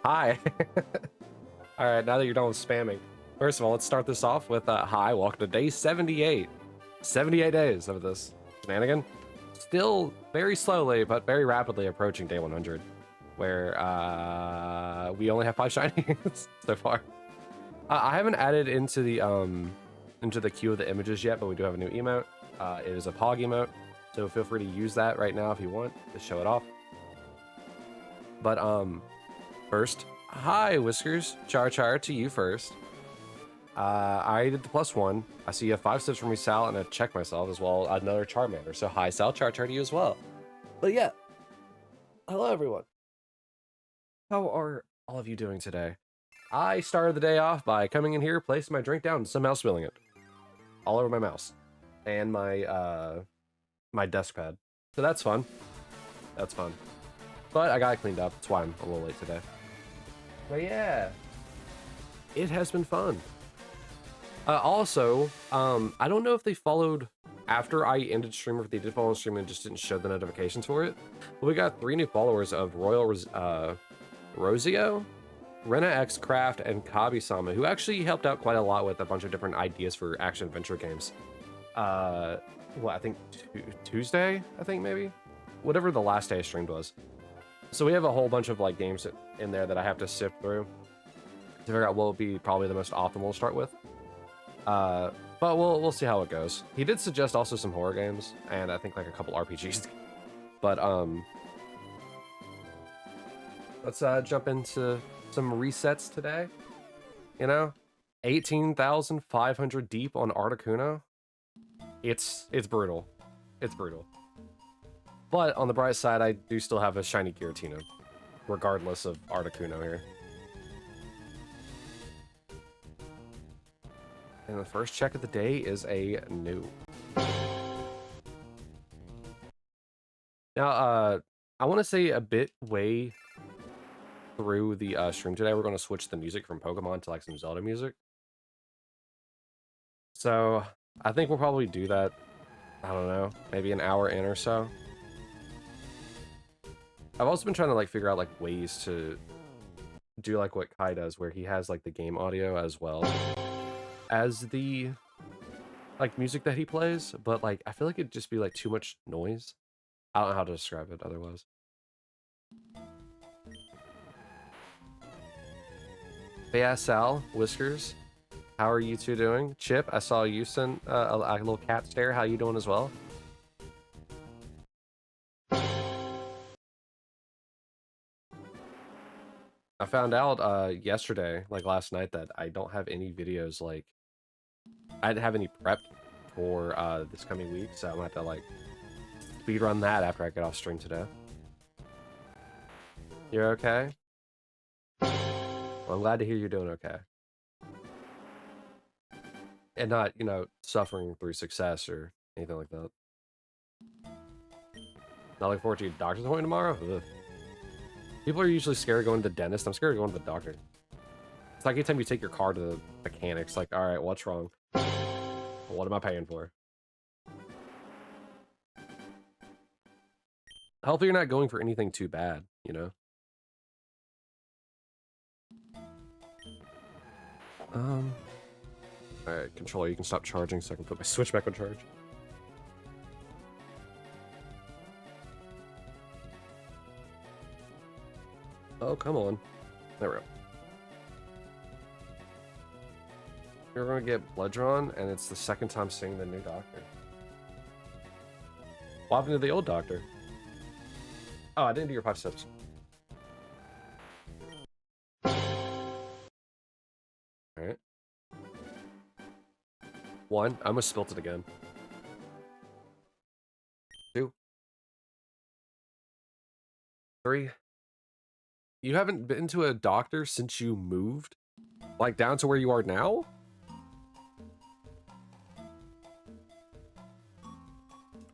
Hi. All right, now that you're done with spamming, first of all, let's start this off with hi, welcome to day 78. 78 days of this shenanigan. Still very slowly, but very rapidly approaching day 100, where we only have 5 shinies so far. I haven't added into the queue of the images yet, but we do have a new emote. It is a Pog emote, so feel free to use that right now if you want to show it off. But first, hi Whiskers, Char to you first. I did the +1. I see you have 5 steps from me, Sal, and I check myself as well. Another Charmander. So hi Sal, Char to you as well. But yeah, hello everyone. How are all of you doing today? I started the day off by coming in here, placing my drink down, and somehow spilling it all over my mouse and my my desk pad. So that's fun. That's fun. But I got it cleaned up. That's why I'm a little late today. But yeah, it has been fun. Also, I don't know if they followed after I ended stream, or if they did follow stream and just didn't show the notifications for it. But we got 3 new followers of Royal Rosio, Rena X Craft, and Kabi-sama, who actually helped out quite a lot with a bunch of different ideas for action adventure games. Well, I think Tuesday, I think maybe, whatever the last day I streamed was. So we have a whole bunch of like games in there that I have to sift through to figure out what would be probably the most optimal to start with. But we'll see how it goes. He did suggest also some horror games and I think like a couple RPGs. But let's jump into some resets today. You know, 18,500 deep on Articuno. It's brutal. It's brutal. But on the bright side, I do still have a shiny Giratina, regardless of Articuno here. And the first check of the day is a new. Now, I want to say a bit way through the stream today, we're going to switch the music from Pokemon to like some Zelda music. So I think we'll probably do that, I don't know, maybe an hour in or so. I've also been trying to like figure out like ways to do like what Kai does, where he has like the game audio as well as the like music that he plays, but like I feel like it'd just be like too much noise. I don't know how to describe it otherwise. But yeah, Sal, Whiskers, how are you two doing? Chip, I saw you send a little cat stare. How you doing as well? I found out yesterday, like last night, that I don't have any videos, like I didn't have any prepped for this coming week, so I'm gonna have to like speedrun that after I get off stream today. You're okay? Well, I'm glad to hear you're doing okay. And not, you know, suffering through success or anything like that. Not looking forward to your doctor's appointment tomorrow? Ugh. People are usually scared of going to the dentist. I'm scared of going to the doctor. It's like anytime you take your car to the mechanics, like, all right, what's wrong? What am I paying for? Hopefully you're not going for anything too bad, you know? Alright, controller, you can stop charging so I can put my Switch back on charge. Oh, come on. There we go. We're gonna get blood drawn, and it's the second time seeing the new doctor. What happened to the old doctor? Oh, I didn't do your 5 steps. Alright. 1. I almost spilt it again. 2. 3. You haven't been to a doctor since you moved? Like, down to where you are now?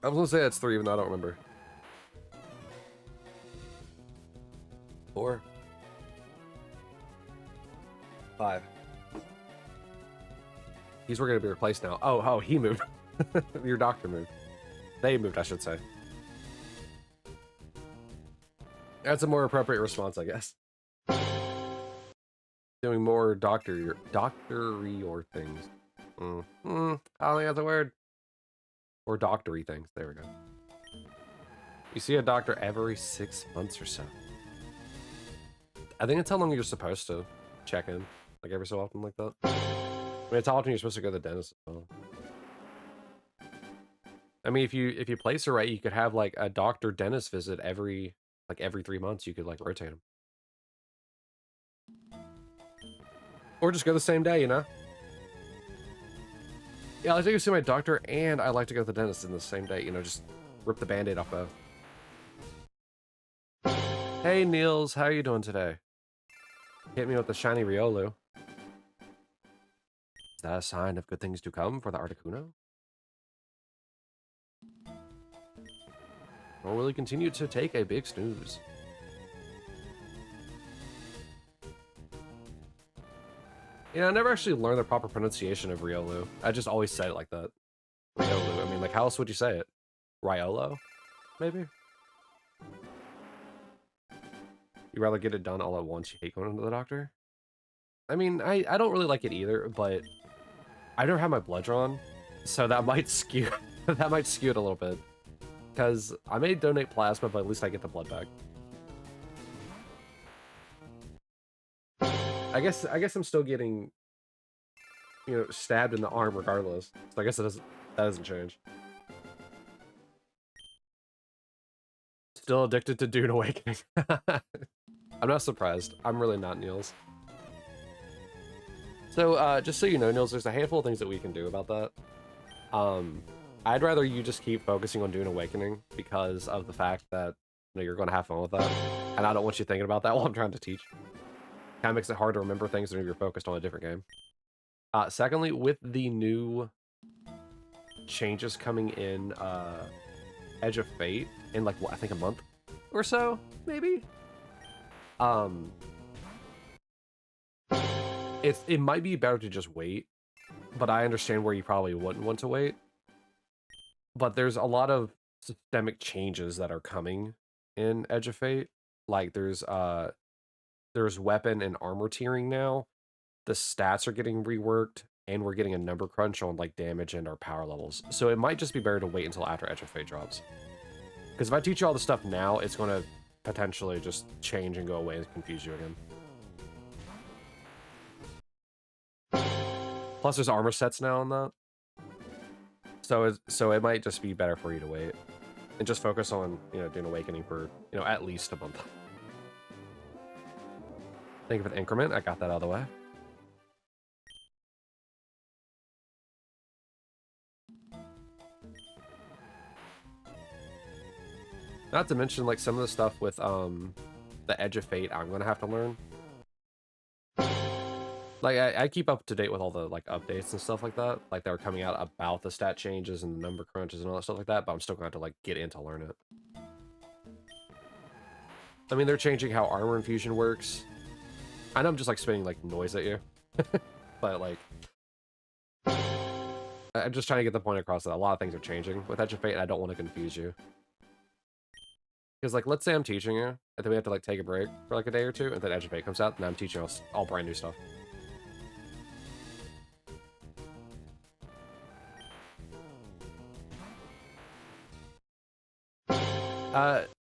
I was gonna say that's 3, even though I don't remember. 4. 5. These were gonna be replaced now. Oh, he moved. Your doctor moved. They moved, I should say. That's a more appropriate response, I guess. doing more doctory or things. I don't think that's a word. Or doctory things. There we go. You see a doctor every 6 months or so. I think it's how long you're supposed to check in, like every so often like that. I mean, it's how often you're supposed to go to the dentist as well. I mean, if you place it right, you could have like a doctor dentist visit every 3 months. You could like rotate them, or just go the same day. You know? Yeah, I like to go see my doctor, and I like to go to the dentist in the same day. You know, just rip the Band-Aid off both. Hey Niels, how are you doing today? Hit me with the shiny Riolu. Is that a sign of good things to come for the Articuno? Or will he continue to take a big snooze? Yeah, I never actually learned the proper pronunciation of Riolu. I just always said it like that. Riolu. I mean, like, how else would you say it? Riolo? Maybe? You'd rather get it done all at once. You hate going to the doctor? I mean, I don't really like it either, but I never had my blood drawn, so that might skew that might skew it a little bit. Because I may donate plasma, but at least I get the blood back. I guess I'm still getting, you know, stabbed in the arm regardless. So I guess that doesn't change. Still addicted to Dune Awakening. I'm not surprised. I'm really not, Niels. So, just so you know, Niels, there's a handful of things that we can do about that. I'd rather you just keep focusing on Dune Awakening because of the fact that, you know, you're going to have fun with that. And I don't want you thinking about that while I'm trying to teach. Kind of makes it hard to remember things when you're focused on a different game. Secondly, with the new changes coming in Edge of Fate in, like, what, I think a month or so, maybe? It might be better to just wait, but I understand where you probably wouldn't want to wait. But there's a lot of systemic changes that are coming in Edge of Fate. Like there's weapon and armor tiering now. The stats are getting reworked, and we're getting a number crunch on like damage and our power levels. So it might just be better to wait until after Edge of Fate drops. Because if I teach you all the stuff now, it's going to potentially just change and go away and confuse you again. Plus, there's armor sets now on that. So it might just be better for you to wait and just focus on, you know, Dune Awakening for, you know, at least a month. Thank you for the increment. I got that out of the way. Not to mention, like, some of the stuff with the Edge of Fate I'm gonna have to learn. Like, I keep up to date with all the, like, updates and stuff like that. Like, that are coming out about the stat changes and the number crunches and all that stuff like that, but I'm still gonna have to, like, get in to learn it. I mean, they're changing how armor infusion works. I know I'm just, like, spitting, like, noise at you. But, like, I'm just trying to get the point across that a lot of things are changing with Edge of Fate, and I don't want to confuse you. Because, like, let's say I'm teaching you, and then we have to, like, take a break for, like, a day or two, and then Edge of Fate comes out, and I'm teaching you all brand new stuff.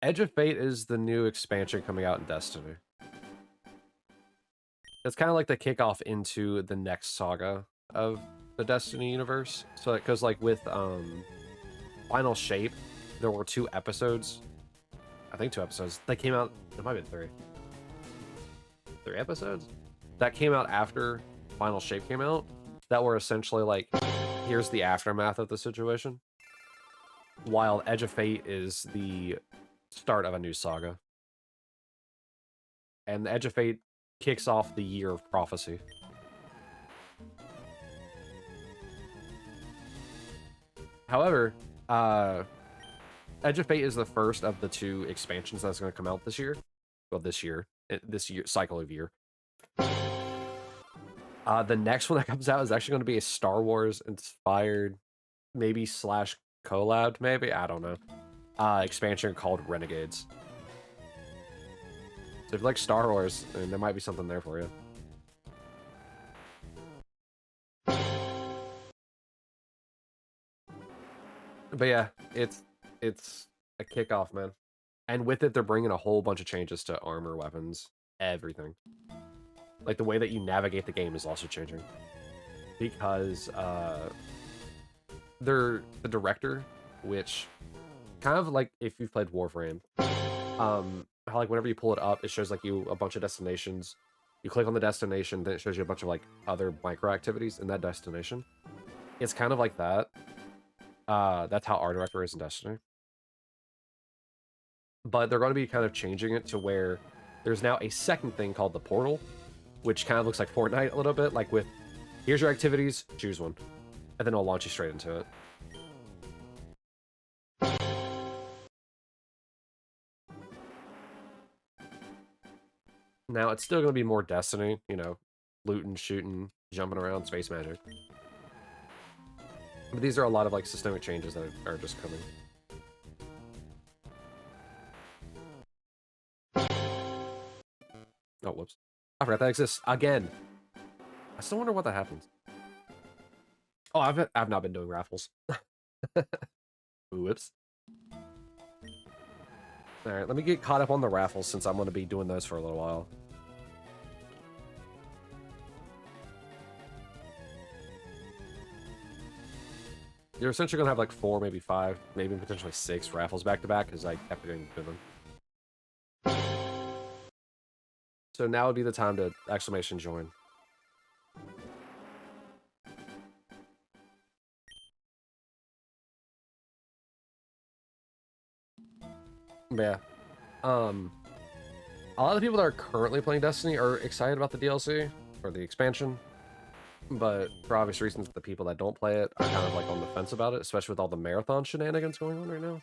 Edge of Fate is the new expansion coming out in Destiny. It's kind of like the kickoff into the next saga of the Destiny universe. So, because, like, with Final Shape, there were 2 episodes. I think 2 episodes. That came out... It might have been 3. 3 episodes? That came out after Final Shape came out. That were essentially, like, here's the aftermath of the situation. While Edge of Fate is the start of a new saga. And the Edge of Fate kicks off the Year of Prophecy. However, Edge of Fate is the first of the 2 expansions that's going to come out this year. Well, this year, cycle of year. The next one that comes out is actually going to be a Star Wars inspired, maybe / collab, maybe, I don't know, expansion called Renegades. So if you like Star Wars, then there might be something there for you. But yeah, it's a kickoff, man. And with it, they're bringing a whole bunch of changes to armor, weapons, everything. Like the way that you navigate the game is also changing because they're the director, which kind of like if you've played Warframe, how like whenever you pull it up, it shows like you a bunch of destinations. You click on the destination, then it shows you a bunch of like other micro activities in that destination. It's kind of like that. That's how our director is in Destiny. But they're going to be kind of changing it to where there's now a second thing called the portal, which kind of looks like Fortnite a little bit, like with here's your activities, choose one, and then it'll launch you straight into it. Now it's still going to be more Destiny, you know, looting, shooting, jumping around, space magic. But these are a lot of like systemic changes that are just coming. Oh, whoops. I forgot that exists again. I still wonder what that happens. Oh, I've not been doing raffles. Whoops. All right, let me get caught up on the raffles since I'm going to be doing those for a little while. You're essentially going to have like 4, maybe 5, maybe potentially 6 raffles back to back because I kept doing them. So now would be the time to exclamation join. But yeah. A lot of the people that are currently playing Destiny are excited about the DLC or the expansion. But for obvious reasons, the people that don't play it are kind of like on the fence about it, especially with all the marathon shenanigans going on right now.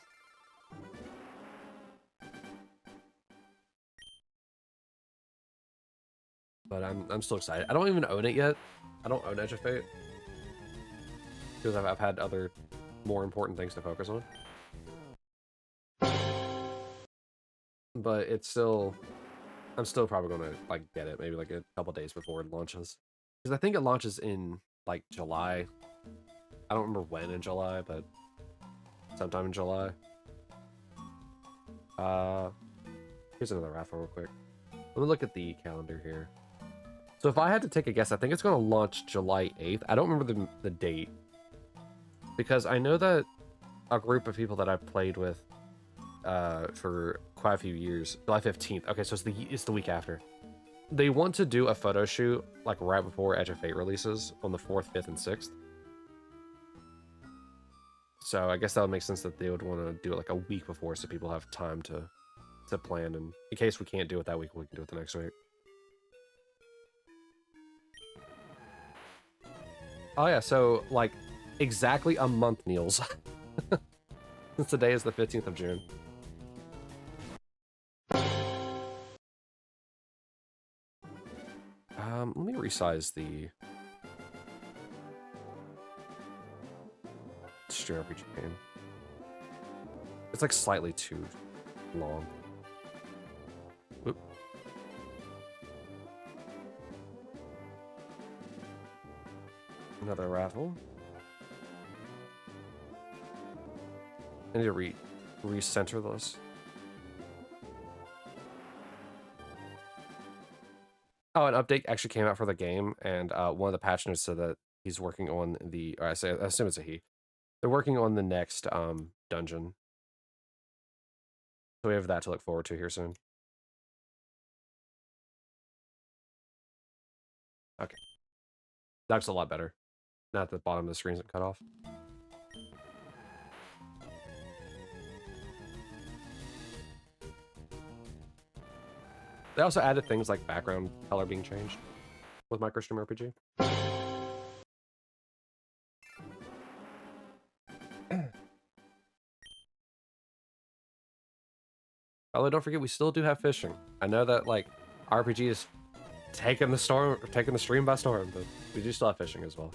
But I'm still excited. I don't even own it yet. I don't own Edge of Fate because I've had other more important things to focus on. But it's still, I'm still probably gonna like get it maybe like a couple days before it launches because I think it launches in like July. I don't remember when in July, but sometime in July. Here's another raffle real quick. Let me look at the calendar here. So if I had to take a guess, I think it's going to launch July 8th. I don't remember the date because I know that a group of people that I've played with for quite a few years, July 15th. Okay, so it's the week after. They want to do a photo shoot like right before Edge of Fate releases on the 4th, 5th, and 6th. So I guess that would make sense that they would want to do it like a week before so people have time to plan, and in case we can't do it that week, we can do it the next week. Oh yeah, so like exactly a month, Niels. Since today is the 15th of June. Let me resize the Stream RPG game. It's like slightly too long. Oop. Another raffle. I need to recenter this. Oh, an update actually came out for the game, and one of the patch notes said that he's working on the, or I assume it's a he. They're working on the next dungeon. So we have that to look forward to here soon. Okay. That's a lot better. Not at the bottom of the screen isn't cut off. They also added things like background color being changed with MicroStream RPG. Although don't forget, we still do have fishing. I know that like RPG is taking the stream by storm, but we do still have fishing as well.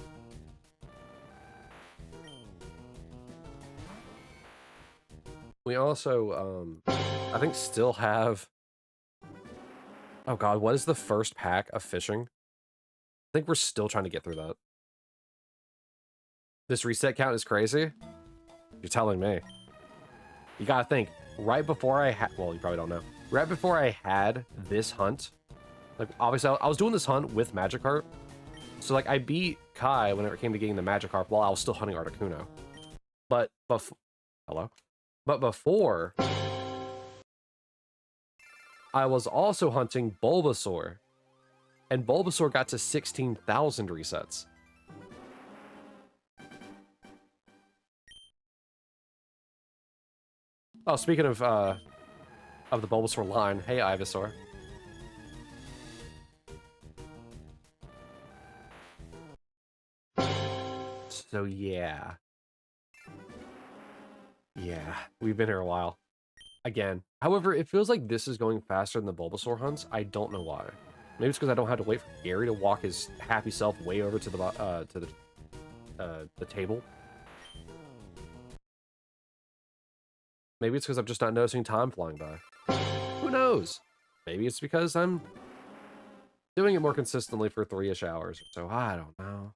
We also, I think, still have. Oh god, what is the first pack of fishing? I think we're still trying to get through that. This reset count is crazy. You're telling me. You gotta think, right before I had, well, you probably don't know. Right before I had this hunt, like, obviously, I was doing this hunt with Magikarp. So, like, I beat Kai whenever it came to getting the Magikarp while I was still hunting Articuno. But, hello? But before, I was also hunting Bulbasaur. And Bulbasaur got to 16,000 resets. Oh, speaking of the Bulbasaur line, hey, Ivysaur. So, yeah. Yeah, we've been here a while. Again. However, it feels like this is going faster than the Bulbasaur hunts. I don't know why. Maybe it's because I don't have to wait for Gary to walk his happy self way over to the table. Maybe it's because I'm just not noticing time flying by. Who knows? Maybe it's because I'm doing it more consistently for 3-ish hours. So I don't know.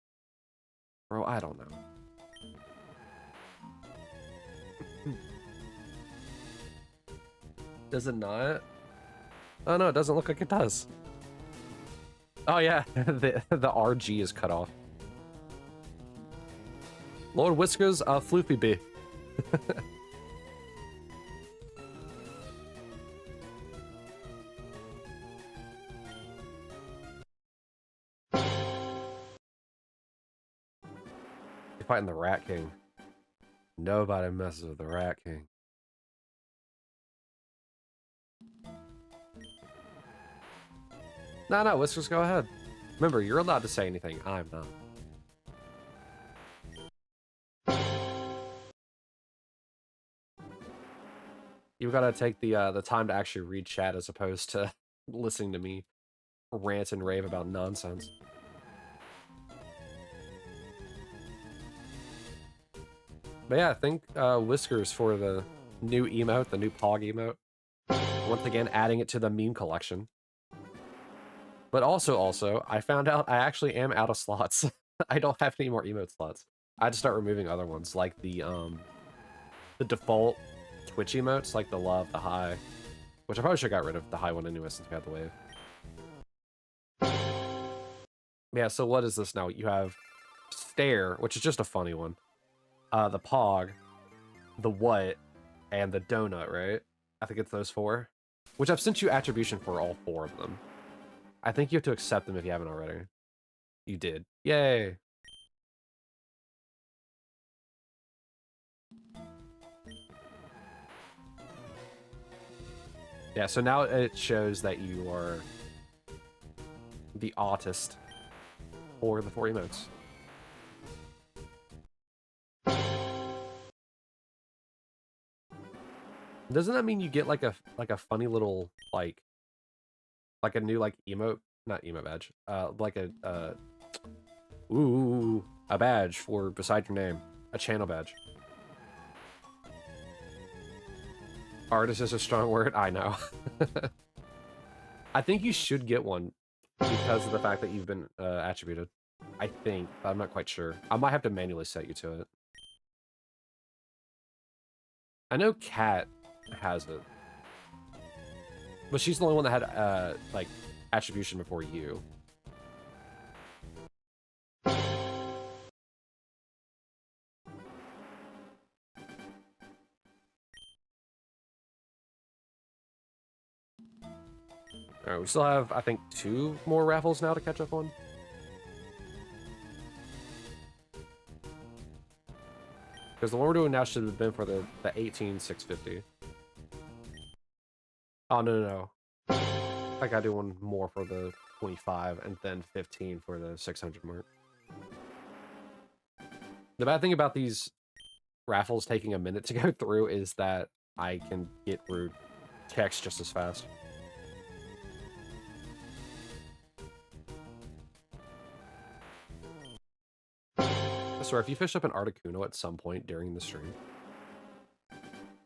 Bro, I don't know. Does it not? Oh no, it doesn't look like it does. Oh yeah, the RG is cut off. Lord Whiskers, Floofy B. You're fighting the Rat King. Nobody messes with the Rat King. No, Whiskers, go ahead. Remember, you're allowed to say anything. I'm not. You've got to take the time to actually read chat as opposed to listening to me rant and rave about nonsense. But yeah, I think Whiskers for the new emote, the new Pog emote. Once again, adding it to the meme collection. But also, I found out I actually am out of slots. I don't have any more emote slots. I had to start removing other ones, like the default Twitch emotes, like the love, the high. Which I probably should have got rid of the high one anyway, since we had the wave. Yeah, so what is this now? You have Stare, which is just a funny one. The Pog, the What, and the Donut, right? I think it's those 4. Which I've sent you attribution for all 4 of them. I think you have to accept them if you haven't already. You did. Yay! Yeah, so now it shows that you are the autist for the 4 emotes. Doesn't that mean you get like a funny little like a new like emote, not emote badge, like a a badge for beside your name, a channel badge. Artist is a strong word, I know. I think you should get one because of the fact that you've been attributed. I think, but I'm not quite sure. I might have to manually set you to it. I know Kat has it, but she's the only one that had like attribution before you. Alright, we still have, I think, 2 more raffles now to catch up on. Because the one we're doing now should have been for the 18,650. Oh, no. I gotta do one more for the 25, and then 15 for the 600 mark. The bad thing about these raffles taking a minute to go through is that I can get through text just as fast. Sorry, if you fish up an Articuno at some point during the stream,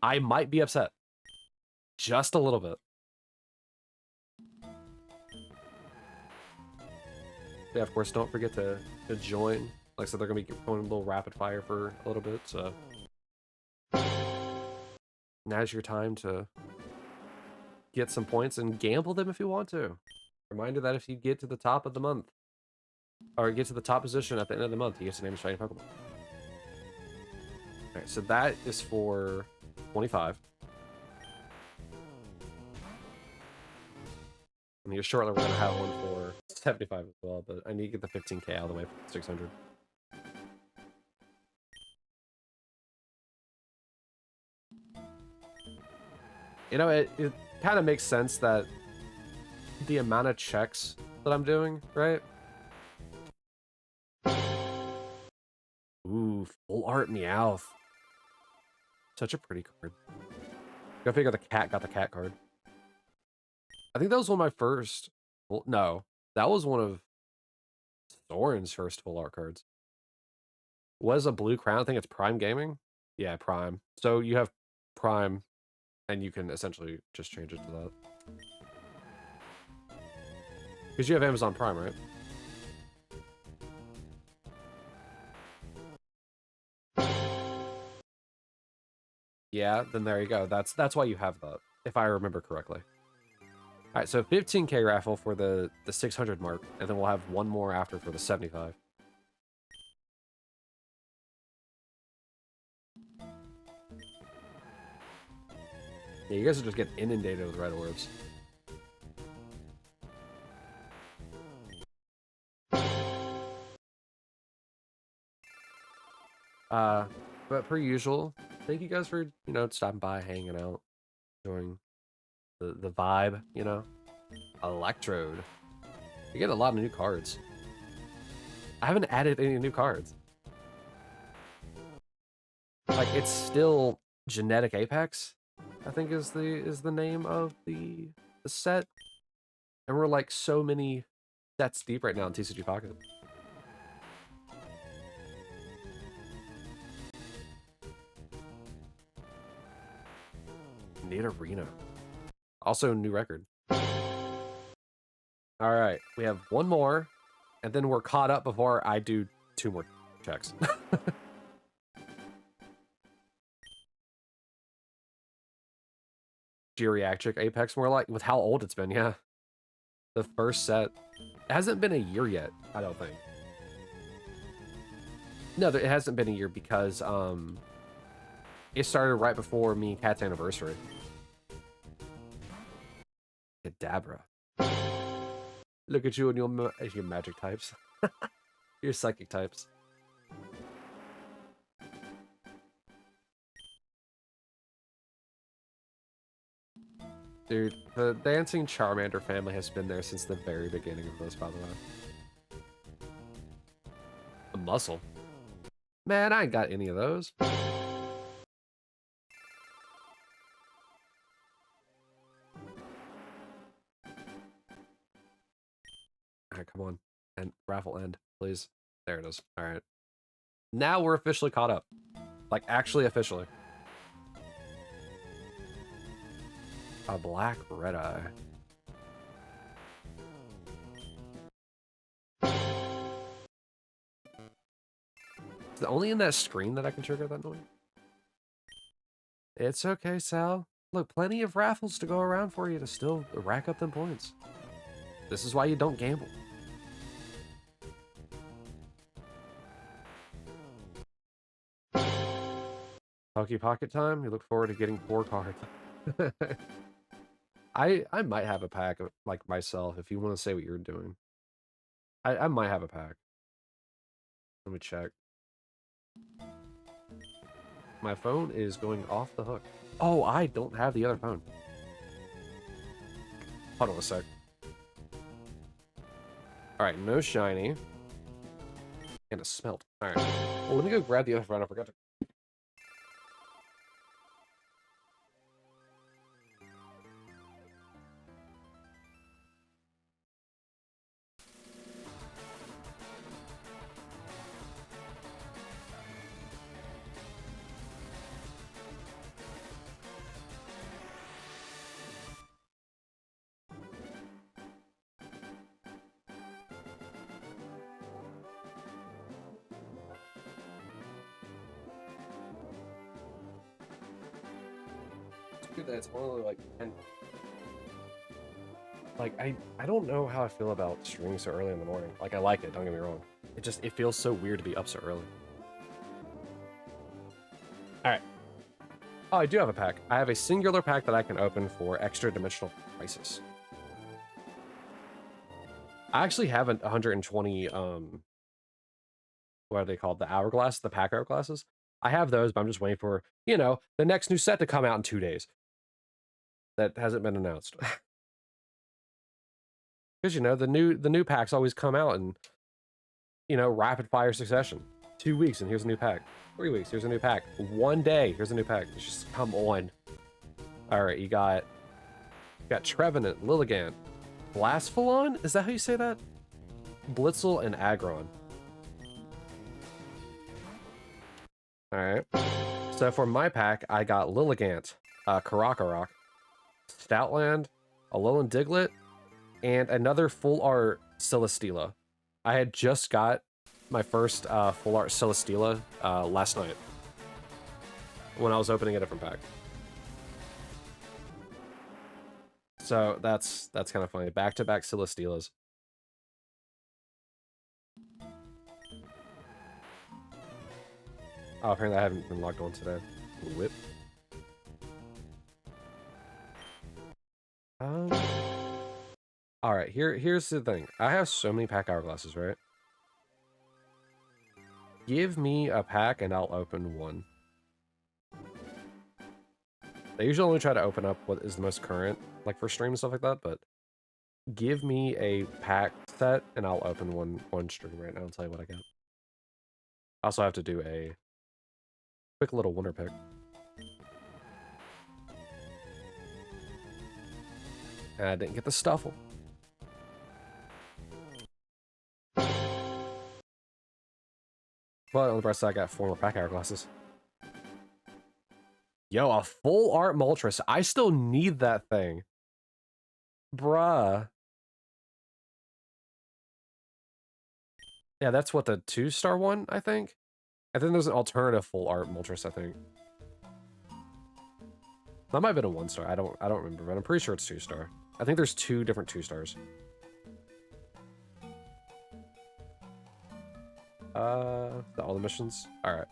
I might be upset. Just a little bit. Yeah, of course, don't forget to join. Like I said, they're going to be going a little rapid fire for a little bit, so now's your time to get some points and gamble them if you want to. Reminder that if you get to the top of the month, or get to the top position at the end of the month, you get to name a shiny Pokemon. Alright, so that is for 25. And here shortly we're going to have one for 75 as well, but I need to get the 15k out of the way for 600. You know, it kind of makes sense that the amount of checks that I'm doing, right? Ooh, full art Meowth. Such a pretty card. Go figure the cat got the cat card. I think that was one of my first... Well, no, that was one of Thorin's first full art cards. Was a blue crown. I think it's Prime Gaming. Yeah, Prime. So you have Prime, and you can essentially just change it to that. Because you have Amazon Prime, right? Yeah, then there you go. That's why you have that, if I remember correctly. All right, so 15k raffle for the 600 mark, and then we'll have one more after for the 75. Yeah, you guys will just get inundated with red orbs. But per usual, thank you guys for, you know, stopping by, hanging out, enjoying the vibe, you know. Electrode. You get a lot of new cards. I haven't added any new cards. Like, it's still Genetic Apex, I think is the name of the set. And we're like so many sets deep right now in TCG Pocket. Need Arena. Also, new record. All right, we have one more, and then we're caught up before I do 2 more checks. Geriatric Apex, more like, with how old it's been, yeah. The first set. It hasn't been a year yet, I don't think. No, it hasn't been a year because, it started right before me and Kat's anniversary. Kadabra. Look at you and your magic types. Your psychic types. Dude, the Dancing Charmander family has been there since the very beginning of this, by the way. A muscle. Man, I ain't got any of those. Alright, come on. And raffle end, please. There it is. Alright. Now we're officially caught up. Like, actually officially. A black red-eye. Is it only in that screen that I can trigger that noise? It's okay, Sal. Look, plenty of raffles to go around for you to still rack up them points. This is why you don't gamble. Pocket time? You look forward to getting 4 cards. I might have a pack of, like, myself, if you want to say what you're doing. I might have a pack. Let me check. My phone is going off the hook. Oh, I don't have the other phone. Hold on a sec. Alright, no shiny. And a smelt. Alright. Well, let me go grab the other phone. I forgot to... good that it's only like 10. Like, I don't know how I feel about streaming so early in the morning. Like, I like it, don't get me wrong. It feels so weird to be up so early. Alright. Oh, I do have a pack. I have a singular pack that I can open for extra dimensional crisis. I actually have 120, what are they called? The hourglass, the pack hourglasses. I have those, but I'm just waiting for, you know, the next new set to come out in 2 days. That hasn't been announced. Because, you know, the new packs always come out in, you know, rapid fire succession. 2 weeks and here's a new pack. 3 weeks, here's a new pack. 1 day, here's a new pack. It's just come on. Alright, you got Trevenant, Lilligant, Blastphalon? Is that how you say that? Blitzel and Aggron. Alright. So for my pack, I got Lilligant, Karakarok, Stoutland, Alolan Diglett, and another full art Celesteela. I had just got my first full art Celesteela last night when I was opening a different pack. So that's kind of funny. Back-to-back Celesteelas. Oh, apparently I haven't been logged on today. Whip. All right, here's the thing. I have so many pack hourglasses, right? Give me a pack and I'll open one. They usually only try to open up what is the most current, like for stream and stuff like that, but give me a pack set and I'll open one stream right now and tell you what I got. I also have to do a quick little winter pick. And I didn't get the Stuffle. But on the bright side, I got 4 more pack hourglasses. Yo, a full art Moltres. I still need that thing. Bruh. Yeah, that's what, the 2-star one, I think? I think there's an alternative full art Moltres, I think. That might have been a 1-star. I don't remember, but I'm pretty sure it's 2-star. I think there's 2 different 2-stars. All the missions? Alright.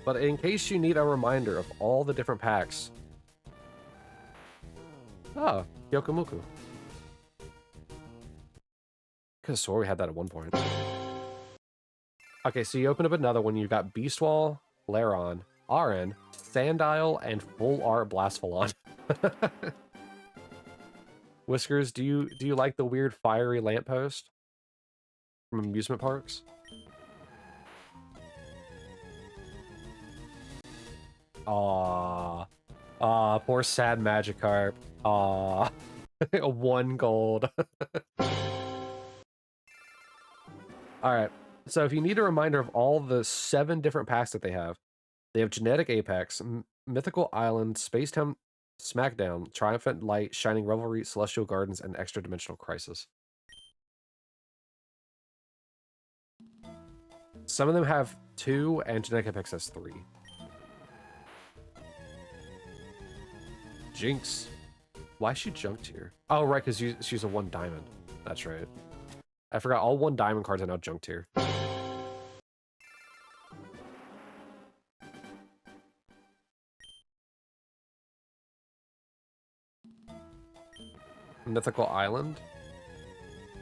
But in case you need a reminder of all the different packs. Ah, Yokomuku. Could have swore we had that at one point. Okay, so you open up another one. You've got Beastwall, Lairon, Aron, Sandile, and full art Blastphalon. Whiskers, do you like the weird fiery lamppost from amusement parks? Aww. Aw, poor sad Magikarp. Aw. 1 gold. Alright, so if you need a reminder of all the 7 different packs that they have Genetic Apex, Mythical Island, Spacetown Smackdown, Triumphant Light, Shining Revelry, Celestial Gardens, and Extra Dimensional Crisis. Some of them have 2, and Genetic Apex has 3. Jinx. Why is she junked here? Oh, right, because she's a 1 diamond. That's right. I forgot all 1 diamond cards are now junked here. Mythical Island.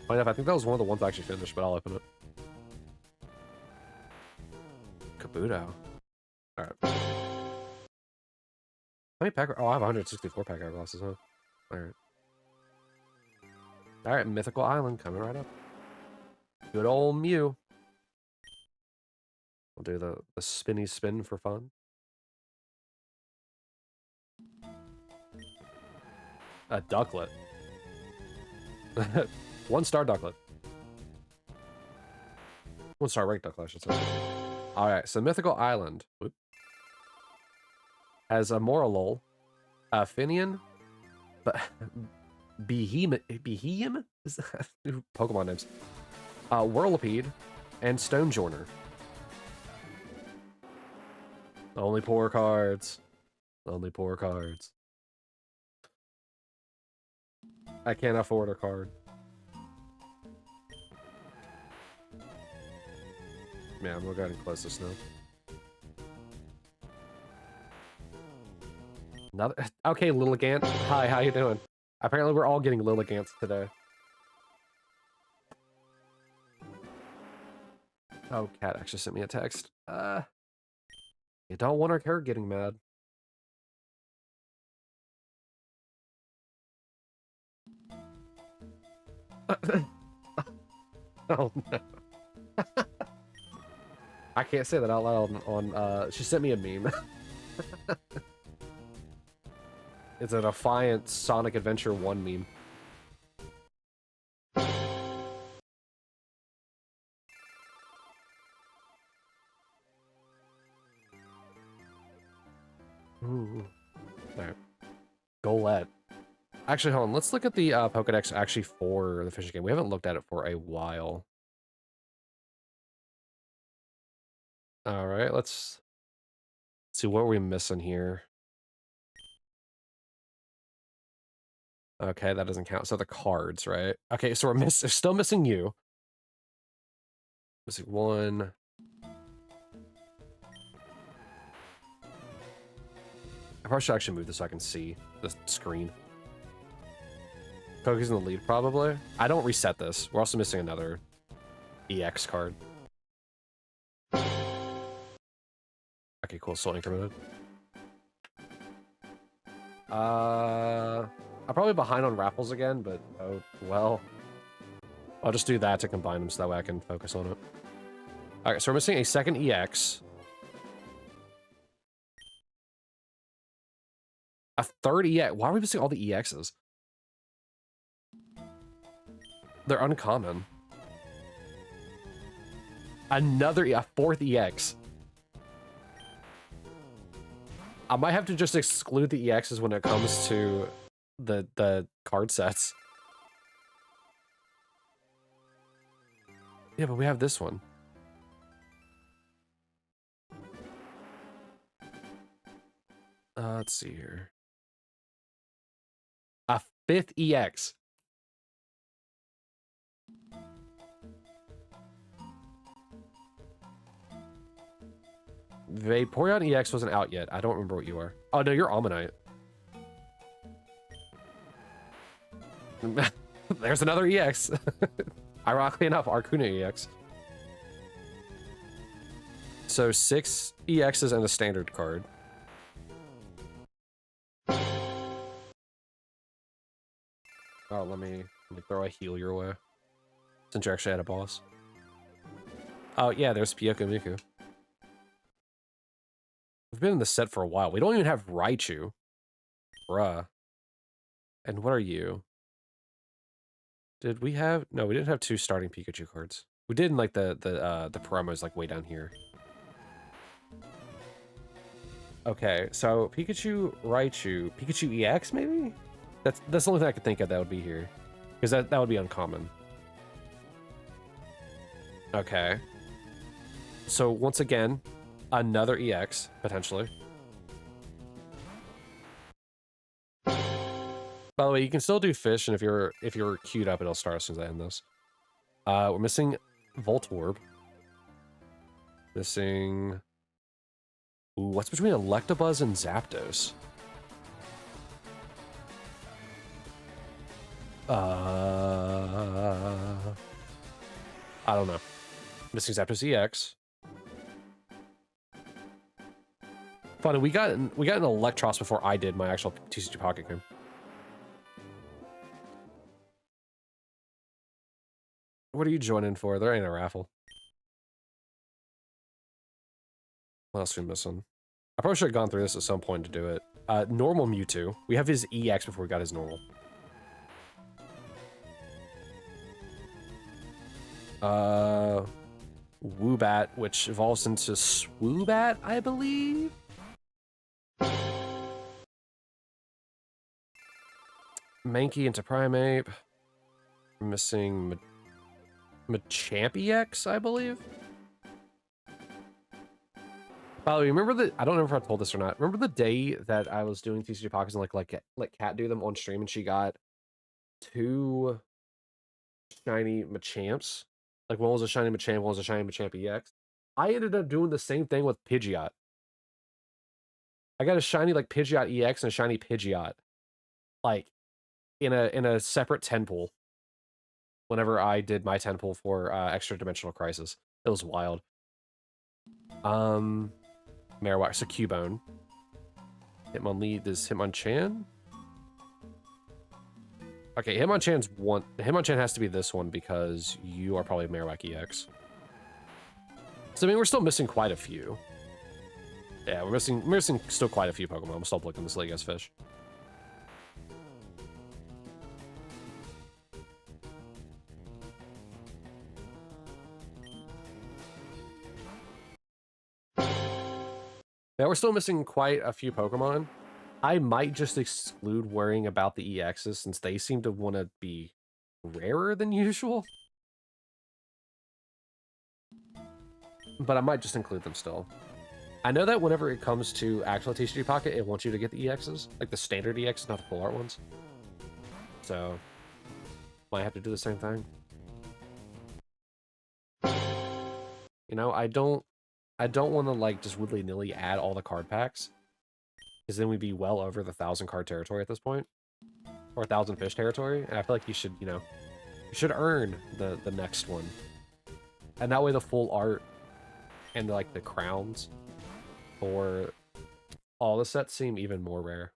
Funny enough, I think that was one of the ones I actually finished, but I'll open it. Kabuto. Alright. How many pack? Oh, I have 164 pack hourglasses, huh? Alright. Alright, Mythical Island coming right up. Good old Mew. We'll do the spinny spin for fun. A Ducklet. 1-star Ducklet. 1-star ranked Ducklet, I should say. Alright, so Mythical Island. Whoop. Has a Morolol, Finian, but Behemoth. Is that Pokemon names? Whirlipede, and Stonejourner. Only poor cards. Only poor cards. I can't afford a card. Yeah, I'm gonna go ahead and close this now. Another. Okay, Lilligant. Hi, how you doing? Apparently, we're all getting Lilligants today. Oh, Cat actually sent me a text. You don't want her getting mad. Oh no. I can't say that out loud on she sent me a meme. It's a Defiant Sonic Adventure 1 meme. Ooh. Alright. Golette. Actually, hold on. Let's look at the Pokedex actually for the fishing game. We haven't looked at it for a while. Alright, let's see what we're missing here. Okay, that doesn't count. So the cards, right? Okay, so we're still missing you. Missing one. I probably should actually move this so I can see the screen. Poke's in the lead, probably. I don't reset this. We're also missing another EX card. Okay, cool. Still incremented. I'm probably behind on raffles again, but oh well. I'll just do that to combine them so that way I can focus on it. Alright, so we're missing a second EX. A third EX. Why are we missing all the EXs? They're uncommon. A fourth EX. I might have to just exclude the EXs when it comes to the card sets. Yeah, but we have this one. Let's see here. A fifth EX. Vaporeon EX wasn't out yet. I don't remember what you are. Oh, no, you're Ammonite. There's another EX. Ironically enough, Arcuna EX. So 6 EXs and a standard card. Oh, let me throw a heal your way. Since you actually had a boss. Oh, yeah, there's Pyoko Miku. We've been in the set for a while. We don't even have Raichu. Bruh. And what are you? Did we have... No, we didn't have 2 starting Pikachu cards. We did in, like, the promos, like, way down here. Okay, so Pikachu, Raichu, Pikachu EX, maybe? That's the only thing I could think of that would be here. Because that would be uncommon. Okay. So, once again, another EX, potentially. By the way, you can still do fish, and if you're queued up, it'll start as soon as I end this. We're missing Voltorb. Missing... Ooh, what's between Electabuzz and Zapdos? I don't know. Missing Zapdos EX. Funny, we got an Electros before I did my actual TCG Pocket game. What are you joining for? There ain't a raffle. What else are we missing? I probably should have gone through this at some point to do it. Normal Mewtwo. We have his EX before we got his normal. Woobat, which evolves into Swoobat, I believe? Mankey into Primeape. Missing Machamp EX, I believe? By the way, remember the, I don't know if I told this or not. Remember the day that I was doing TCG Pockets and let Kat do them on stream and she got 2 shiny Machamps? Like one was a shiny Machamp, one was a shiny Machamp EX. I ended up doing the same thing with Pidgeot. I got a shiny like Pidgeot EX and a shiny Pidgeot, like in a separate 10 pool. Whenever I did my 10 pool for Extra Dimensional Crisis, it was wild. Marowak, so Cubone. Hitmonlee is Hitmonchan. Okay, Hitmonchan's one. Hitmonchan has to be this one because you are probably Marowak EX. So I mean, we're still missing quite a few. Yeah, we're missing still quite a few Pokemon. I'm still looking this League as fish. Yeah, we're still missing quite a few Pokemon. I might just exclude worrying about the EXs since they seem to want to be rarer than usual. But I might just include them still. I know that whenever it comes to actual TCG Pocket, it wants you to get the EXs, like the standard EXs, not the full art ones. So, might have to do the same thing. You know, I don't want to like just willy-nilly add all the card packs, because then we'd be well over the 1,000 card territory at this point, or 1,000 fish territory. And I feel like you should, you know, you should earn the next one, and that way the full art and like the crowns for all the sets seem even more rare.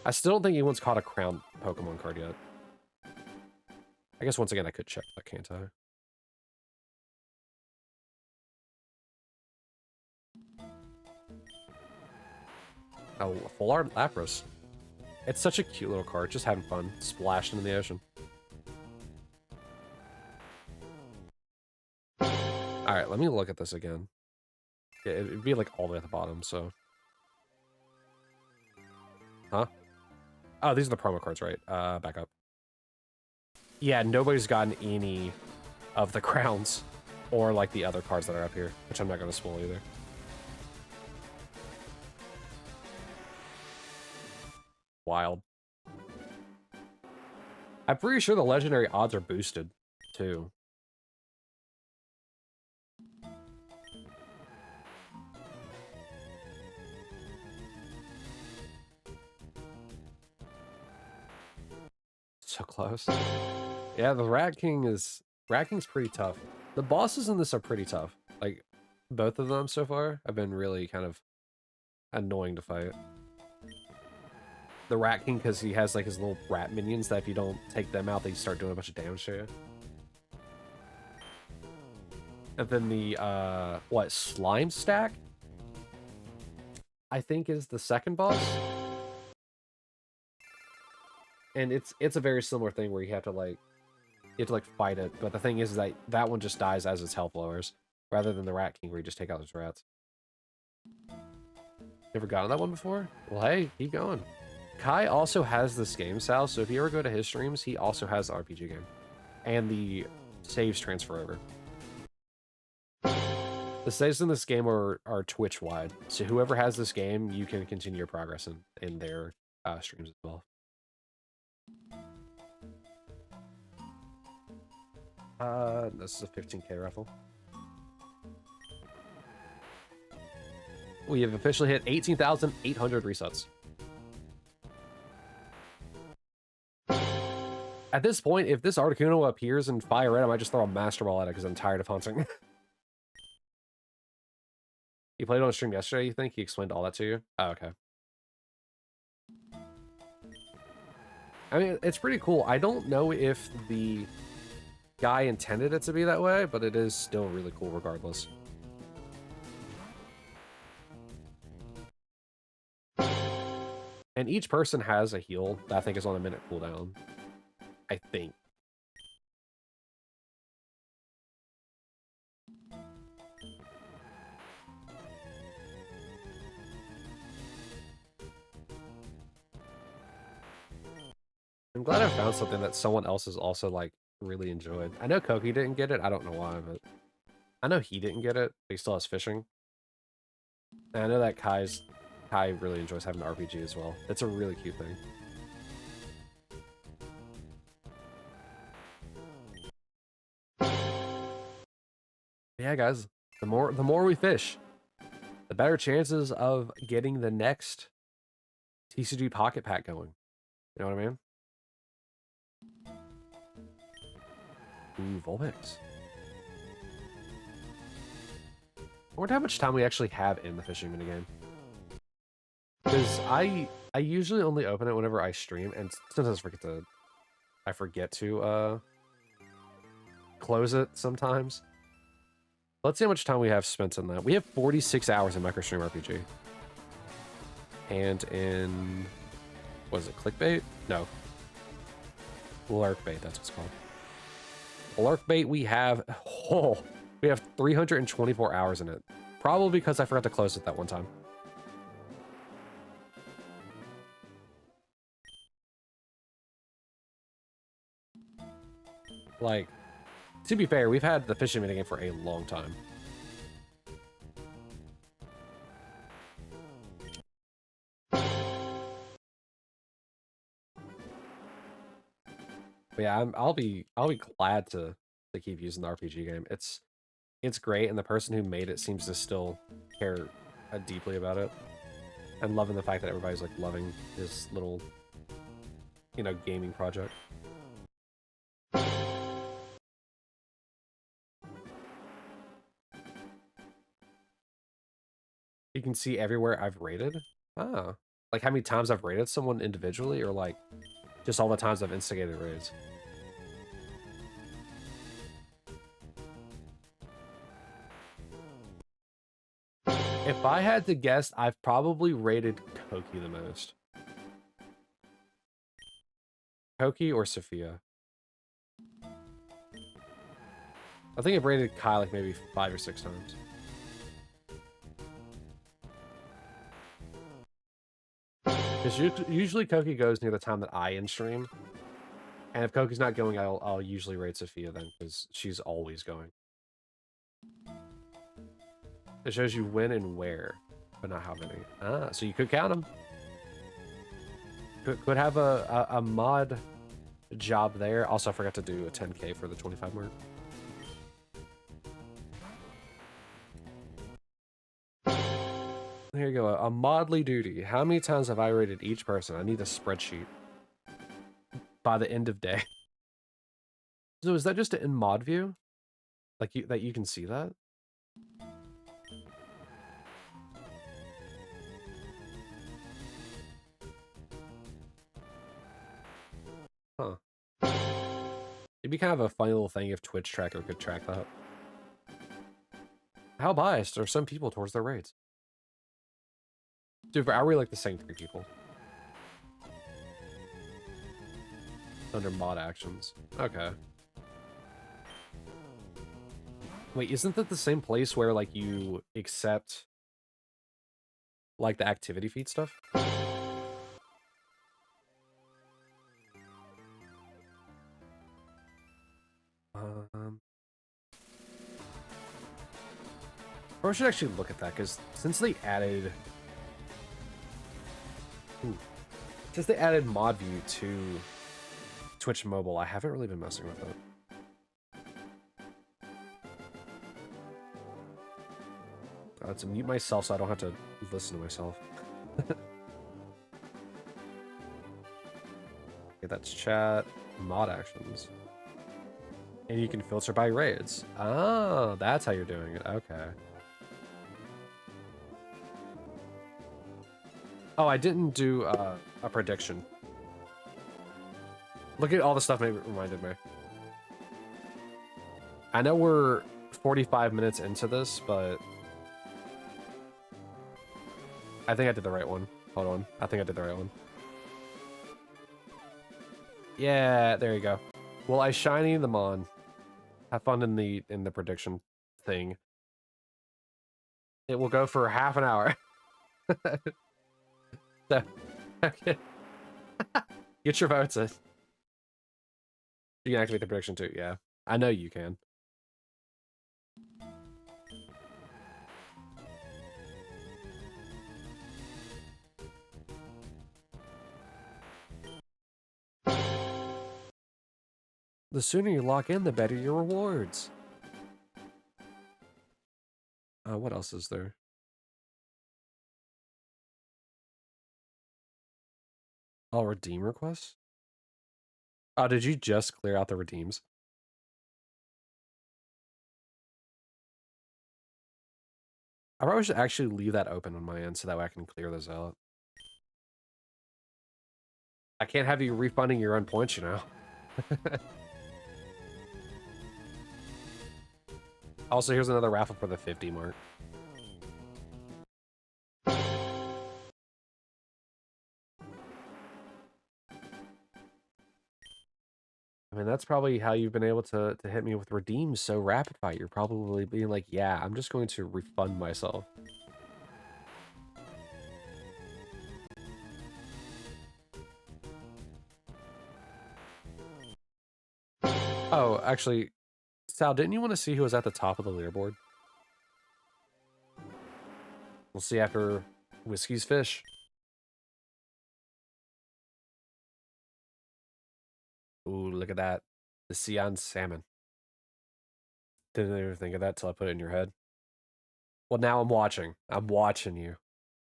I still don't think anyone's caught a crown Pokemon card yet. I guess once again I could check that, can't I? Oh, full art Lapras. It's such a cute little card, just having fun, splashed into the ocean. Alright, let me look at this again. Yeah, it'd be like all the way at the bottom, so. Huh? Oh, these are the promo cards, right? Back up. Yeah, nobody's gotten any of the crowns or like the other cards that are up here, which I'm not going to spoil either. Wild. I'm pretty sure the legendary odds are boosted, too. So close. Yeah, the Rat King's pretty tough. The bosses in this are pretty tough. Like, both of them so far have been really kind of annoying to fight. The Rat King, because he has like his little rat minions that if you don't take them out, they start doing a bunch of damage to you. And then the, what, Slime Stack? I think is the second boss. And it's a very similar thing where you have to like fight it, but the thing is that that one just dies as its health lowers, rather than the Rat King where you just take out those rats. Never gotten that one before? Well, hey, keep going. Kai also has this game, Sal, so if you ever go to his streams, he also has the RPG game. And the saves transfer over. The saves in this game are Twitch-wide, so whoever has this game, you can continue your progress in their streams as well. This is a 15K raffle. We have officially hit 18,800 resets. At this point, if this Articuno appears in Fire Red, I might just throw a Master Ball at it because I'm tired of hunting. He played on a stream yesterday, you think? He explained all that to you? Oh, okay. I mean, it's pretty cool. I don't know if the guy intended it to be that way, but it is still really cool regardless. And each person has a heal that I think is on a minute cooldown. I think. I'm glad I found something that someone else has also, like, really enjoyed. I know Koki didn't get it. I don't know why, but I know he didn't get it, but he still has fishing. And I know that Kai really enjoys having the RPG as well. It's a really cute thing. Yeah, guys, the more we fish, the better chances of getting the next TCG Pocket Pack going. You know what I mean? Ooh, Vulpix. I wonder how much time we actually have in the fishing minigame. Because I usually only open it whenever I stream, and sometimes I forget to close it sometimes. Let's see how much time we have spent on that. We have 46 hours in MicroStream RPG. And in, what is it, Clickbait? No. Lurkbait, that's what it's called. Lurkbait, we have 324 hours in it. Probably because I forgot to close it that one time. Like, to be fair, we've had the fishing minigame for a long time. But yeah, I'll be glad to keep using the RPG game. It's great, and the person who made it seems to still care deeply about it, and loving the fact that everybody's like loving his little, you know, gaming project. You can see everywhere I've rated. Ah, like how many times I've rated someone individually, or like just all the times I've instigated raids. If I had to guess, I've probably rated Koki the most. Koki or Sophia. I think I've rated Kai like maybe 5 or 6 times. Because usually Koki goes near the time that I in stream. And if Koki's not going, I'll usually rate Sophia then, because she's always going. It shows you when and where, but not how many. Ah, so you could count them. Could have a mod job there. Also, I forgot to do a 10K for the 25 mark. Here you go, a modly duty. How many times have I rated each person? I need a spreadsheet by the end of day. So is that just in mod view? Like that you can see that? Huh. It'd be kind of a funny little thing if Twitch Tracker could track that. How biased are some people towards their raids? Dude, are we like the same 3 people? Under mod actions. Okay. Wait, isn't that the same place where like you accept like the activity feed stuff? Or I should actually look at that, because since they added mod view to Twitch mobile, I haven't really been messing with it. I have to mute myself so I don't have to listen to myself. Okay, that's chat, mod actions. And you can filter by raids. Oh, that's how you're doing it. Okay. Oh, I didn't do a prediction. Look at all the stuff it reminded me. I know we're 45 minutes into this, but I think I did the right one. Hold on. I think I did the right one. Yeah, there you go. Well, I shiny them on. Have fun in the prediction thing. It will go for half an hour. So, okay. Get your votes in. You can activate the prediction too, yeah. I know you can. The sooner you lock in, the better your rewards. What else is there? Oh, redeem requests? Oh, did you just clear out the redeems? I probably should actually leave that open on my end so that way I can clear those out. I can't have you refunding your own points, you know? Also, here's another raffle for the 50 mark. I mean, that's probably how you've been able to hit me with redeems so rapid fire. You're probably being like, yeah, I'm just going to refund myself. Oh, actually, Sal, didn't you want to see who was at the top of the leaderboard? We'll see after Whiskey's Fish. Ooh, look at that. The Sion Salmon. Didn't even think of that till I put it in your head. Well, now I'm watching. I'm watching you.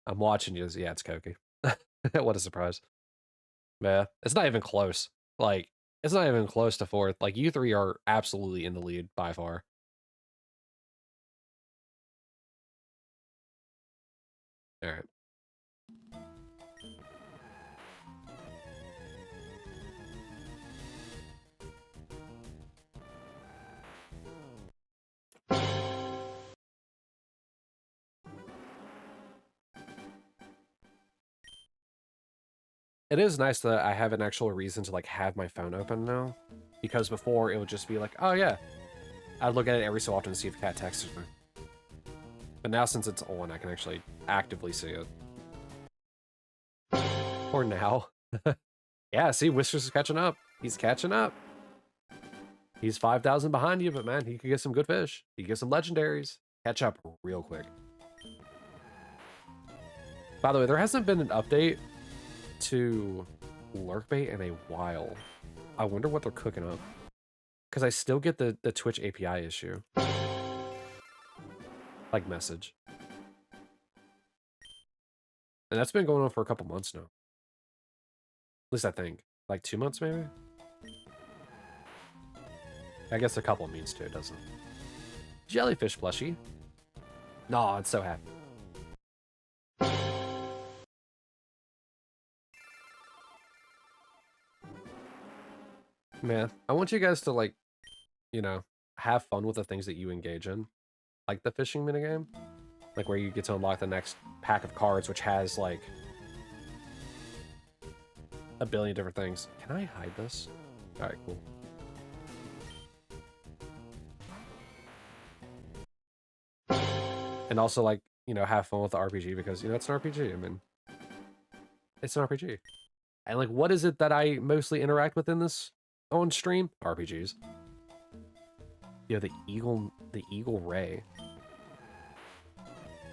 I'm watching you. Yeah, it's Koki. What a surprise. Yeah, it's not even close. Like, it's not even close to fourth. Like, you three are absolutely in the lead by far. All right. It is nice that I have an actual reason to, like, have my phone open now. Because before, it would just be like, oh, yeah. I'd look at it every so often to see if Cat texted me. But now, since it's on, I can actually actively see it. Or now. Yeah, see, Whiskers is catching up. He's catching up. He's 5,000 behind you, but man, he could get some good fish. He could get some legendaries. Catch up real quick. By the way, there hasn't been an update to Lurkbait in a while. I wonder what they're cooking up. Because I still get the Twitch API issue. Like, message. And that's been going on for a couple months now. At least I think. Like 2 months, maybe? I guess a couple means two, doesn't it? Jellyfish plushie. No, it's so happy. Man, I want you guys to, like, you know, have fun with the things that you engage in. Like the fishing minigame. Like where you get to unlock the next pack of cards, which has, like, a billion different things. Can I hide this? Alright, cool. And also, like, you know, have fun with the RPG because, you know, it's an RPG. I mean, it's an RPG. And, like, what is it that I mostly interact with in this on stream? RPGs. Yeah, the Eagle Ray.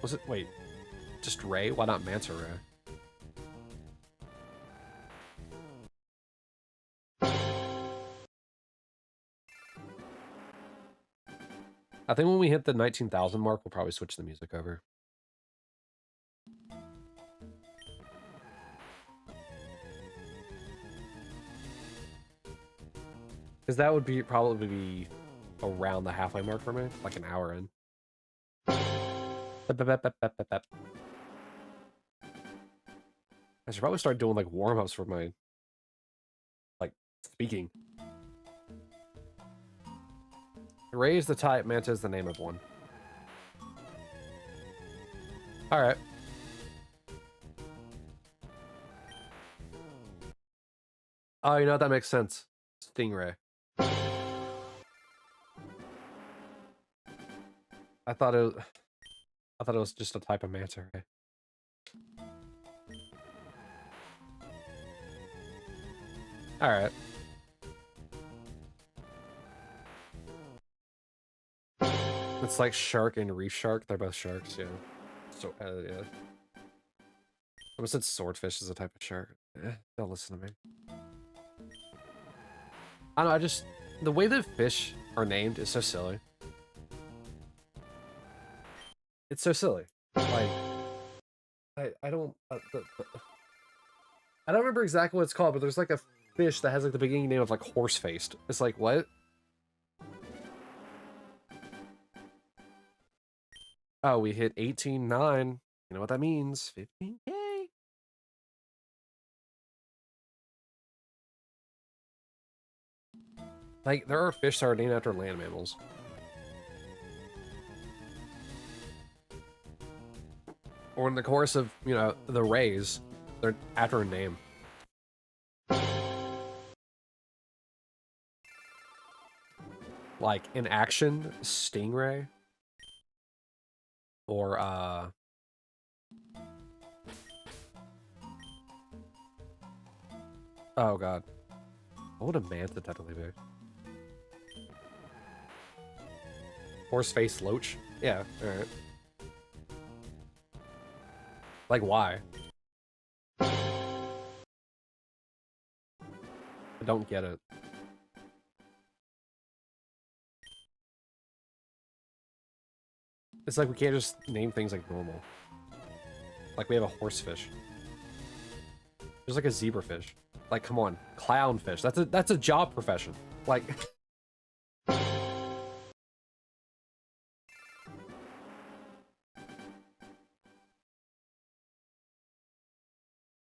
Was it, wait, just Ray? Why not Manta Ray? I think when we hit the 19,000 mark, we'll probably switch the music over. Because that would be probably be around the halfway mark for me, like an hour in. I should probably start doing, like, warm-ups for my, like, speaking. Ray is the type, Manta is the name of one. Alright. Oh, you know what? That makes sense. Stingray. I thought it was just a type of manta ray. Alright. It's like shark and reef shark. They're both sharks, yeah. So, yeah. I almost said swordfish is a type of shark. Don't listen to me. I don't know, The way that fish are named is so silly. It's so silly. Like, I don't I don't remember exactly what it's called, but there's like a fish that has like the beginning name of like horse-faced. It's like, what? Oh, we hit 18.9. You know what that means? 15K. Like, there are fish that are named after land mammals. Or in the course of, you know, the rays, they're after a name. Like, in action, stingray. Or, oh, God. What would a manta technically be? Horse-faced loach? Yeah, alright. Like, why? I don't get it. It's like we can't just name things like normal. Like we have a horsefish. There's like a zebrafish. Like, come on, clownfish. That's a job profession. Like,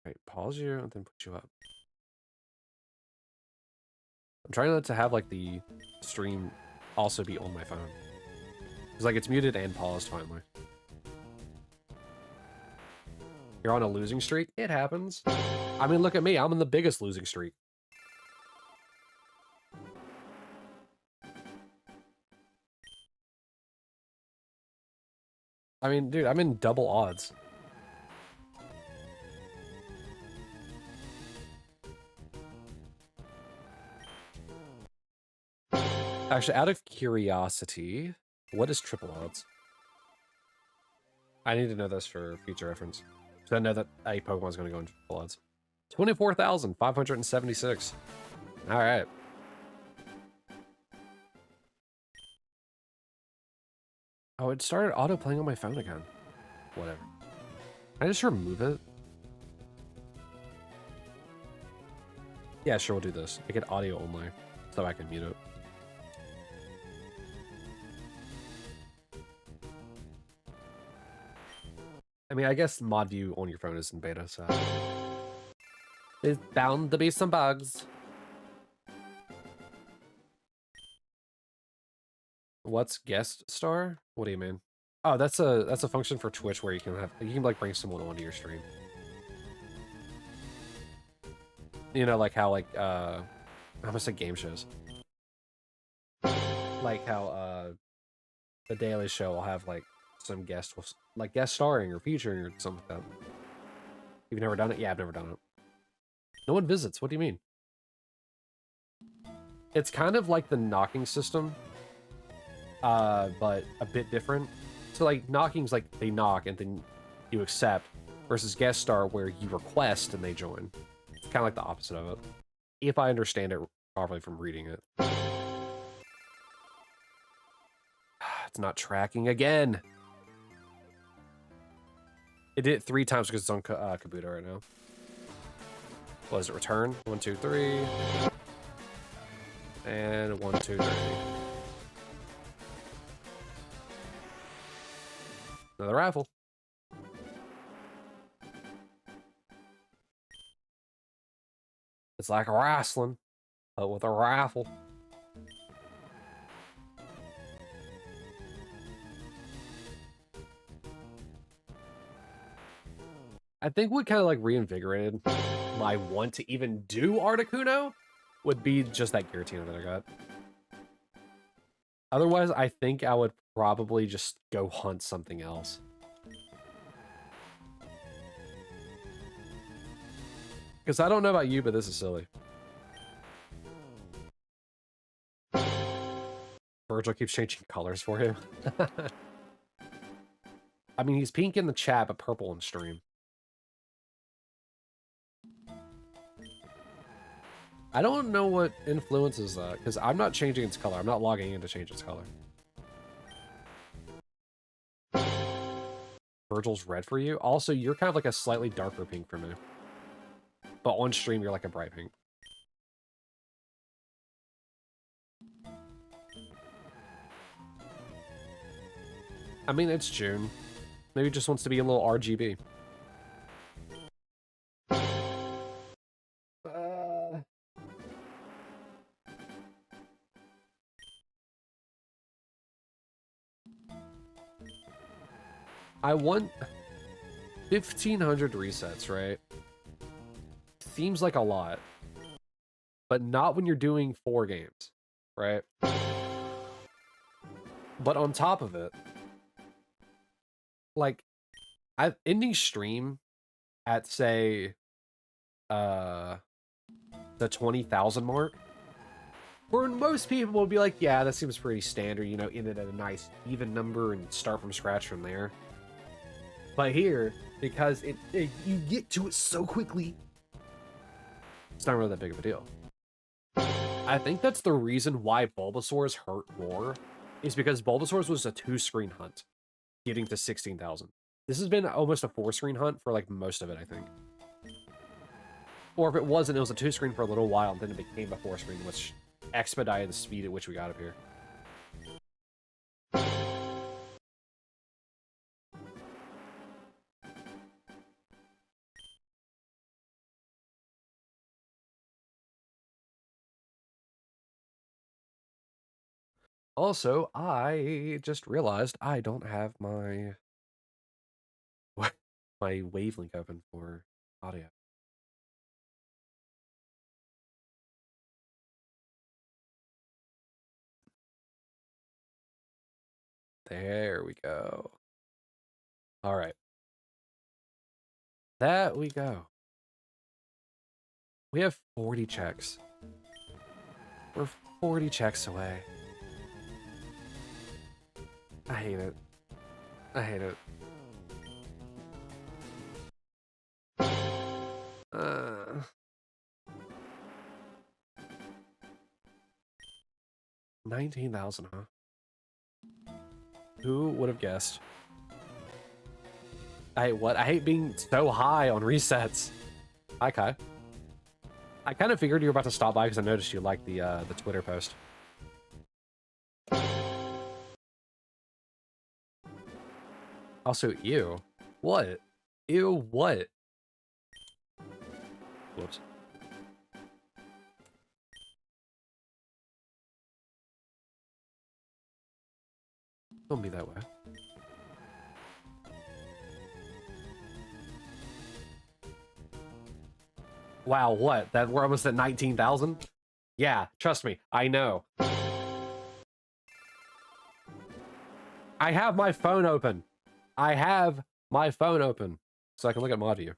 wait, pause you and then put you up. I'm trying not to have like the stream also be on my phone. It's like it's muted and paused finally. You're on a losing streak? It happens. I mean, look at me. I'm in the biggest losing streak. I mean, dude, I'm in double odds. Actually, out of curiosity, what is triple odds? I need to know this for future reference. So I know that a Pokemon's going to go in triple odds. 24,576. All right. Oh, it started auto-playing on my phone again. Whatever. Can I just remove it? Yeah, sure, we'll do this. Make it audio only, so I can mute it. I mean, I guess mod view on your phone is in beta, so... There's bound to be some bugs. What's guest star? What do you mean? Oh, that's a function for Twitch where you can like bring someone onto your stream. You know, like how like I almost said game shows. Like how the Daily Show will have like some guest like guest starring or featuring or something like that. You've never done it? Yeah, I've never done it. No one visits. What do you mean? It's kind of like the knocking system, but a bit different. So like knocking's like they knock and then you accept, versus guest star where you request and they join. It's kind of like the opposite of it, if I understand it properly from reading it. It's not tracking again. It did it 3 times because it's on Kabuto right now. What is it? Return? 1, 2, 3. And 1, 2, 3. Another raffle. It's like wrestling, but with a raffle. I think what kind of like reinvigorated my want to even do Articuno would be just that Giratina that I got. Otherwise, I think I would probably just go hunt something else. Because I don't know about you, but this is silly. Virgil keeps changing colors for him. I mean, he's pink in the chat, but purple in stream. I don't know what influences that, because I'm not changing its color. I'm not logging in to change its color. Virgil's red for you. Also, you're kind of like a slightly darker pink for me. But on stream, you're like a bright pink. I mean, it's June. Maybe he just wants to be a little RGB. I want 1,500 resets, right? Seems like a lot. But not when you're doing 4 games, right? But on top of it, like, I'm ending stream at, say, the 20,000 mark, where most people will be like, yeah, that seems pretty standard, you know, end it at a nice even number and start from scratch from there. But here, because you get to it so quickly, it's not really that big of a deal. I think that's the reason why Bulbasaur's hurt more, is because Bulbasaur's was a 2-screen hunt, getting to 16,000. This has been almost a 4-screen hunt for, like, most of it, I think. Or if it wasn't, it was a 2-screen for a little while, and then it became a 4-screen, which expedited the speed at which we got up here. Also, I just realized I don't have my my wavelink open for audio. There we go. All right. That we go. We have 40 checks. We're 40 checks away. I hate it. I hate it. 19,000, huh? Who would have guessed? I hate being so high on resets. Hi, Kai. I kind of figured you were about to stop by because I noticed you liked the Twitter post. Also, ew. What? Ew, what? Whoops. Don't be that way. Wow, what? That we're almost at 19,000? Yeah, trust me, I know. I have my phone open. I have my phone open so I can look at mod view.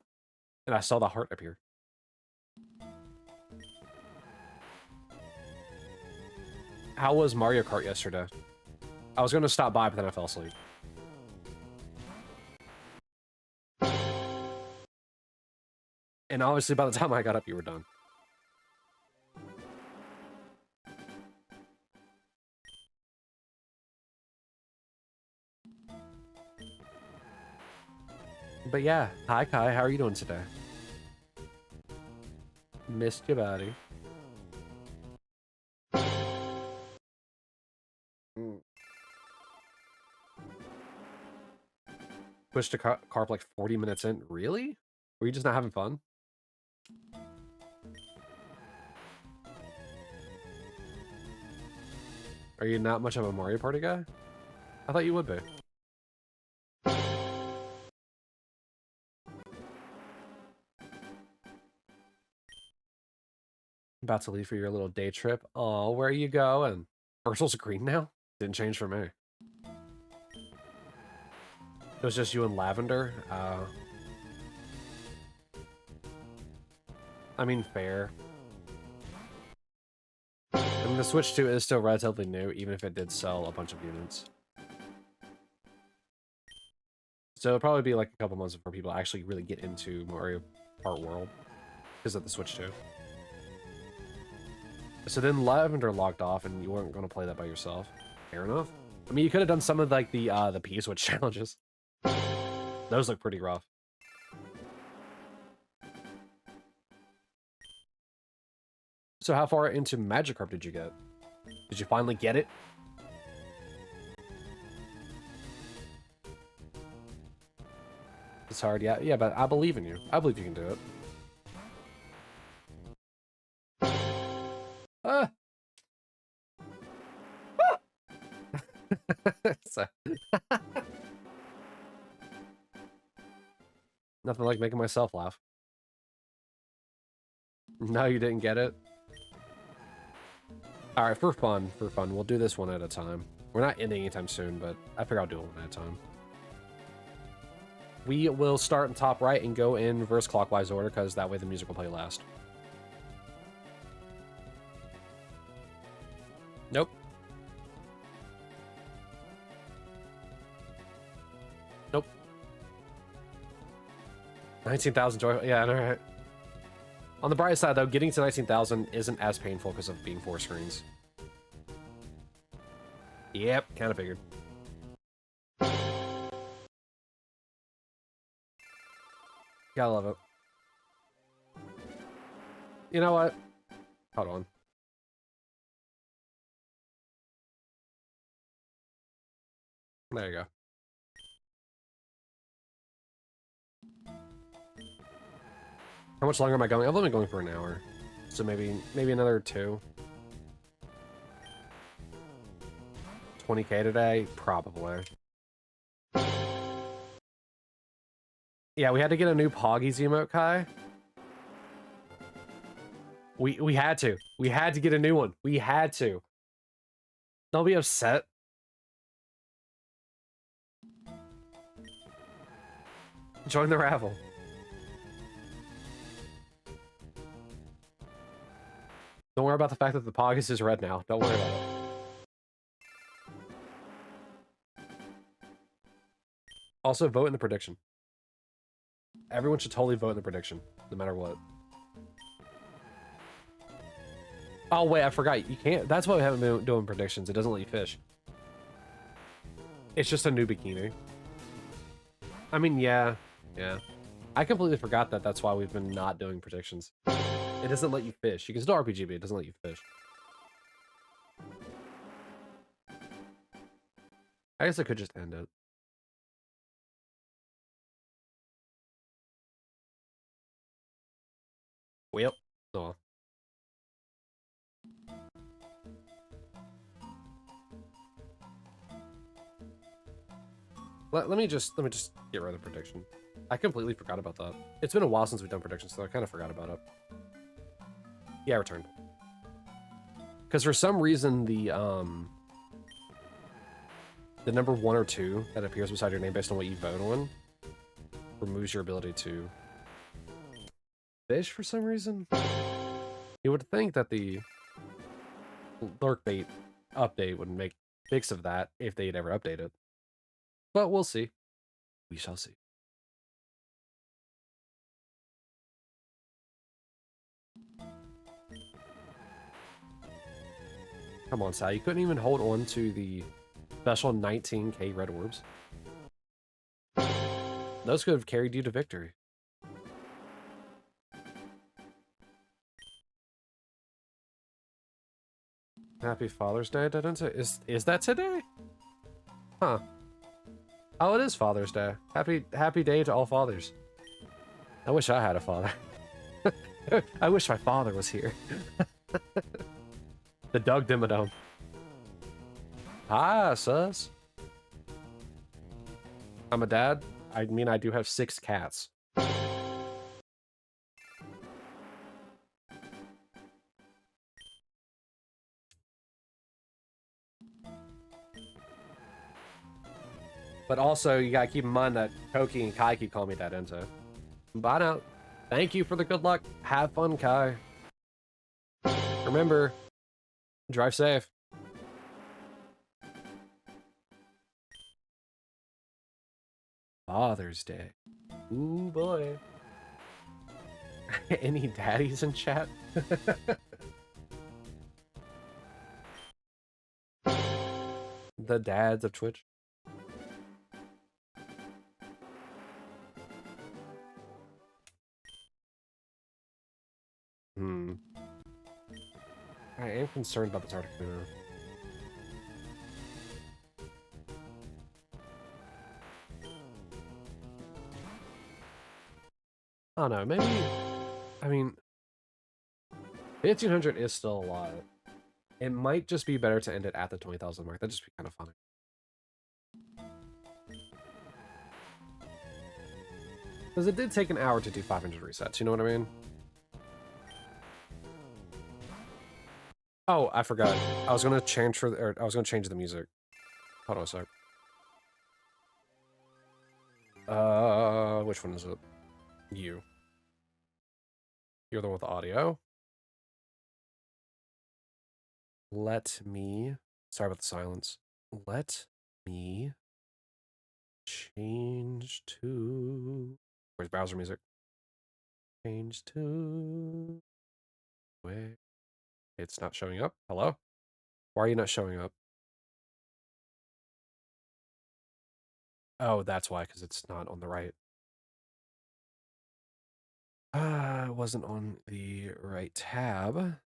And I saw the heart appear. How was Mario Kart yesterday? I was going to stop by, but then I fell asleep. And obviously, by the time I got up, you were done. But yeah, hi Kai, how are you doing today? Missed your body. Pushed a carp like 40 minutes in. Really? Were you just not having fun? Are you not much of a Mario Party guy? I thought you would be. About to leave for your little day trip. Oh, where are you going? Ursul's green now? Didn't change for me. It was just you and Lavender? I mean, fair. I mean, the Switch 2 is still relatively new, even if it did sell a bunch of units. So it'll probably be like a couple months before people actually really get into Mario Kart World because of the Switch 2. So then Lavender locked off, and you weren't going to play that by yourself. Fair enough. I mean, you could have done some of like the P-Switch challenges. Those look pretty rough. So how far into Magikarp did you get? Did you finally get it? It's hard, yeah, but I believe in you. I believe you can do it. Ah! So... Nothing like making myself laugh. No, you didn't get it? Alright, for fun, we'll do this one at a time. We're not ending anytime soon, but I figure I'll do it one at a time. We will start in top right and go in reverse clockwise order, because that way the music will play last. Nope. Nope. 19,000 joy. Yeah, alright. On the bright side, though, getting to 19,000 isn't as painful because of being 4 screens. Yep, kind of figured. Gotta love it. You know what? Hold on. There you go. How much longer am I going? I've only been going for an hour. So maybe another 2. 20k today? Probably. Yeah, we had to get a new Poggies emote, Kai. We had to. We had to get a new one. We had to. Don't be upset. Join the raffle. Don't worry about the fact that the Poggies is red now. Don't worry about it. Also, vote in the prediction. Everyone should totally vote in the prediction, no matter what. Oh, wait, I forgot. You can't... That's why we haven't been doing predictions. It doesn't let you fish. It's just a new bikini. I mean, yeah. Yeah. I completely forgot that that's why we've been not doing predictions. It doesn't let you fish. You can still RPG, but it doesn't let you fish. I guess I could just end it. Well, oh. Let me just get rid of the prediction. I completely forgot about that. It's been a while since we've done predictions, so I kind of forgot about it. Yeah, I returned. Because for some reason the number 1 or 2 that appears beside your name based on what you vote on removes your ability to fish for some reason. You would think that the lurk bait update would make fix of that if they'd ever update it. But we'll see. We shall see. Come on, Sal. You couldn't even hold on to the special 19k red orbs. Those could have carried you to victory. Happy Father's Day, didn't it? Is that today? Huh. Oh, it is Father's Day. Happy day to all fathers. I wish I had a father. I wish my father was here. The Doug Dimmadome. Hi, sus. I'm a dad. I mean, I do have 6 cats. But also, you gotta keep in mind that Koki and Kai keep calling me that into. Bye now. Thank you for the good luck. Have fun, Kai. Remember, drive safe. Father's Day. Ooh, boy. Any daddies in chat? The dads of Twitch. I am concerned about this Articuno. I don't know, maybe... I mean... 1,500 is still a lot. It might just be better to end it at the 20,000 mark. That'd just be kind of funny. Because it did take an hour to do 500 resets, you know what I mean? Oh, I forgot. I was gonna change the music. Hold on a sec. Which one is it? You. You're the one with the audio. Let me... Sorry about the silence. Let me change to... Where's browser music? Change to... Wait. It's not showing up. Hello? Why are you not showing up? Oh, that's why, because it's not on the right. It wasn't on the right tab.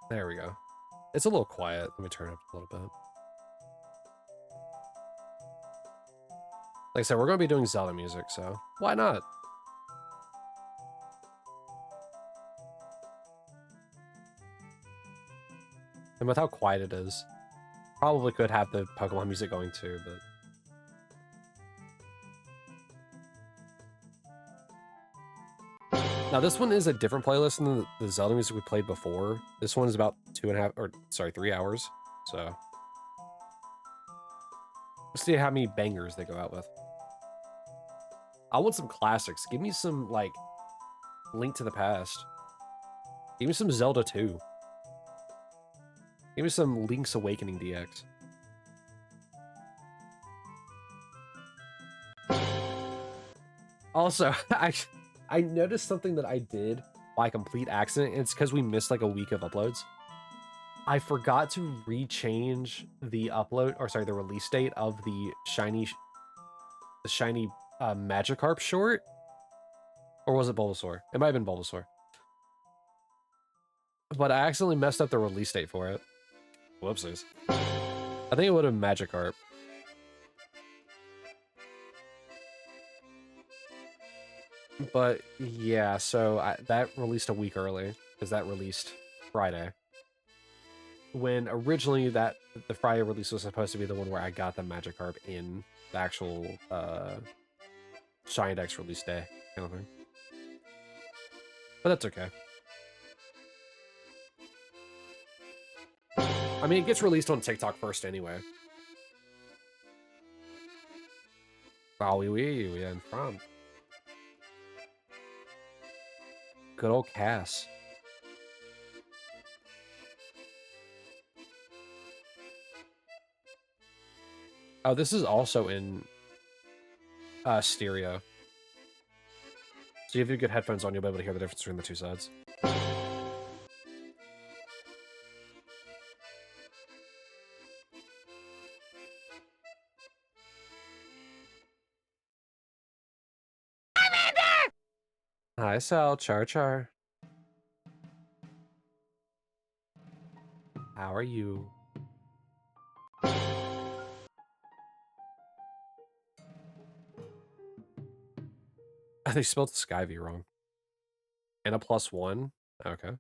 There we go. It's a little quiet. Let me turn it up a little bit. Like I said, we're going to be doing Zelda music, so why not? And with how quiet it is, probably could have the Pokemon music going too, but... Now, this one is a different playlist than the Zelda music we played before. This one is about 3 hours, so... Let's see how many bangers they go out with. I want some classics. Give me some, like, Link to the Past. Give me some Zelda 2. Give me some Link's Awakening DX. Also, I noticed something that I did by complete accident. It's because we missed like a week of uploads. I forgot to rechange the the release date of the shiny Magikarp short. Or was it Bulbasaur? It might have been Bulbasaur. But I accidentally messed up the release date for it. Whoopsies. I think it would have been Magikarp. But yeah, so that released a week early because that released Friday. When originally the Friday release was supposed to be the one where I got the Magikarp in the actual Shiny Dex release day kind of thing. But that's okay. I mean, it gets released on TikTok first anyway. Oh, we in front. Good old Cass. Oh, this is also in stereo. So if you have good headphones on, you'll be able to hear the difference between the two sides. Hi, Sal. Char. How are you? They spelled Skyview wrong. And a +1? Okay.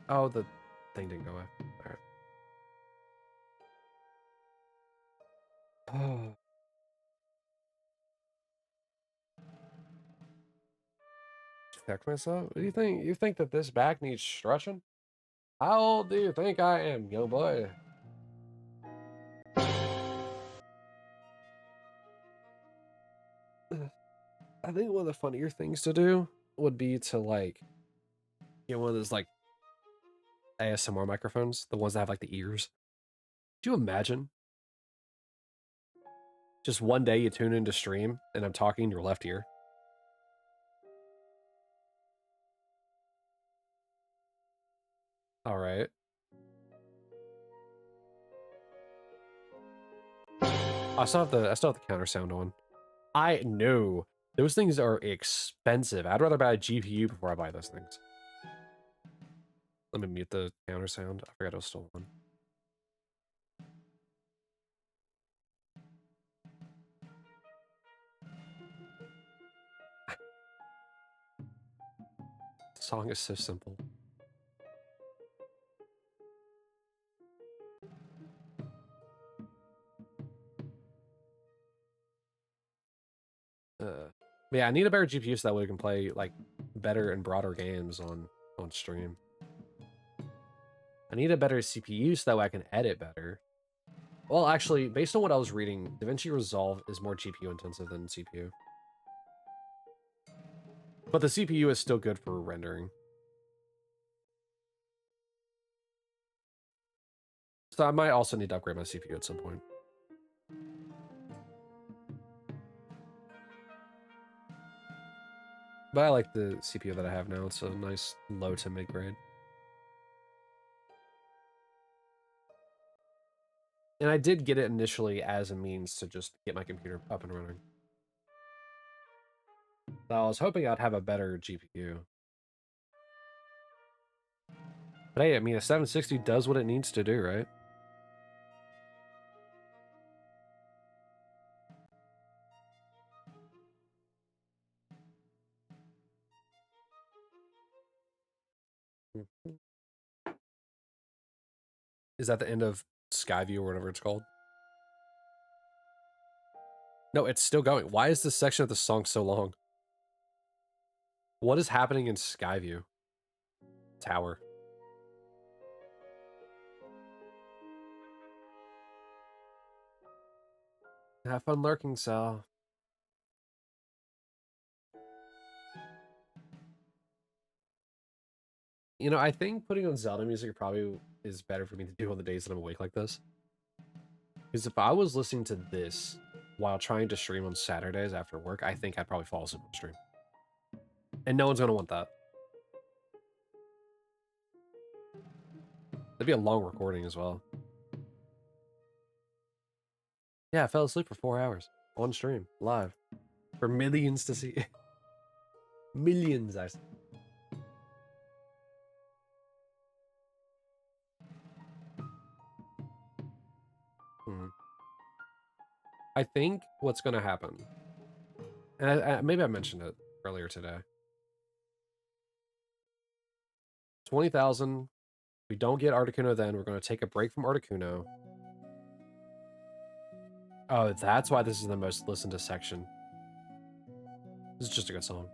Oh, the thing didn't go away. Alright. Oh. Check myself? What do you think? You think that this back needs stretching? How old do you think I am, young boy? I think one of the funnier things to do would be to, like, get one of those, like, ASMR microphones, the ones that have, like, the ears. Could you imagine Just one day you tune into stream and I'm talking in your left ear. All right. I still have the counter sound on. I know those things are expensive. I'd rather buy a GPU before I buy those things. Let me mute the counter sound. I forgot I was still on. The song is so simple. Yeah, I need a better GPU so that way we can play like better and broader games on stream. I need a better CPU so that way I can edit better. Well, actually, based on what I was reading, DaVinci Resolve is more GPU intensive than CPU. But the CPU is still good for rendering. So I might also need to upgrade my CPU at some point. But I like the CPU that I have now. It's a nice low to mid grade. And I did get it initially as a means to just get my computer up and running. So I was hoping I'd have a better GPU. But hey, I mean, a 760 does what it needs to do, right? Is that the end of Skyview or whatever it's called? No, it's still going. Why is this section of the song so long? What is happening in Skyview? Tower. Have fun lurking, Sal. You know, I think putting on Zelda music probably is better for me to do on the days that I'm awake like this. Because if I was listening to this while trying to stream on Saturdays after work, I think I'd probably fall asleep on stream. And no one's going to want that. That'd be a long recording as well. Yeah, I fell asleep for 4 hours on stream, live. For millions to see. Millions, I see. I think what's going to happen, and maybe I mentioned it earlier today. 20,000. We don't get Articuno then. We're going to take a break from Articuno. Oh, that's why this is the most listened to section. This is just a good song.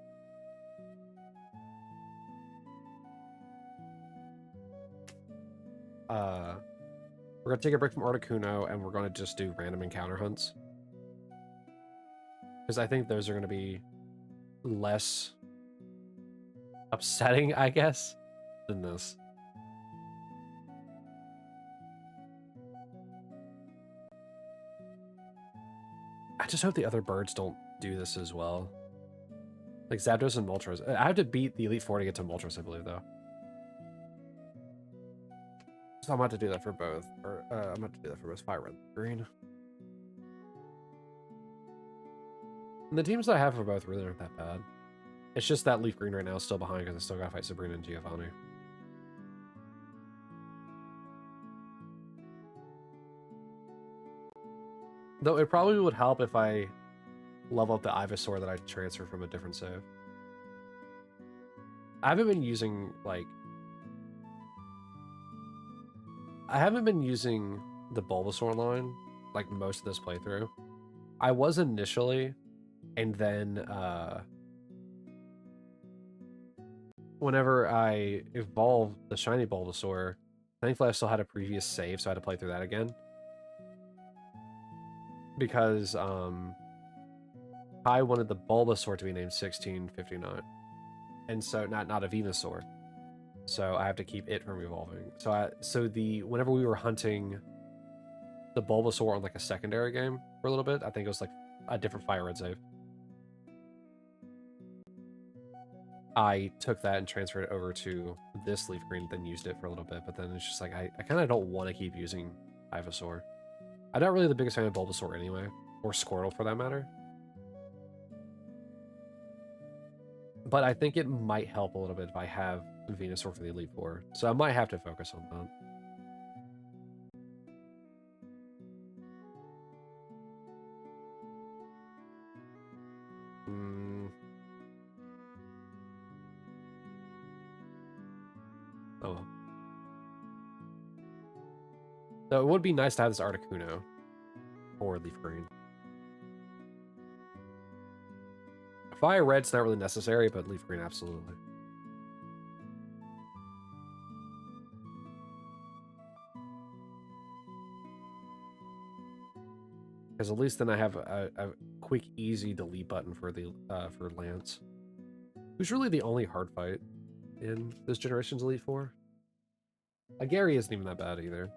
We're going to take a break from Articuno, and we're going to just do random encounter hunts. Because I think those are going to be less upsetting, I guess, than this. I just hope the other birds don't do this as well. Like Zapdos and Moltres. I have to beat the Elite Four to get to Moltres, I believe, though. So I'm about to do that for both. Or I'm about to do that for both Fire Red and Green. And the teams that I have for both really aren't that bad. It's just that Leaf Green right now is still behind because I still gotta fight Sabrina and Giovanni. Though it probably would help if I level up the Ivysaur that I transferred from a different save. I haven't been using, like... I haven't been using the Bulbasaur line, like, most of this playthrough. I was initially, and then, whenever I evolved the Shiny Bulbasaur, thankfully I still had a previous save, so I had to play through that again. Because, I wanted the Bulbasaur to be named 1659. And so, not a Venusaur. So I have to keep it from evolving. So whenever we were hunting the Bulbasaur on like a secondary game, for a little bit. I think it was like a different fire red save. I took that and transferred it over to this leaf green, then used it for a little bit, but then it's just like, I kind of don't want to keep using Ivysaur. I'm not really the biggest fan of Bulbasaur anyway, or Squirtle for that matter. But I think it might help a little bit if I have Venusaur for the Elite Four, so I might have to focus on that. Oh well. So it would be nice to have this Articuno or Leaf Green. Fire Red's not really necessary, but Leaf Green absolutely. Because at least then I have a quick, easy delete button for the for Lance, who's really the only hard fight in this generation's Elite Four. Gary isn't even that bad either.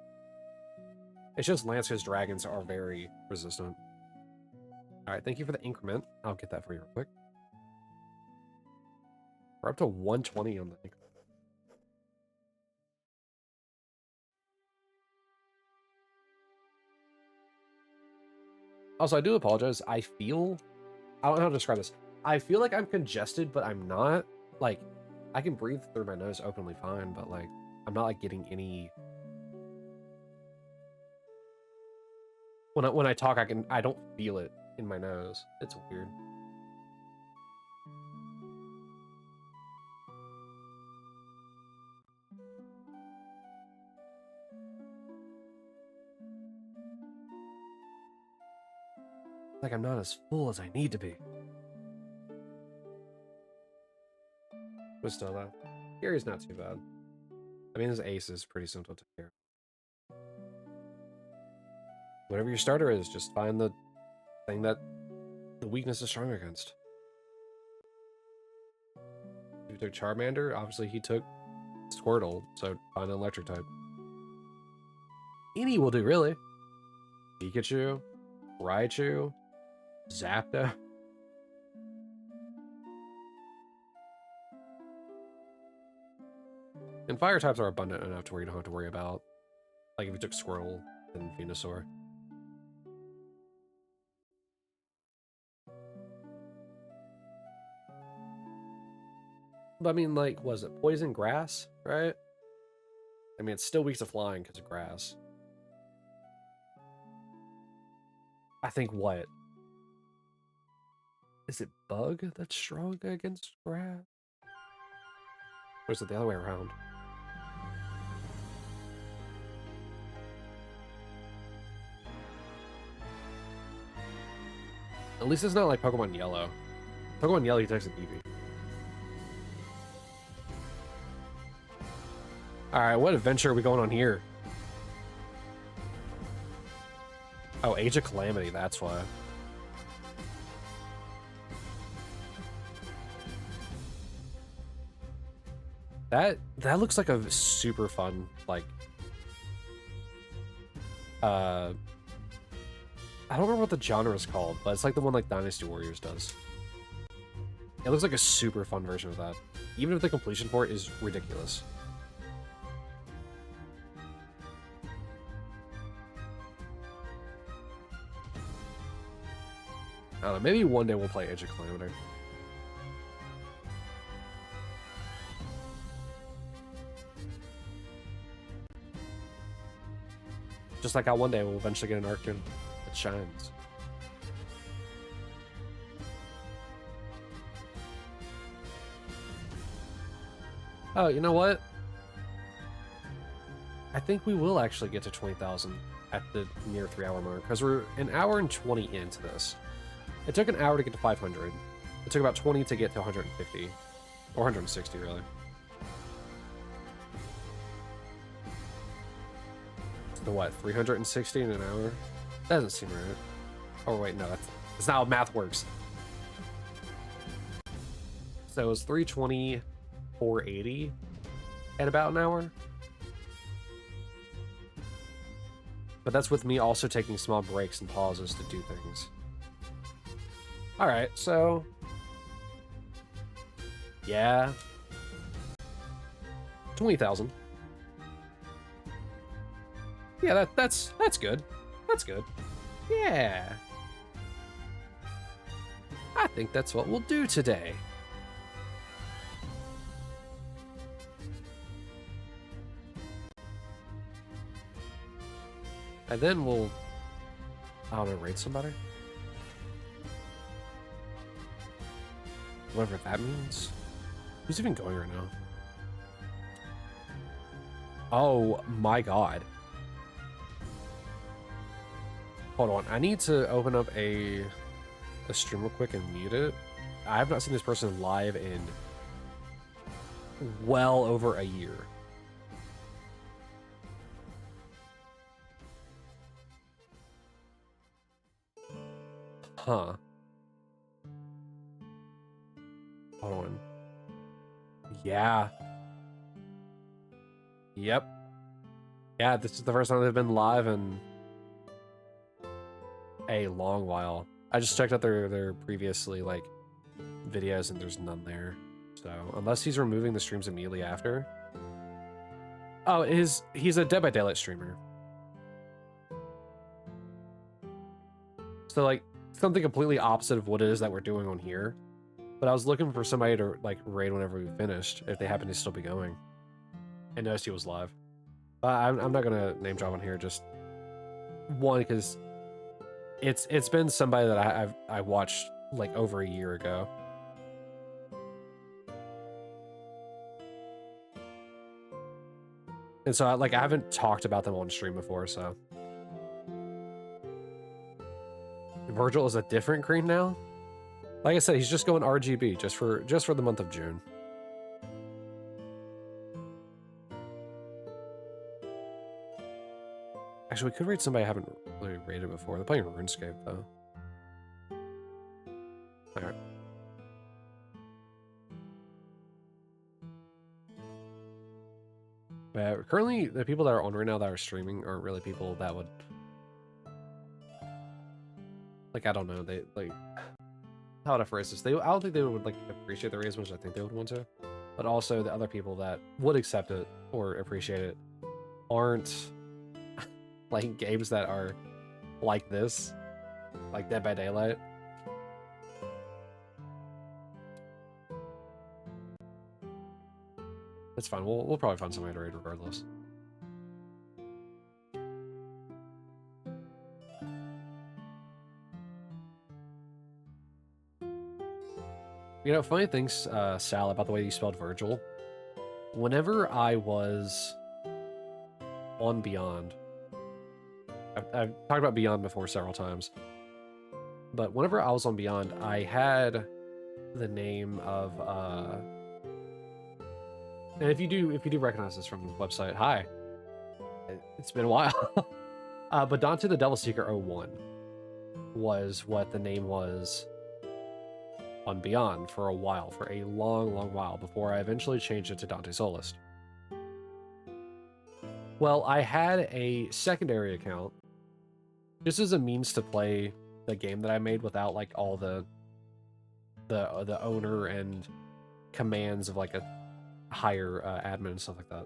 It's just Lance, because dragons are very resistant. All right, thank you for the increment. I'll get that for you real quick. We're up to 120 on the increment. Also, I do apologize. I don't know how to describe this. I feel like I'm congested, but I'm not. Like, I can breathe through my nose openly fine, but like, I'm not like getting any. When I talk, I don't feel it in my nose. It's weird. Like I'm not as full as I need to be. But still, though, Gary's not too bad. I mean, his ace is pretty simple to take care of. Whatever your starter is, just find the thing that the weakness is strong against. If you took Charmander, obviously he took Squirtle, so find an electric type. Any will do, really. Pikachu, Raichu, Zapdos. And fire types are abundant enough to where you don't have to worry about, like if you took Squirtle and Venusaur. But I mean, like, was it poison grass, right? I mean, it's still weak to flying because of grass. I think what? Is it bug that's strong against grass? Or is it the other way around? At least it's not like Pokemon Yellow. Pokemon Yellow, he takes an Eevee. Alright, what adventure are we going on here? Oh, Age of Calamity, that's why. That looks like a super fun, like... I don't remember what the genre is called, but it's like the one like Dynasty Warriors does. It looks like a super fun version of that. Even if the completion for it is ridiculous. I don't know, maybe one day we'll play Age of Calamity. Just like how one day we'll eventually get an Arcton that shines. Oh, you know what? I think we will actually get to 20,000 at the near 3-hour mark, because we're an hour and 20 into this. It took an hour to get to 500. It took about 20 to get to 150. Or 160, really. So what, 360 in an hour? That doesn't seem right. Oh, wait, no, that's not how math works. So it was 320, 480 at about an hour. but that's with me also taking small breaks and pauses to do things. All right, so yeah, 20,000. Yeah, that's good. That's good. Yeah. I think that's what we'll do today. And then we'll, I don't know, raid somebody? Whatever that means. Who's even going right now? Oh my god. Hold on, I need to open up a stream real quick and mute it. I have not seen this person live in well over a year. Huh. Hold on. Yeah. Yep. Yeah, this is the first time they've been live in a long while. I just checked out their previously like videos and there's none there. So unless he's removing the streams immediately after. Oh, he's a Dead by Daylight streamer. So like something completely opposite of what it is that we're doing on here. But I was looking for somebody to like raid whenever we finished, if they happen to still be going. And noticed he was live. I'm not gonna name drop on here, just one because it's been somebody that I watched like over a year ago. And so I haven't talked about them on stream before, so. Virgil is a different green now? Like I said, he's just going RGB just for the month of June. Actually, we could raid somebody I haven't really raided before. They're playing RuneScape, though. Alright. Currently, the people that are on right now that are streaming aren't really people that would... Like, I don't know, they, like... How would I phrase this? I don't think they would, like, appreciate the raid as much as I think they would want to. But also, the other people that would accept it or appreciate it aren't playing games that are like this. Like Dead by Daylight. It's fine. We'll probably find somebody to raid regardless. You know, funny things, Sal, about the way you spelled Virgil. Whenever I was on Beyond, I've talked about Beyond before several times, but whenever I was on Beyond, I had the name of, and if you do recognize this from the website, hi, it's been a while, but Dante the Devil Seeker 01 was what the name was on Beyond for a while, for a long while, before I eventually changed it to Dante Solist. Well, I had a secondary account just as a means to play the game that I made without like all the owner and commands of like a higher admin and stuff like that.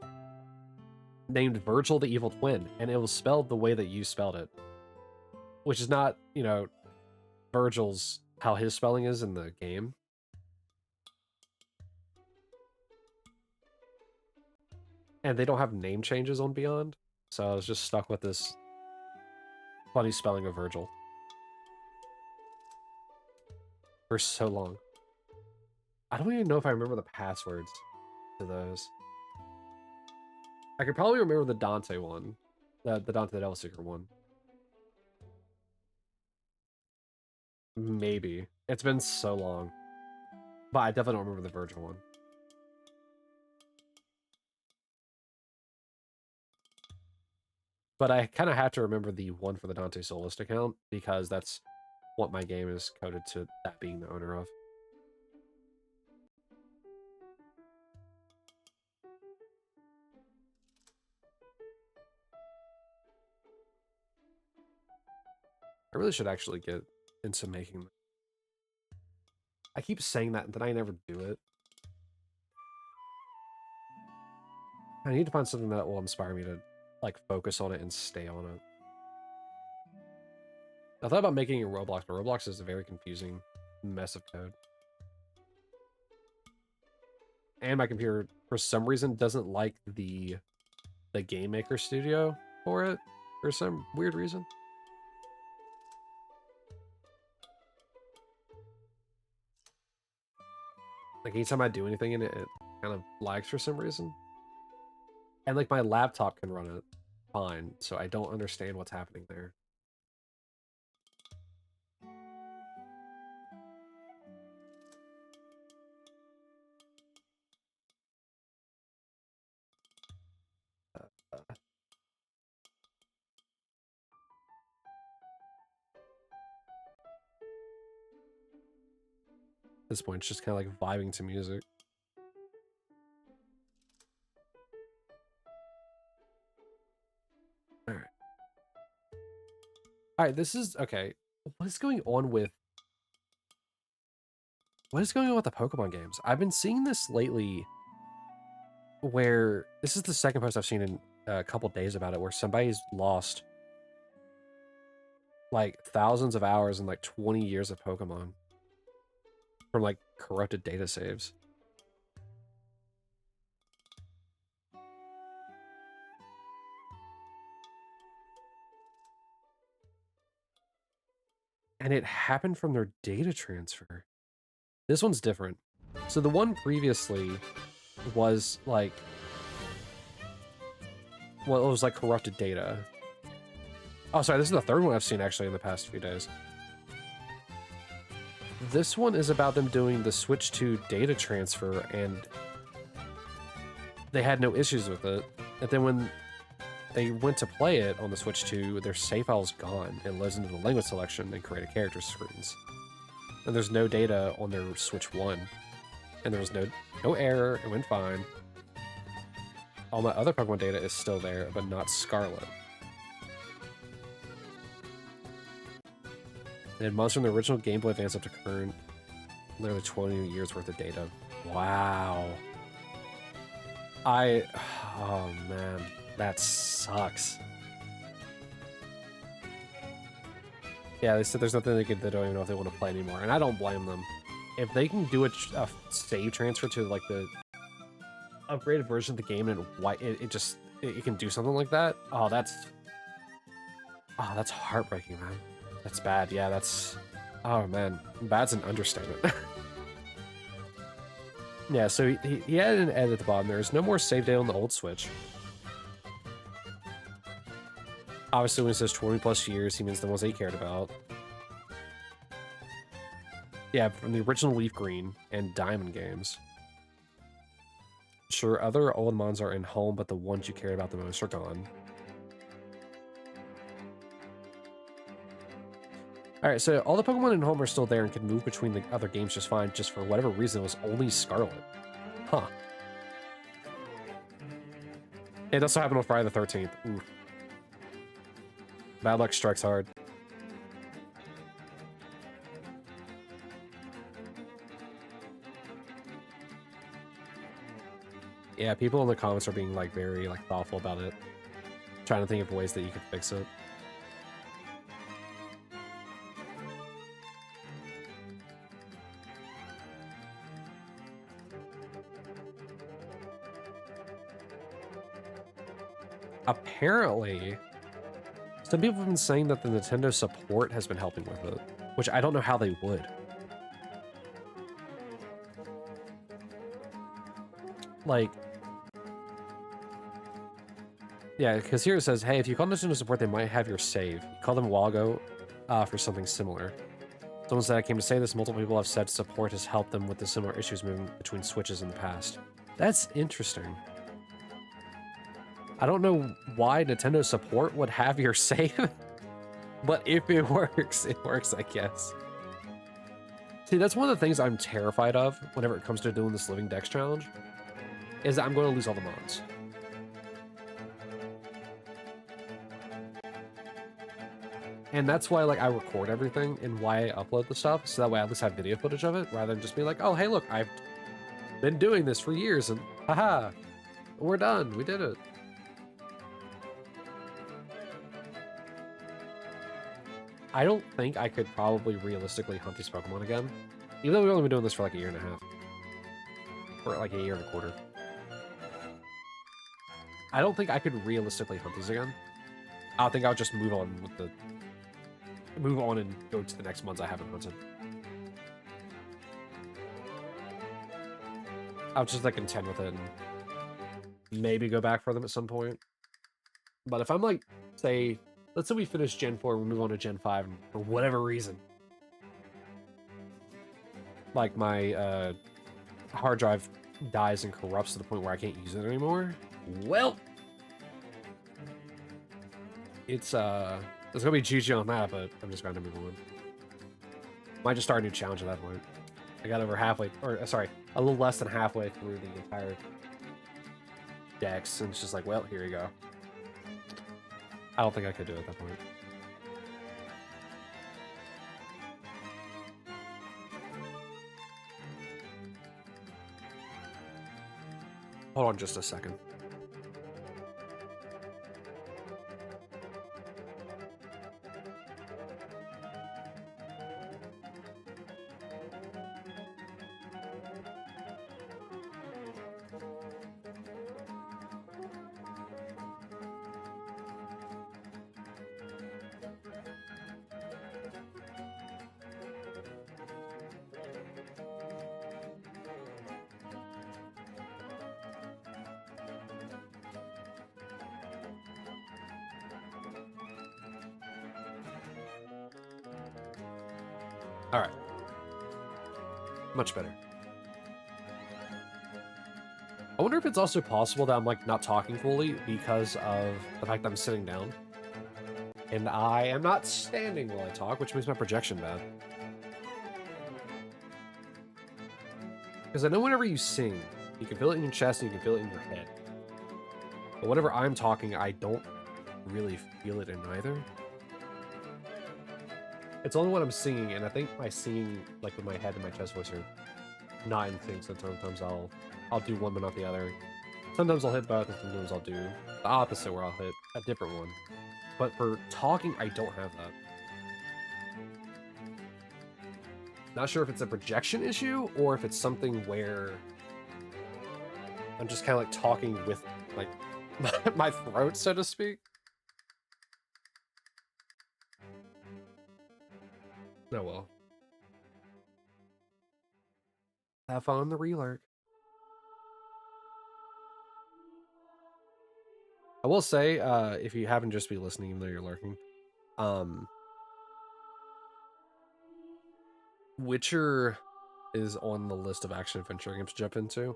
Named Virgil the Evil Twin, and it was spelled the way that you spelled it, which is not, you know, Virgil's how his spelling is in the game. And they don't have name changes on Beyond, so I was just stuck with this funny spelling of Virgil for so long. I don't even know if I remember the passwords to those. I could probably remember the Dante one, the Dante the Devil Seeker one. Maybe. It's been so long. But I definitely don't remember the Virgil one. But I kind of have to remember the one for the Dante Solist account, because that's what my game is coded to that being the owner of. I really should actually get into making them. I keep saying that, and then I never do it. I need to find something that will inspire me to, like, focus on it and stay on it. I thought about making a Roblox, but Roblox is a very confusing mess of code. And my computer, for some reason, doesn't like the Game Maker Studio for it, for some weird reason. Like, anytime I do anything in it, it kind of lags for some reason. And, like, my laptop can run it fine, so I don't understand what's happening there. At this point, it's just kind of like vibing to music. All right. All right, this is okay. What is going on with the Pokemon games? I've been seeing this lately where this is the second post I've seen in a couple days about it, where somebody's lost like thousands of hours and like 20 years of Pokemon from like corrupted data saves. And it happened from their data transfer. This one's different. So the one previously was like, well, it was like corrupted data. Oh, sorry, this is the third one I've seen actually in the past few days. This one is about them doing the Switch 2 data transfer, and they had no issues with it. And then when they went to play it on the Switch 2, their save file's gone. It lives into the language selection and created character screens. And there's no data on their Switch 1. And there was no error, it went fine. All my other Pokemon data is still there, but not Scarlet. They had monsters from the original Game Boy Advance up to current, literally 20 years worth of data. Wow. Oh man, that sucks. Yeah, they said there's nothing they don't even know if they want to play anymore, and I don't blame them. If they can do a save transfer to like the upgraded version of the game and it can do something like that, oh that's heartbreaking, man. That's bad. Yeah, that's... Oh, man. Bad's an understatement. Yeah, so he added an edit at the bottom. There is no more save data on the old Switch. Obviously, when he says 20 plus years, he means the ones that he cared about. Yeah, from the original Leaf Green and Diamond games. Sure, other old mons are in home, but the ones you cared about the most are gone. Alright, so all the Pokemon in home are still there and can move between the other games just fine, just for whatever reason it was only Scarlet. Huh. It also happened on Friday the 13th. Ooh. Bad luck strikes hard. Yeah, people in the comments are being like very like thoughtful about it. Trying to think of ways that you could fix it. Apparently, some people have been saying that the Nintendo support has been helping with it, which I don't know how they would. Like, yeah, because here it says, hey, if you call Nintendo support, they might have your save. You called them a while ago for something similar. Someone said I came to say this. Multiple people have said support has helped them with the similar issues moving between Switches in the past. That's interesting. I don't know why Nintendo support would have your save, but if it works, it works, I guess. See, that's one of the things I'm terrified of whenever it comes to doing this Living Dex challenge, is that I'm going to lose all the mods. And that's why like I record everything and why I upload the stuff, so that way I at least have video footage of it, rather than just be like, oh hey look, I've been doing this for years and haha, we're done, we did it. I don't think I could probably realistically hunt these Pokemon again, even though we've only been doing this for like a year and a half, or like a year and a quarter. I don't think I could realistically hunt these again. I think I'll just move on and go to the next ones I haven't hunted. I'll just like contend with it and maybe go back for them at some point. But if I'm like, say, let's say we finish Gen 4, we move on to Gen 5, and for whatever reason, like my hard drive dies and corrupts to the point where I can't use it anymore, well, it's gonna be GG on that, but I'm just going to move on. Might just start a new challenge at that point. I got over halfway, or sorry, a little less than halfway through the entire dex, and it's just like, well, here you go. I don't think I could do it at that point. Hold on just a second. All right. Much better. I wonder if it's also possible that I'm like not talking fully because of the fact that I'm sitting down. And I am not standing while I talk, which makes my projection bad. Because I know whenever you sing, you can feel it in your chest and you can feel it in your head. But whenever I'm talking, I don't really feel it in either. It's only when I'm singing, and I think my singing, like with my head and my chest voice, are not in sync. So sometimes I'll do one but not the other. Sometimes I'll hit both, and sometimes I'll do the opposite, where I'll hit a different one. But for talking, I don't have that. Not sure if it's a projection issue or if it's something where I'm just kind of like talking with like my throat, so to speak. Oh well. Have fun on the relurk. I will say, if you haven't just be listening, even though you're lurking, Witcher is on the list of action adventure games to jump into,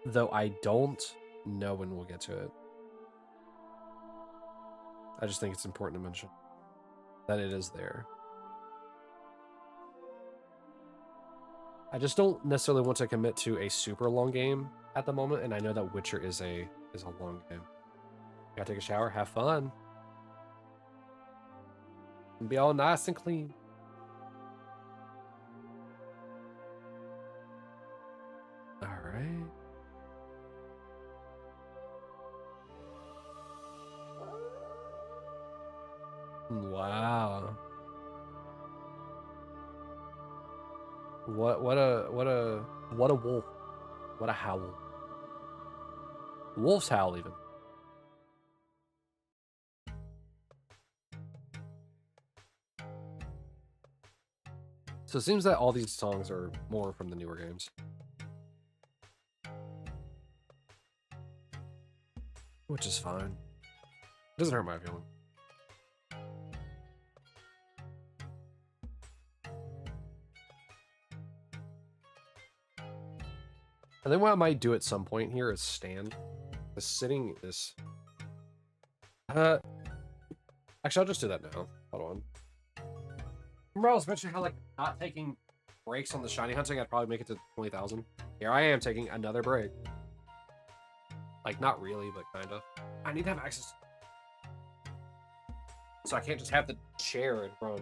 though I don't know when we'll get to it. I just think it's important to mention that it is there. I just don't necessarily want to commit to a super long game at the moment, and I know that Witcher is a long game. Gotta take a shower, have fun, and be all nice and clean. All right. Wow. What a wolf. What a howl. Wolf's howl even. So it seems that all these songs are more from the newer games. Which is fine. Doesn't hurt my feeling. And then what I might do at some point here is stand. The sitting is... Actually, I'll just do that now. Hold on. Remember I was mentioning how, like, not taking breaks on the shiny hunting, I'd probably make it to 20,000. Here I am taking another break. Like, not really, but kind of. I need to have access. So I can't just have the chair in front.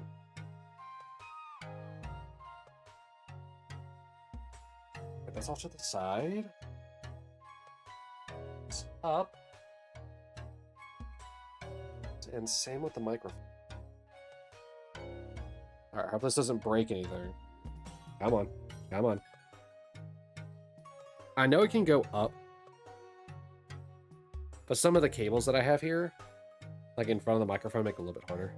Put this off to the side. It's up. And same with the microphone. Alright, hope this doesn't break anything. Come on. Come on. I know it can go up. But some of the cables that I have here, like in front of the microphone, make it a little bit harder.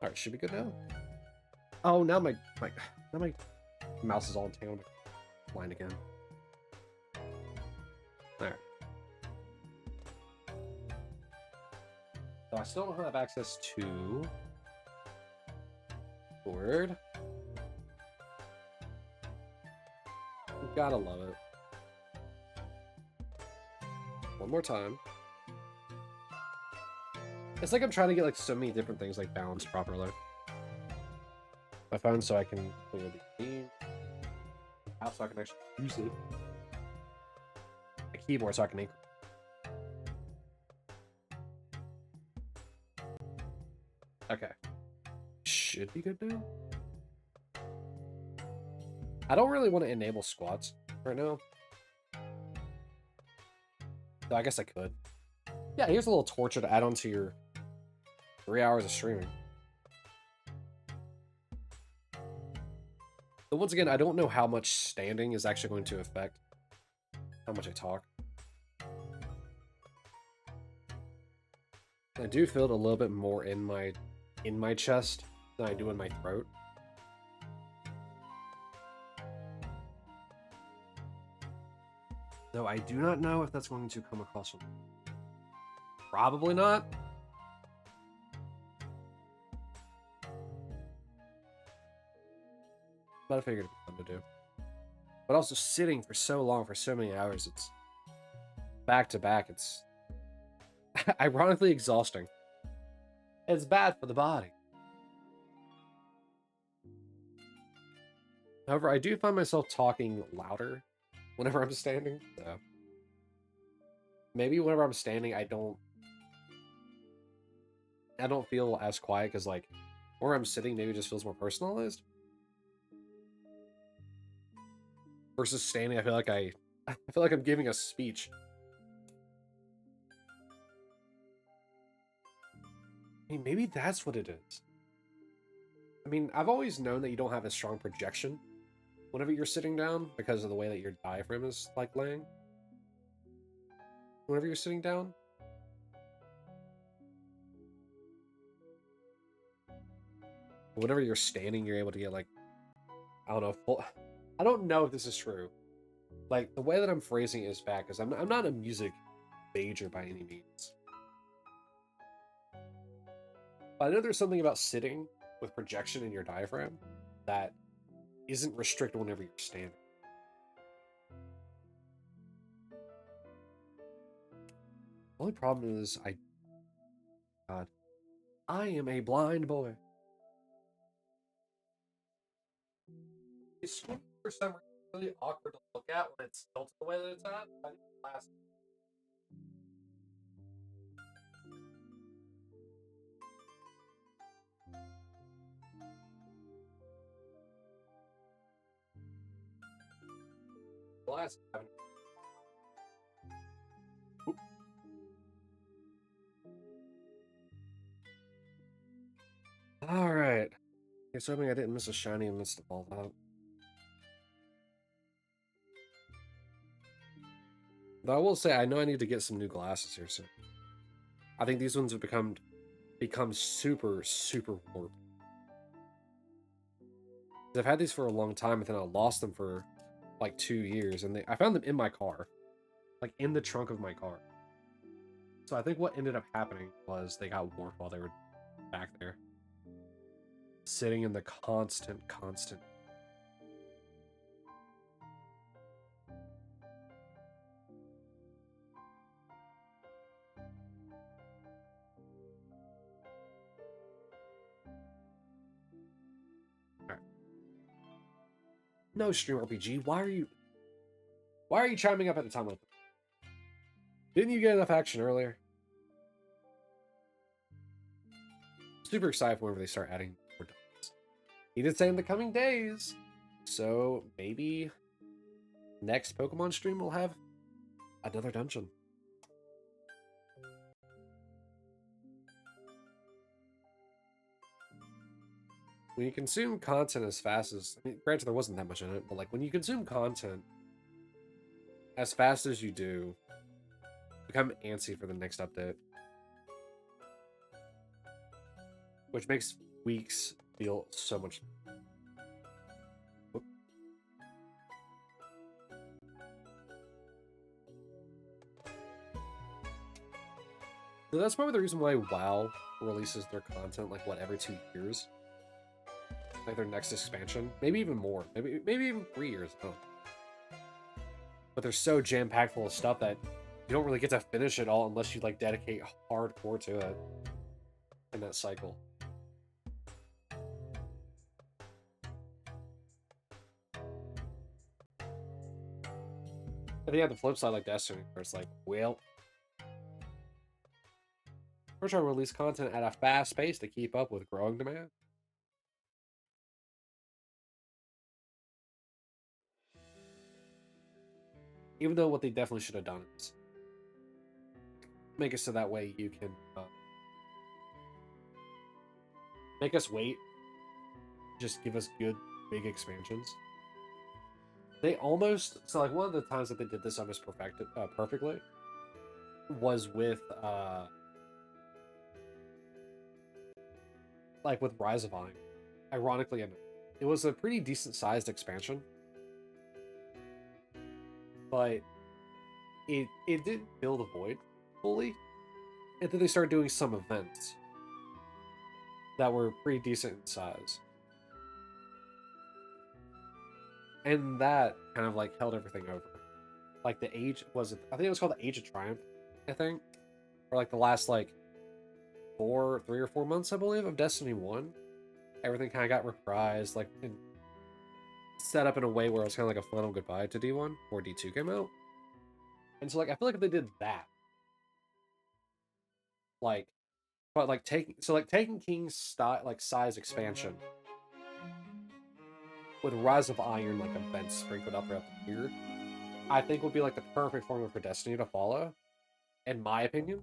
Alright, should be good now. Oh, now my mouse is all entangled. Blind again. Alright. So I still don't have access to board. You gotta love it. One more time. It's like I'm trying to get like so many different things like balanced properly. My phone so I can clear the game. Mouse so I can actually use it. A keyboard so I can ink. Okay. Should be good now. I don't really want to enable squats right now. So I guess I could. Yeah, here's a little torture to add on to your 3 hours of streaming. But once again, I don't know how much standing is actually going to affect how much I talk. I do feel it a little bit more in my chest than I do in my throat. Though I do not know if that's going to come across. Probably not. But I figured it'd be fun to do. But also sitting for so long, for so many hours, it's back to back. It's ironically exhausting. It's bad for the body. However, I do find myself talking louder whenever I'm standing. So maybe whenever I'm standing, I don't feel as quiet because like where I'm sitting maybe just feels more personalized. Versus standing, I feel like I'm giving a speech. I mean, maybe that's what it is. I mean, I've always known that you don't have a strong projection whenever you're sitting down because of the way that your diaphragm is like laying. Whenever you're sitting down. Whenever you're standing, you're able to get like, I don't know, full... I don't know if this is true. Like, the way that I'm phrasing it is bad because I'm not a music major by any means. But I know there's something about sitting with projection in your diaphragm that isn't restricted whenever you're standing. The only problem is God, I am a blind boy. It's for some reason really awkward to look at when it's tilted the way that it's at. I need glasses. Glasses. All right. Guess hoping I didn't miss a shiny amidst all that. But I will say, I know I need to get some new glasses here soon. I think these ones have become super, super warped. I've had these for a long time, and then I lost them for like 2 years, and I found them in my car, like in the trunk of my car. So I think what ended up happening was they got warped while they were back there, sitting in the constant. No, Stream RPG, why are you chiming up at a time like that? Didn't you get enough action earlier? Super excited for whenever they start adding more dungeons. He did say in the coming days, so maybe next Pokemon stream will have another dungeon. When you consume content as fast as, I mean, granted there wasn't that much in it, but like when you consume content as fast as you do, become antsy for the next update, which makes weeks feel so much. So that's probably the reason why WoW releases their content like what, every 2 years, like their next expansion, maybe even more, maybe even 3 years. Oh. But they're so jam-packed full of stuff that you don't really get to finish it all unless you like dedicate hardcore to it in that cycle. I think on the flip side, like Destiny, where it's like, well, we're trying to release content at a fast pace to keep up with growing demand. Even though what they definitely should have done is make it so that way you can make us wait, just give us good big expansions. They almost, so like one of the times that they did this almost perfectly was with like with Rise of Iron. Ironically enough, it was a pretty decent sized expansion, but it didn't fill the void fully. And then they started doing some events that were pretty decent in size, and that kind of like held everything over. Like the age, was it, I think it was called the Age of Triumph, I think, or like the last like 3 or 4 months, I believe, of Destiny 1. Everything kind of got reprised, like, and set up in a way where it was kind of like a final goodbye to D1 before D2 came out. And so, like, I feel like if they did that, like, but like Taken King's style, like size expansion with Rise of Iron, like events sprinkled out throughout the year, I think would be like the perfect formula for Destiny to follow, in my opinion.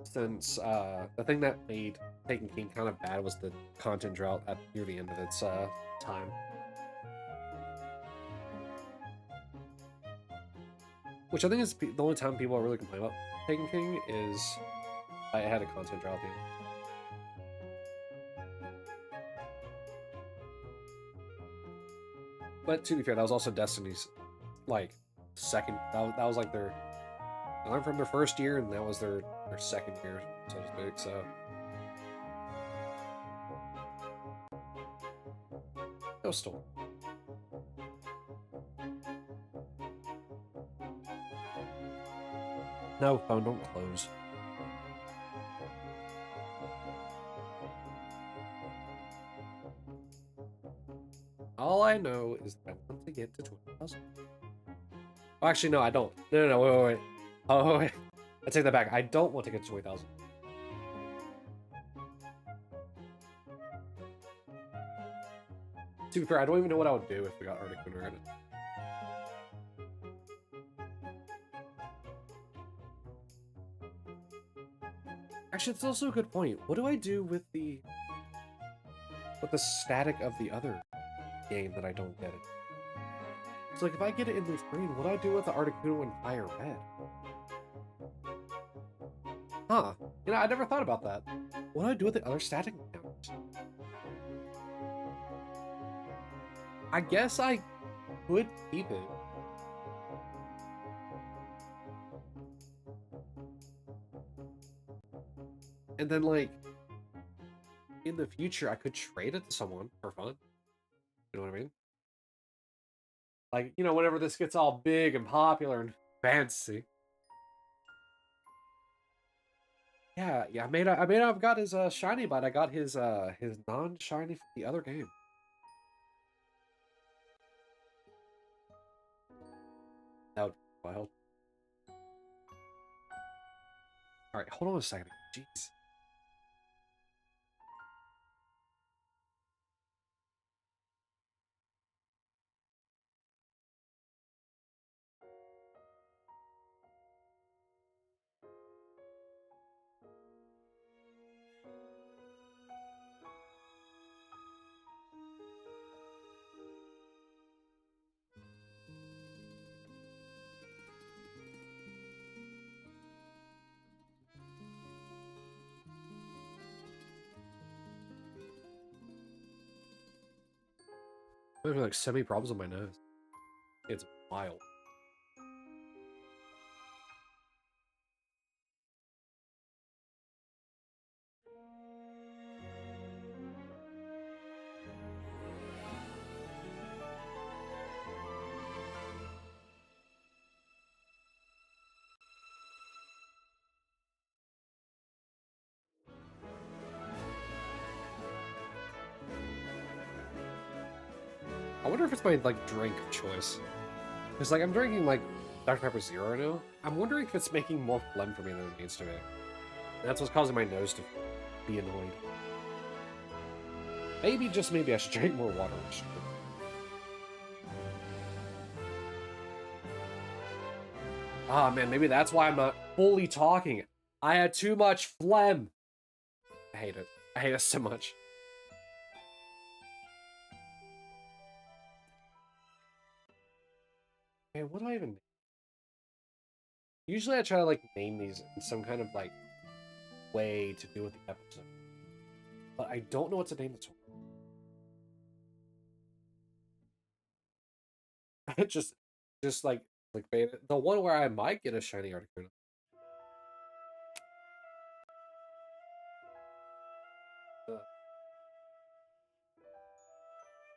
Since the thing that made Taken King kind of bad was the content drought near the end of its time. Which I think is the only time people are really complaining about Taken King is I had a content drought at the end. But to be fair, that was also Destiny's like second. That was like their. I learned from their first year, and that was their second year, so to speak. So it was still. No, phone, don't close. All I know is that I want to get to 20,000. Oh, actually, no, I don't. No, wait. Oh, wait. I take that back. I don't want to get to 20,000. To be fair, I don't even know what I would do if we got Articuno in it. Actually, it's also a good point. What do I do with the static of the other game that I don't get it? So like if I get it in leaf green, what do I do with the Articuno in fire red? Huh. You know, I never thought about that. What do I do with the other static encounters? I guess I could keep it. And then like in the future I could trade it to someone for fun. You know what I mean? Like, you know, whenever this gets all big and popular and fancy. Yeah, I may not have got his shiny, but I got his non-shiny from the other game. That would be wild. All right, hold on a second. Jeez. I'm having like so many problems with my nose. It's wild. I wonder if it's my like drink of choice. Because like I'm drinking like Dr. Pepper Zero now. I'm wondering if it's making more phlegm for me than it needs to be. That's what's causing my nose to be annoyed. Maybe, just maybe, I should drink more water. Ah, man, maybe that's why I'm not fully talking. I had too much phlegm. I hate it. I hate it so much. Man, what do I even... Usually I try to, like, name these in some kind of, like, way to do with the episode. But I don't know what to name this one. just like the one where I might get a shiny Articuno.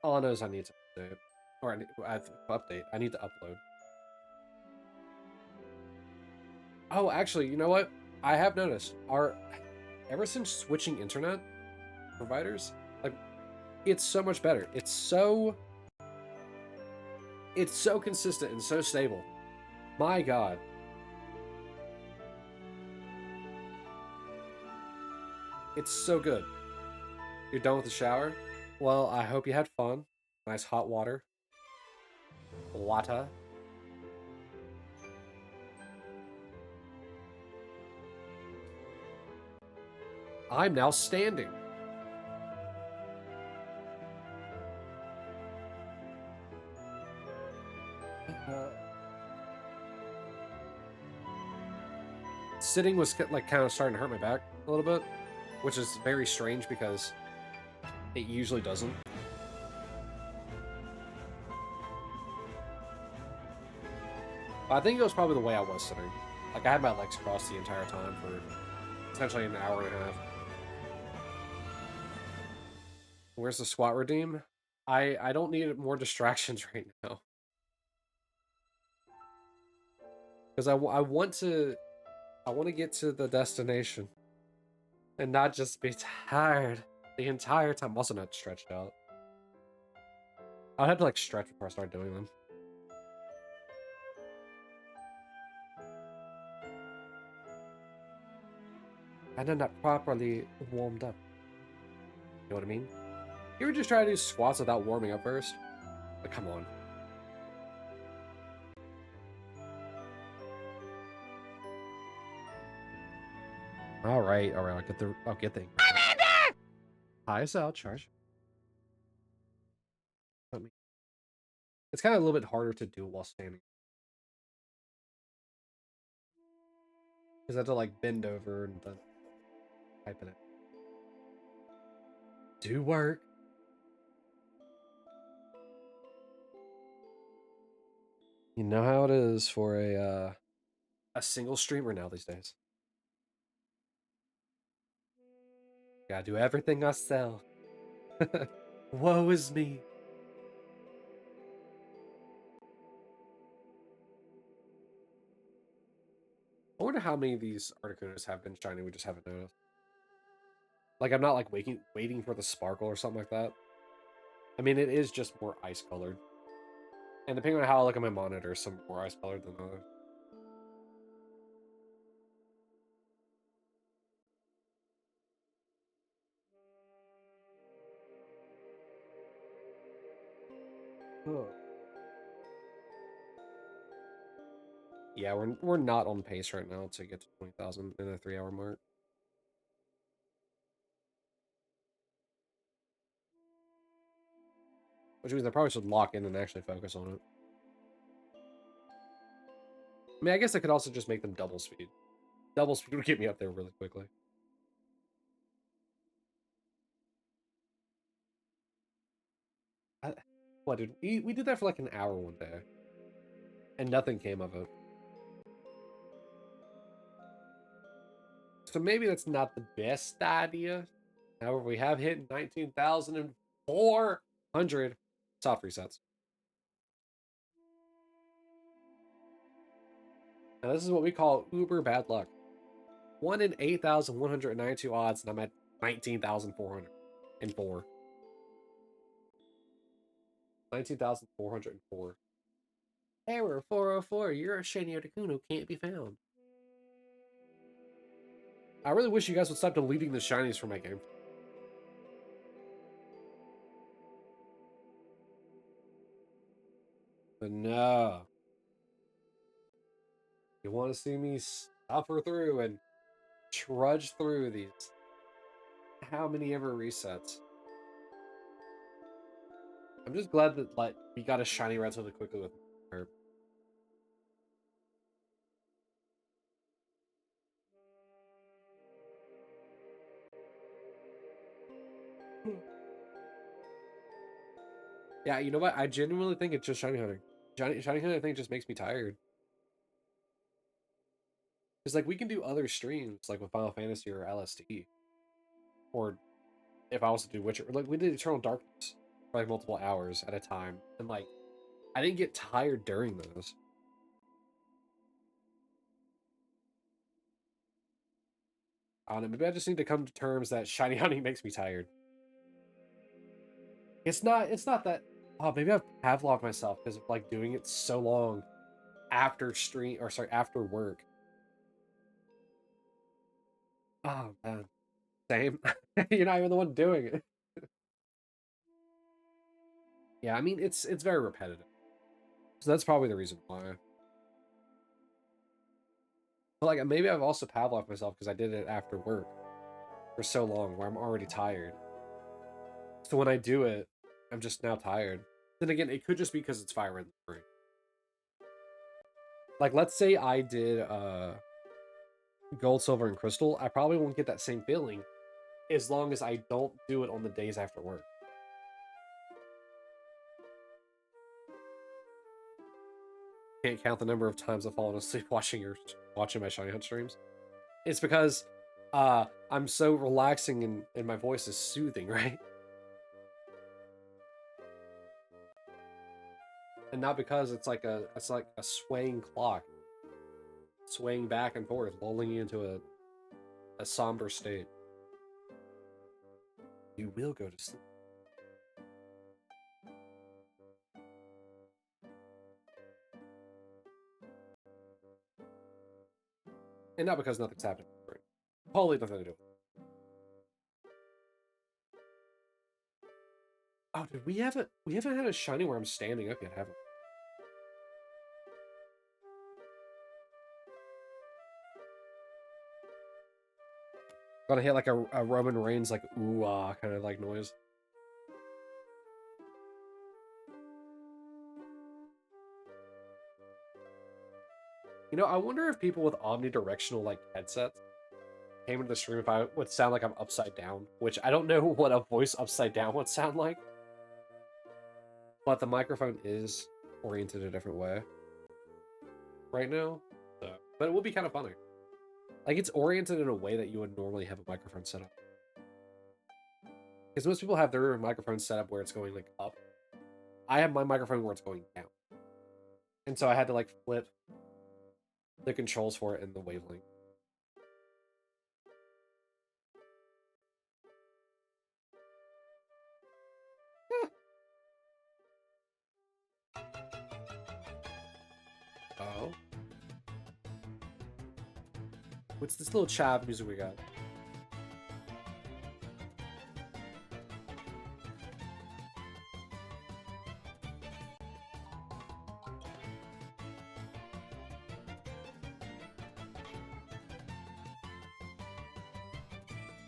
All I know is I need to update. Or I need to upload. Oh, actually, you know what? I have noticed ever since switching internet providers, like it's so much better. It's so consistent and so stable. My God. It's so good. You're done with the shower? Well, I hope you had fun. Nice hot water. Water. I'm now standing. Sitting was like kind of starting to hurt my back a little bit, which is very strange because it usually doesn't. But I think it was probably the way I was sitting. Like I had my legs crossed the entire time for essentially an hour and a half. Where's the squat redeem? I don't need more distractions right now. Because I want to get to the destination. And not just be tired the entire time. I'm also not stretched out. I'd have to like stretch before I start doing them. And I'm not properly warmed up. You know what I mean? You ever just try to do squats without warming up first? Like, come on. All right. I'll get the. Hi, Sal. Charge. It's kind of a little bit harder to do while standing. Because I have to like bend over and then type it in. Do work. You know how it is for a single streamer now these days. Gotta do everything I sell. Woe is me. I wonder how many of these Articunos have been shiny we just haven't noticed. Like, I'm not like waiting for the sparkle or something like that. I mean, it is just more ice colored. And depending on how I look at my monitor, some more ice colored than others. Yeah, we're not on pace right now to get to 20,000 in a 3-hour mark. Which means I probably should lock in and actually focus on it. I mean, I guess I could also just make them double speed. Double speed would get me up there really quickly. What, dude? We did that for like an hour one day. And nothing came of it. So maybe that's not the best idea. However, we have hit 19,400 soft resets. Now, this is what we call uber bad luck. 1 in 8,192 odds, and I'm at 19,404. 19,404. Error 404. You're a Shiny Articuno can't be found. I really wish you guys would stop deleting the shinies from my game. But no. You want to see me suffer through and trudge through these. How many ever resets? I'm just glad that like we got a shiny relatively quickly with her. Yeah, you know what? I genuinely think it's just shiny hunting. Shiny hunting, I think, just makes me tired. Because like we can do other streams like with Final Fantasy or LSD, or if I was to do Witcher, like we did Eternal Darkness for like multiple hours at a time, and like I didn't get tired during those. I don't know. Maybe I just need to come to terms that shiny hunting makes me tired. It's not. It's not that. Oh, maybe I've Pavloved myself because of like doing it so long after stream or sorry after work. Oh man, same. You're not even the one doing it. Yeah, I mean it's very repetitive, so that's probably the reason why. But like maybe I've also Pavloved myself because I did it after work for so long where I'm already tired. So when I do it, I'm just now tired. Then again, it could just be because it's Fire Red and Spring. Like let's say I did Gold, Silver, and Crystal, I probably won't get that same feeling as long as I don't do it on the days after work. Can't count the number of times I've fallen asleep watching my Shiny Hunt streams. It's because I'm so relaxing and my voice is soothing, right? And not because it's like a swaying clock, swaying back and forth, lulling you into a somber state. You will go to sleep. And not because nothing's happening. Totally nothing to do with it. Oh, dude, we haven't had a shiny where I'm standing up yet, have we? Gotta hit like a Roman Reigns like ooh ah kind of like noise. You know, I wonder if people with omnidirectional like headsets came into the stream if I would sound like I'm upside down, which I don't know what a voice upside down would sound like. But the microphone is oriented a different way right now. So, but it would be kind of funny. Like it's oriented in a way that you would normally have a microphone set up. Because most people have their microphone set up where it's going like up. I have my microphone where it's going down. And so I had to like flip the controls for it in the wavelength. Oh. What's this little chav music we got?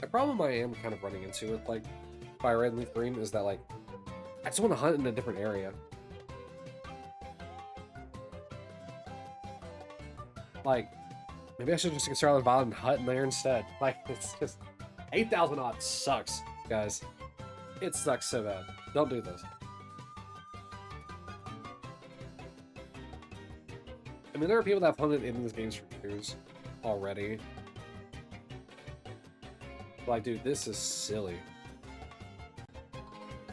The problem I am kind of running into with like Fire Red and Leaf Green is that like I just want to hunt in a different area. Like maybe I should just get Scarlet Violet and hunt in there instead. Like it's just 8,000 odds sucks, guys. It sucks so bad. Don't do this. I mean, there are people that have hunted in these games for years already. Like, dude, this is silly.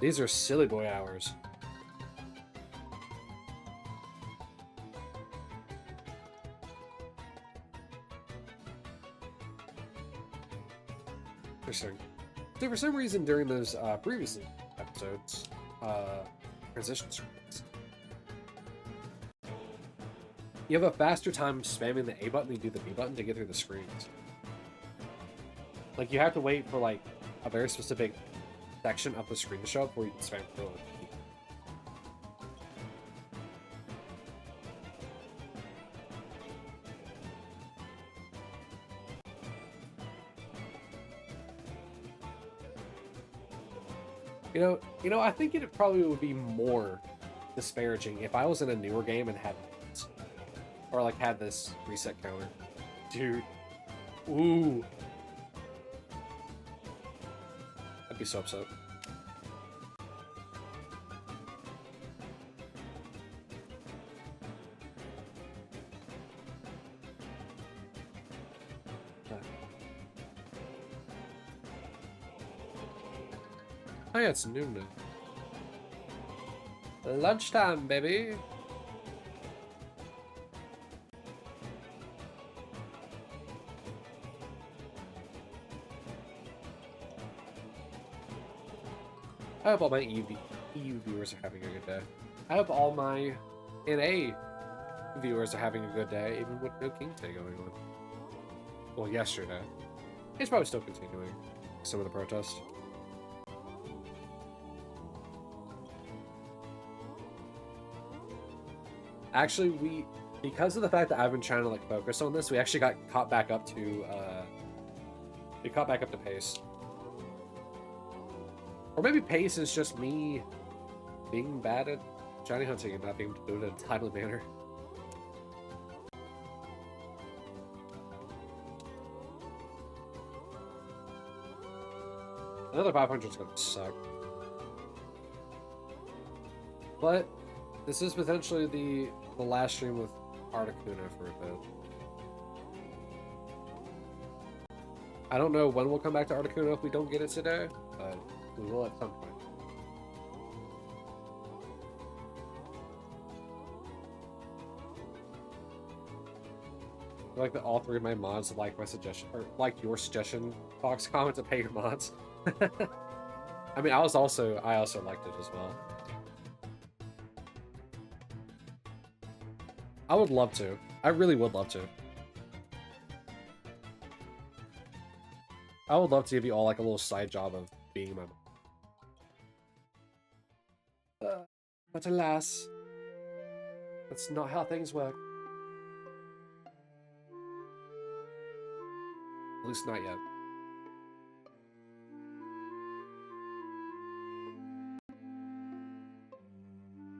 These are silly boy hours. Interesting. So for some reason during those previous episodes, transition screens, you have a faster time spamming the A button than you do the B button to get through the screens. Like, you have to wait for, like, a very specific section of the screen to show up before you can spam through it. You know, I think it probably would be more disparaging if I was in a newer game and had, or like had this reset counter. Dude, ooh, I'd be so upset. Oh yeah, it's noon now. Lunchtime, baby. I hope all my EU viewers are having a good day. I hope all my NA viewers are having a good day, even with no King's Day going on. Well, yesterday. It's probably still continuing some of the protests. Actually, because of the fact that I've been trying to like focus on this, we actually got caught back up to pace. Or maybe pace is just me being bad at shiny hunting and not being able to do it in a timely manner. Another 500 is gonna suck. But this is potentially the last stream with Articuno for a bit. I don't know when we'll come back to Articuno if we don't get it today, but we will at some point. I like that all three of my mods like my suggestion, or like your suggestion box comment to pay your mods. I mean, I also liked it as well. I would love to. I really would love to. I would love to give you all like a little side job of being my mom. But alas, that's not how things work. At least not yet.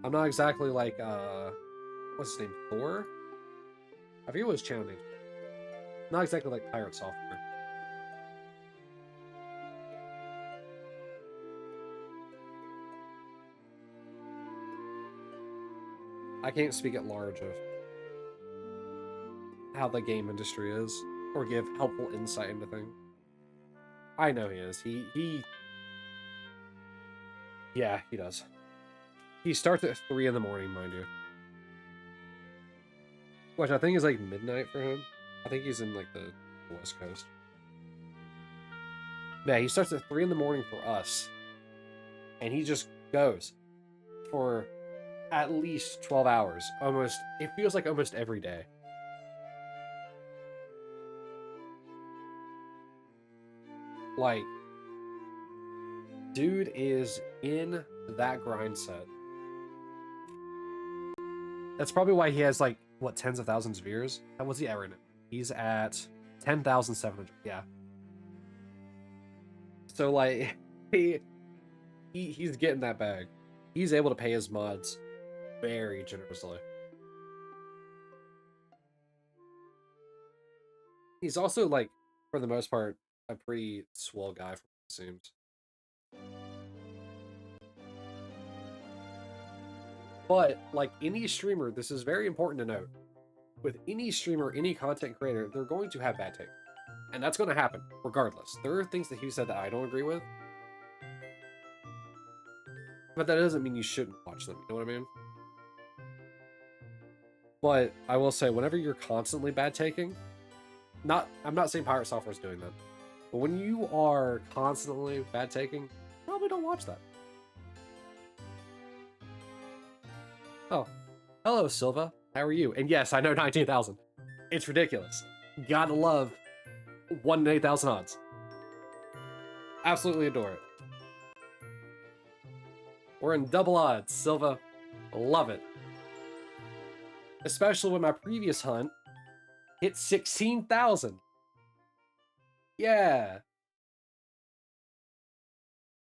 I'm not exactly like, what's his name? Thor? I forget what his channel name. Not exactly like Pirate Software. I can't speak at large of how the game industry is, or give helpful insight into things. I know he is. Yeah, he does. He starts at 3 in the morning, mind you. Which I think is like midnight for him. I think he's in like the West Coast. Yeah, he starts at 3 in the morning for us. And he just goes for at least 12 hours. Almost, it feels like almost every day. Like, dude is in that grind set. That's probably why he has like, what, tens of thousands of viewers? What's he at right now? He's at 10,700, yeah. So like he's getting that bag. He's able to pay his mods very generously. He's also like, for the most part, a pretty swell guy from what it seems. But like any streamer, this is very important to note. With any streamer, any content creator, they're going to have bad takes. And that's going to happen, regardless. There are things that he said that I don't agree with. But that doesn't mean you shouldn't watch them, you know what I mean? But I will say, whenever you're constantly bad taking, I'm not saying Pirate Software is doing that, but when you are constantly bad taking, probably don't watch that. Oh, hello, Silva. How are you? And yes, I know 19,000. It's ridiculous. Gotta love 1 in 8,000 odds. Absolutely adore it. We're in double odds, Silva. Love it. Especially when my previous hunt hit 16,000. Yeah.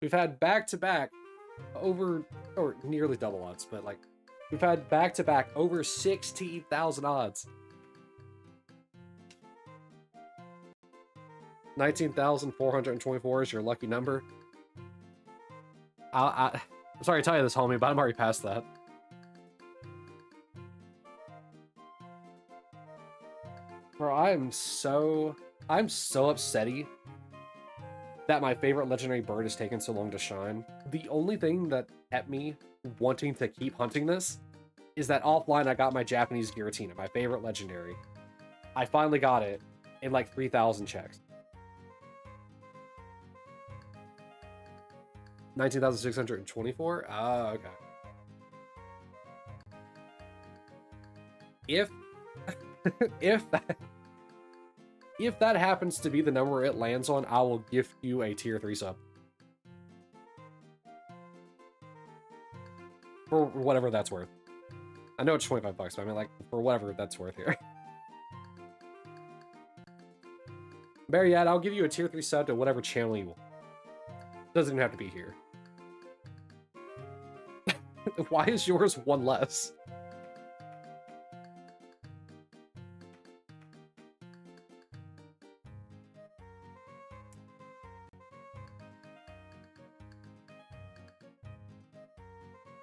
We've had back-to-back over, or nearly double odds, but like, we've had back-to-back over 16,000 odds. 19,424 is your lucky number. I'm sorry to tell you this, homie, but I'm already past that. Bro, I'm so upsetty that my favorite legendary bird has taken so long to shine. The only thing that kept me wanting to keep hunting this is that offline I got my Japanese Giratina, my favorite legendary. I finally got it in like 3,000 checks. 19,624? Ah, okay. If if that happens to be the number it lands on, I will gift you a tier 3 sub. For whatever that's worth. I know it's 25 bucks, but I mean, like, for whatever that's worth here. Mariette, I'll give you a tier 3 sub to whatever channel you want. Doesn't even have to be here. Why is yours one less?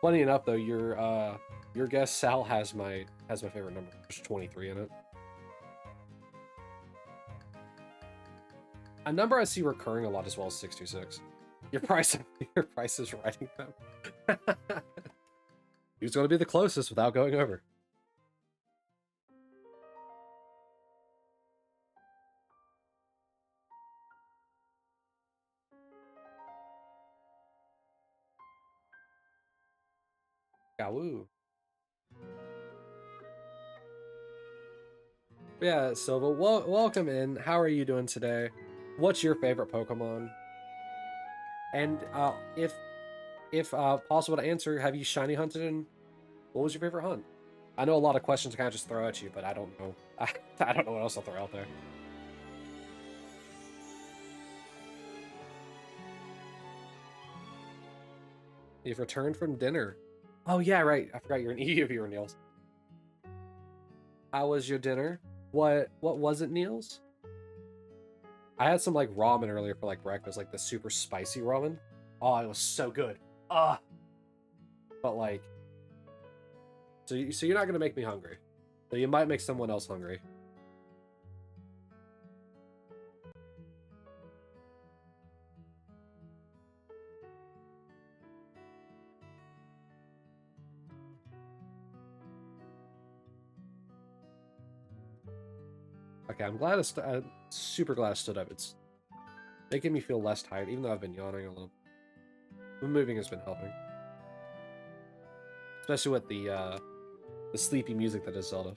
Funny enough, though, your guest Sal has my favorite number. There's 23 in it. A number I see recurring a lot as well is 626. Your price is writing them. Who's going to be the closest without going over? Gawoo. Yeah, Silva, welcome in. How are you doing today? What's your favorite Pokemon? And if possible to answer, have you shiny hunted, and what was your favorite hunt? I know a lot of questions I kind of just throw at you, but I don't know. I don't know what else I'll throw out there. You've returned from dinner. Oh yeah, right. I forgot you're an EU viewer, Niels. How was your dinner? What was it, Niels? I had some like ramen earlier for like breakfast, like the super spicy ramen. Oh, it was so good. Ah. But like, so you're not gonna make me hungry. So you might make someone else hungry. Okay, I'm super glad I stood up. It's making me feel less tired, even though I've been yawning a little. The moving has been helping. Especially with the sleepy music that is Zelda.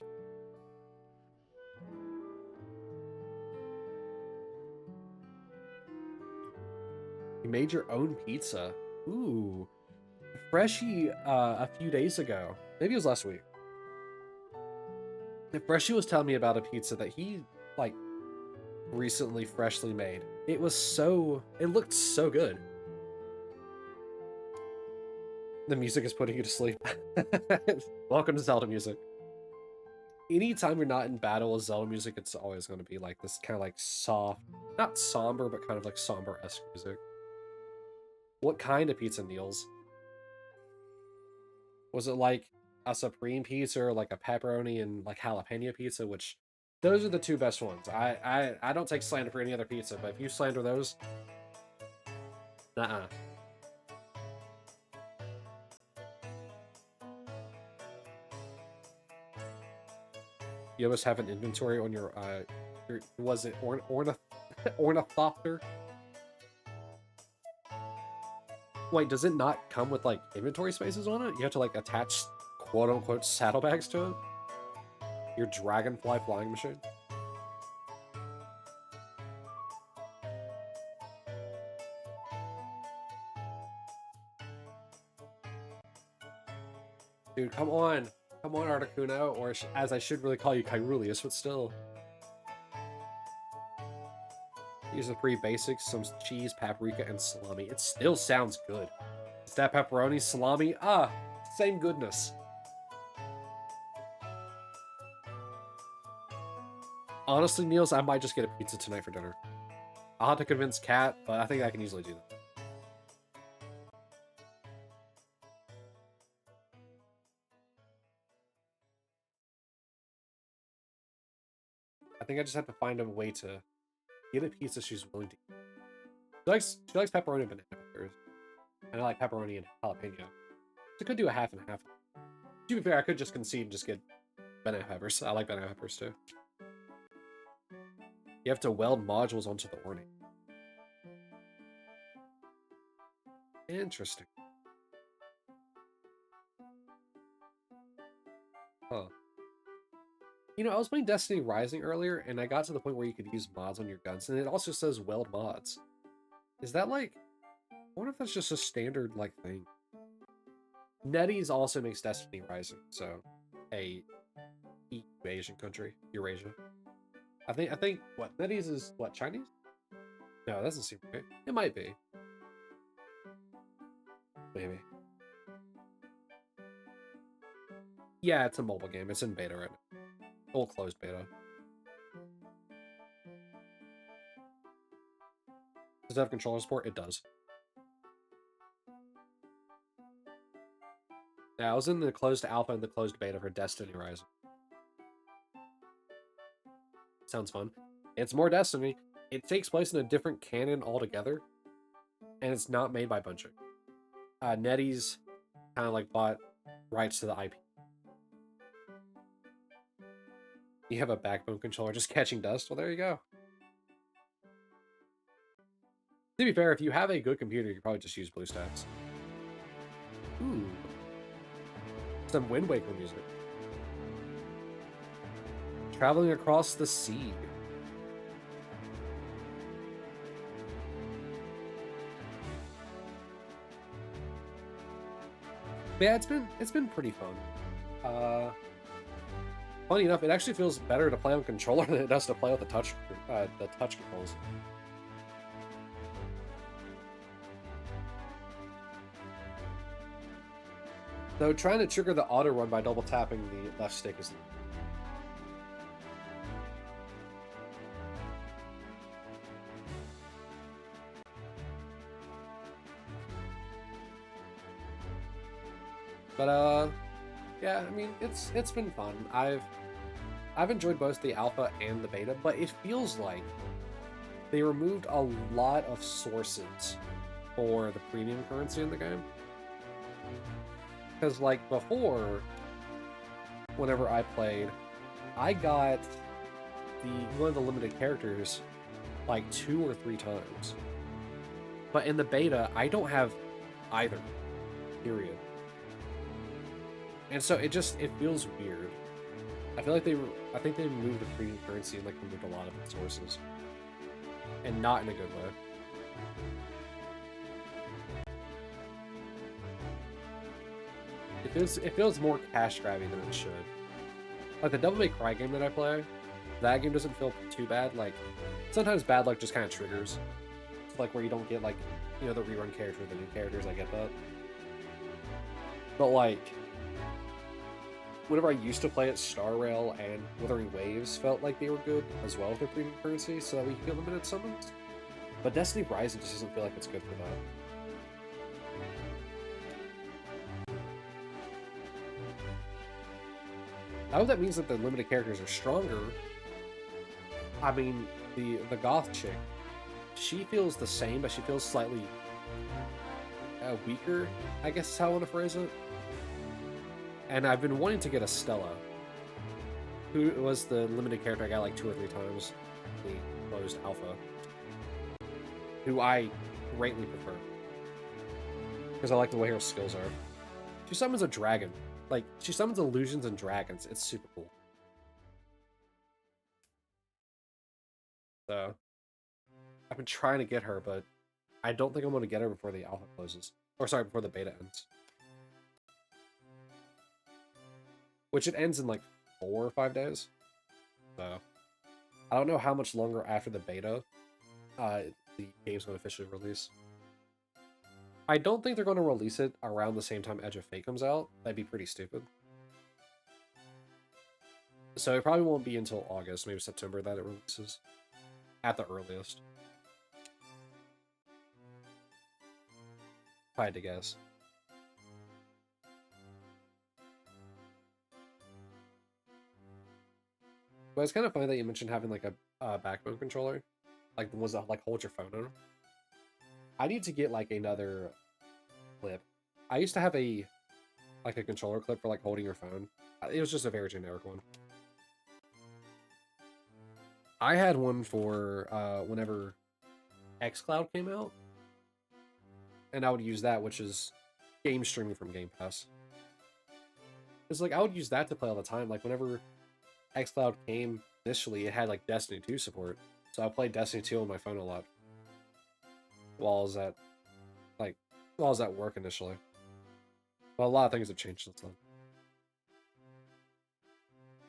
You made your own pizza. Ooh. Freshie, a few days ago, maybe it was last week. Freshie was telling me about a pizza that he, like, recently freshly made. It looked so good. The music is putting you to sleep. Welcome to Zelda music. Anytime you're not in battle with Zelda music, it's always going to be like this kind of like soft, not somber, but kind of like somber-esque music. What kind of pizza, Niels? Was it like a supreme pizza or like a pepperoni and like jalapeno pizza? Which those are the two best ones. I don't take slander for any other pizza, but if you slander those, nuh-uh. You almost have an inventory on your was it ornithopter? Wait, does it not come with like inventory spaces on it? You have to like attach quote-unquote saddlebags to it? Your dragonfly flying machine? Dude, come on. Come on, Articuno, or as I should really call you, Kyrulius, but still. These are the three basics, some cheese, paprika, and salami. It still sounds good. Is that pepperoni, salami? Ah, same goodness. Honestly, Niels, I might just get a pizza tonight for dinner. I'll have to convince Kat, but I think I can easily do that. I think I just have to find a way to get a pizza she's willing to eat. She likes pepperoni and banana peppers. And I like pepperoni and jalapeno. So I could do a half and half. To be fair, I could just concede and just get banana peppers. I like banana peppers too. You have to weld modules onto the warning. Interesting. Huh. You know, I was playing Destiny Rising earlier, and I got to the point where you could use mods on your guns, and it also says weld mods. Is that like... I wonder if that's just a standard, like, thing. NetEase also makes Destiny Rising, so... a Asian country. Eurasia. I think, what, NetEase is, what, Chinese? No, that doesn't seem right. It might be. Maybe. Yeah, it's a mobile game. It's in beta right now. Full closed beta. Does it have controller support? It does. Yeah, I was in the closed alpha and the closed beta for Destiny Rising. Sounds fun. It's more Destiny. It takes place in a different canon altogether, and it's not made by Bungie. NetEase kind of like bought rights to the IP. You have a backbone controller just catching dust? Well, there you go. To be fair, if you have a good computer, you could probably just use BlueStacks. Ooh. Some Wind Waker music. Traveling across the sea. Yeah, it's been pretty fun. Funny enough, it actually feels better to play on controller than it does to play with the touch controls. Though trying to trigger the auto run by double tapping the left stick is. But yeah, I mean it's been fun. I've enjoyed both the alpha and the beta, but it feels like they removed a lot of sources for the premium currency in the game. Because like before, whenever I played, I got one of the limited characters like 2 or 3 times. But in the beta, I don't have either. Period. And so it feels weird. I feel like I think they removed the premium currency and like removed a lot of its sources. And not in a good way. It feels more cash grabby than it should. Like the Devil May Cry game that I play, that game doesn't feel too bad. Like sometimes bad luck just kind of triggers. Like where you don't get like, you know, the rerun character, the new characters, I get that. But like, whenever I used to play it, Star Rail and Withering Waves felt like they were good as well with their premium currency, so that we could get limited summons. But Destiny Rising just doesn't feel like it's good for that. I hope that means that the limited characters are stronger. I mean, the goth chick, she feels the same, but she feels slightly weaker, I guess is how I want to phrase it. And I've been wanting to get a Stella, who was the limited character I got like 2 or 3 times, the closed alpha, who I greatly prefer, because I like the way her skills are. She summons a dragon. Like, she summons illusions and dragons. It's super cool. So, I've been trying to get her, but I don't think I'm going to get her before the alpha closes. Or, sorry, before the beta ends. Which it ends in, like, 4 or 5 days. So, I don't know how much longer after the beta the game's going to officially release. I don't think they're going to release it around the same time Edge of Fate comes out. That'd be pretty stupid. So it probably won't be until August, maybe September, that it releases. At the earliest. If I had to guess. But it's kind of funny that you mentioned having like a backbone controller. Like the ones that like hold your phone on. I need to get like another clip. I used to have a controller clip for like holding your phone. It was just a very generic one. I had one for whenever xCloud came out, and I would use that, which is game streaming from Game Pass. It's like I would use that to play all the time. Like whenever xCloud came initially, it had like Destiny 2 support, so I played Destiny 2 on my phone a lot while I was at work initially. Well, a lot of things have changed since then.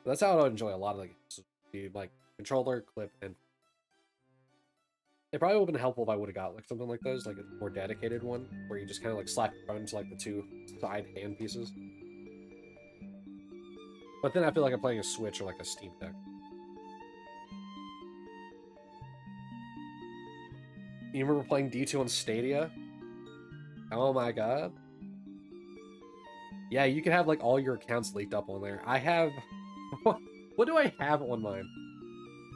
But that's how I enjoy a lot of the games. Be like controller, clip, and it probably would have been helpful if I would have got like something like those, like a more dedicated one, where you just kind of like slap your phone into like the 2 side hand pieces. But then I feel like I'm playing a Switch or like a Steam Deck. You remember playing D2 on Stadia? Oh my god. Yeah, you can have like all your accounts leaked up on there. I have... what do I have on mine?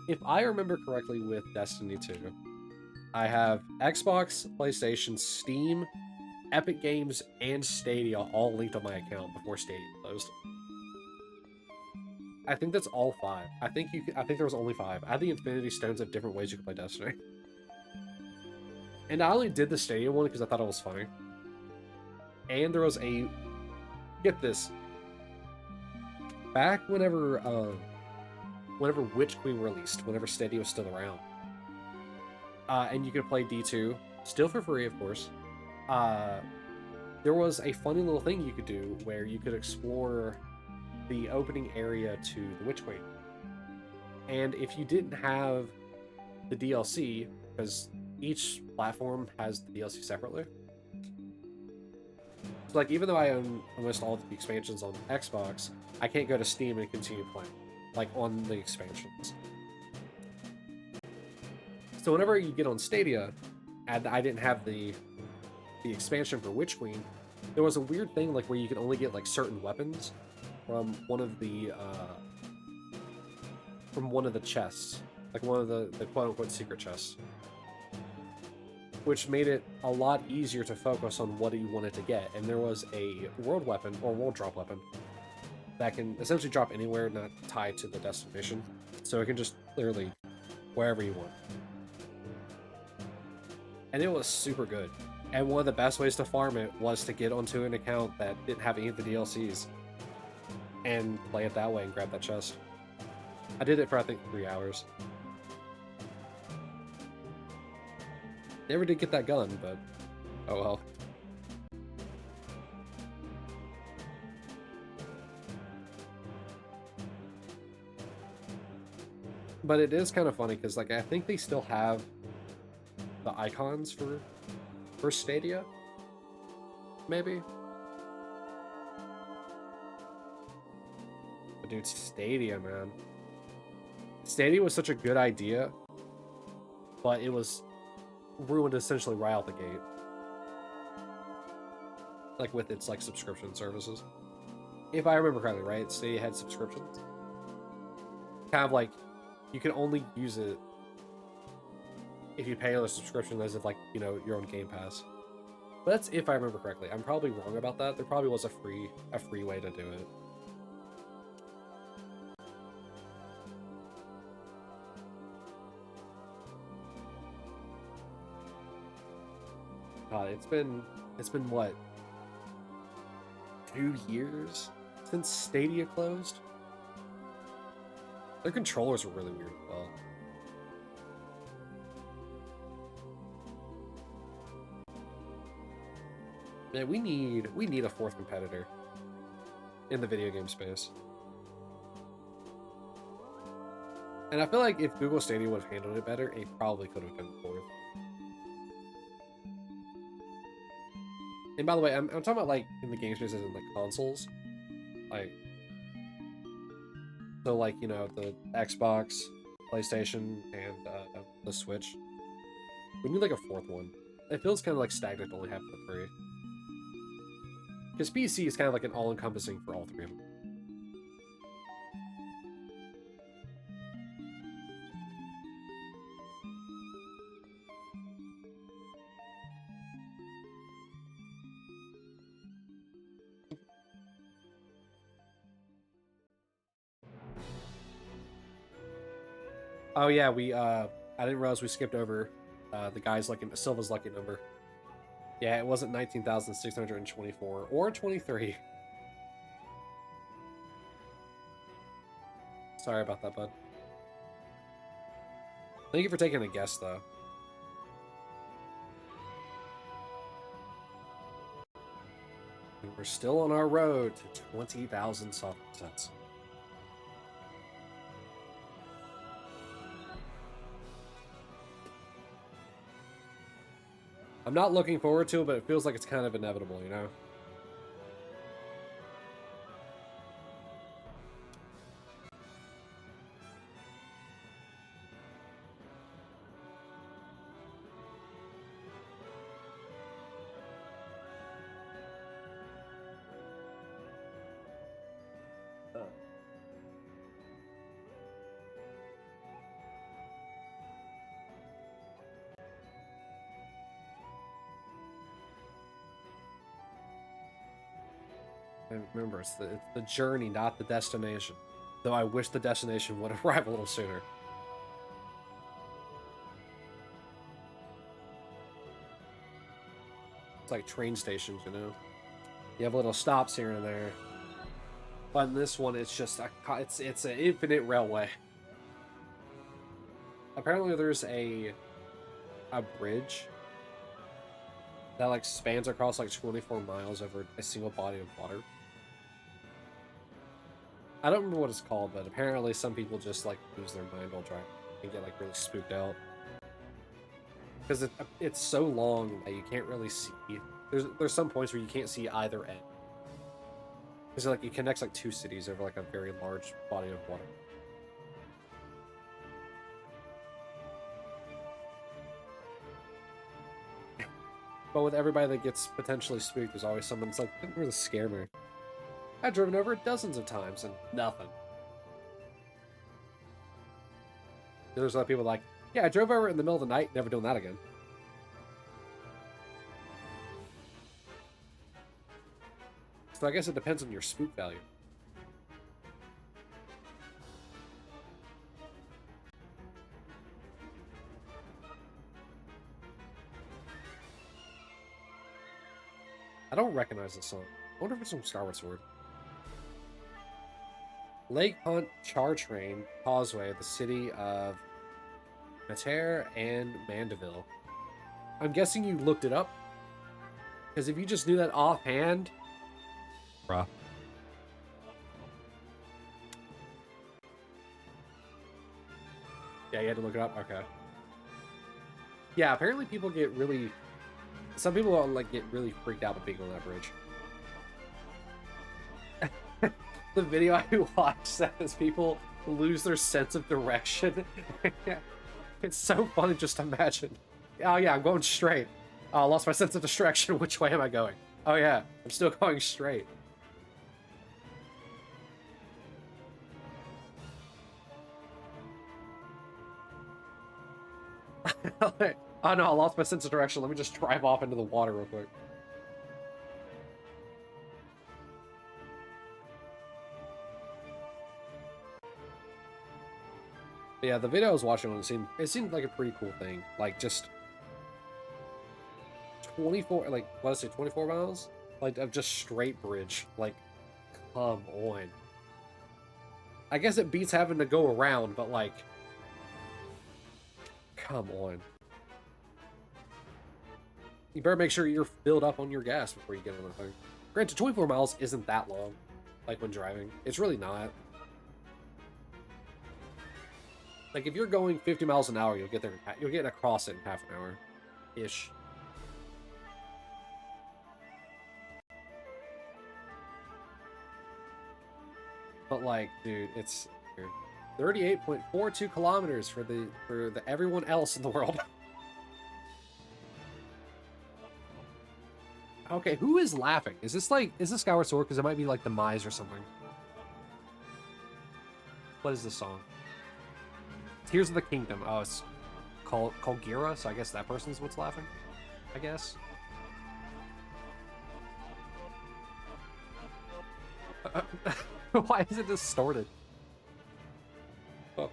If I remember correctly with Destiny 2, I have Xbox, PlayStation, Steam, Epic Games, and Stadia all linked on my account before Stadia closed. I think that's all 5. I think there was only 5. I had the Infinity Stones of different ways you could play Destiny. And I only did the Stadia one because I thought it was funny. And there was a... Get this. Back whenever Witch Queen released, whenever Stadia was still around, and you could play D2, still for free, of course, there was a funny little thing you could do where you could explore the opening area to the Witch Queen. And if you didn't have the DLC, because each platform has the DLC separately, so like even though I own almost all the expansions on Xbox, I can't go to Steam and continue playing, like on the expansions. So whenever you get on Stadia, and I didn't have the expansion for Witch Queen, there was a weird thing like where you could only get like certain weapons from one of the chests, like one of the quote-unquote secret chests, which made it a lot easier to focus on what you wanted to get. And there was a world weapon, or world drop weapon, that can essentially drop anywhere, not tied to the destination, so it can just literally wherever you want. And it was super good. And one of the best ways to farm it was to get onto an account that didn't have any of the DLCs and play it that way and grab that chest. I did it for, I think, 3 hours. Never did get that gun, but oh well. But it is kind of funny because like I think they still have the icons for Stadia, maybe. But dude, Stadia, man. Stadia was such a good idea, but it was ruined essentially right out the gate. Like with its like subscription services. If I remember correctly, right? Stadia had subscriptions. Kind of like you can only use it if you pay a subscription as if like, you know, your own Game Pass. But that's if I remember correctly. I'm probably wrong about that. There probably was a free way to do it. It's been what, 2 years since Stadia closed? Their controllers were really weird as well. Man, we need a fourth competitor in the video game space. And I feel like if Google Stadia would have handled it better, it probably could have been fourth. And by the way, I'm talking about like in the game space as in like consoles. Like, so like, you know, the Xbox, PlayStation, and the Switch. We need like a fourth one. It feels kind of like stagnant to only have the 3. Because PC is kind of like an all-encompassing for all 3 of them. Oh yeah, I didn't realize we skipped over the guy's lucky, Silva's lucky number. Yeah, it wasn't 19,624 or 23. Sorry about that, bud. Thank you for taking a guess, though. And we're still on our road to 20,000 software sets. I'm not looking forward to it, but it feels like it's kind of inevitable, you know? And remember, it's the journey, not the destination. Though I wish the destination would arrive a little sooner. It's like train stations, you know? You have little stops here and there. But in this one, it's just it's an infinite railway. Apparently, there's a bridge that like spans across like 24 miles over a single body of water. I don't remember what it's called, but apparently some people just like lose their mind while driving and get like really spooked out because it's so long that you can't really see. There's some points where you can't see either end because like it connects like 2 cities over like a very large body of water. But with everybody that gets potentially spooked, there's always someone that's like, didn't really scare me. I've driven over it dozens of times and nothing. There's a lot of people like, yeah, I drove over it in the middle of the night, never doing that again. So I guess it depends on your spook value. I don't recognize this song. I wonder if it's from Skyward Sword. Lake Hunt Char Train Causeway, the city of Mater and Mandeville. I'm guessing you looked it up? Because if you just knew that offhand... Bruh. Yeah, you had to look it up? Okay. Yeah, apparently people get really... Some people like get really freaked out with being on that bridge. The video I watched says people lose their sense of direction. It's so funny, just imagine. Oh yeah, I'm going straight. Oh, I lost my sense of direction. Which way am I going? Oh yeah, I'm still going straight. Oh no, I lost my sense of direction. Let me just drive off into the water real quick. But yeah, the video I was watching, it seemed like a pretty cool thing. Like just 24, like what did I say, 24 miles? Like of just straight bridge. Like, come on. I guess it beats having to go around, but like, come on. You better make sure you're filled up on your gas before you get on the thing. Granted, 24 miles isn't that long, like when driving. It's really not. Like if you're going 50 miles an hour, you'll get there. You'll get across it in half an hour, ish. But like, dude, it's 38.42 kilometers for the everyone else in the world. Okay, who is laughing? Is this Skyward Sword? Because it might be like the Mize or something. What is this song? Tears of the Kingdom. Oh, it's called Gira, so I guess that person's what's laughing. I guess. Why is it distorted? Oh.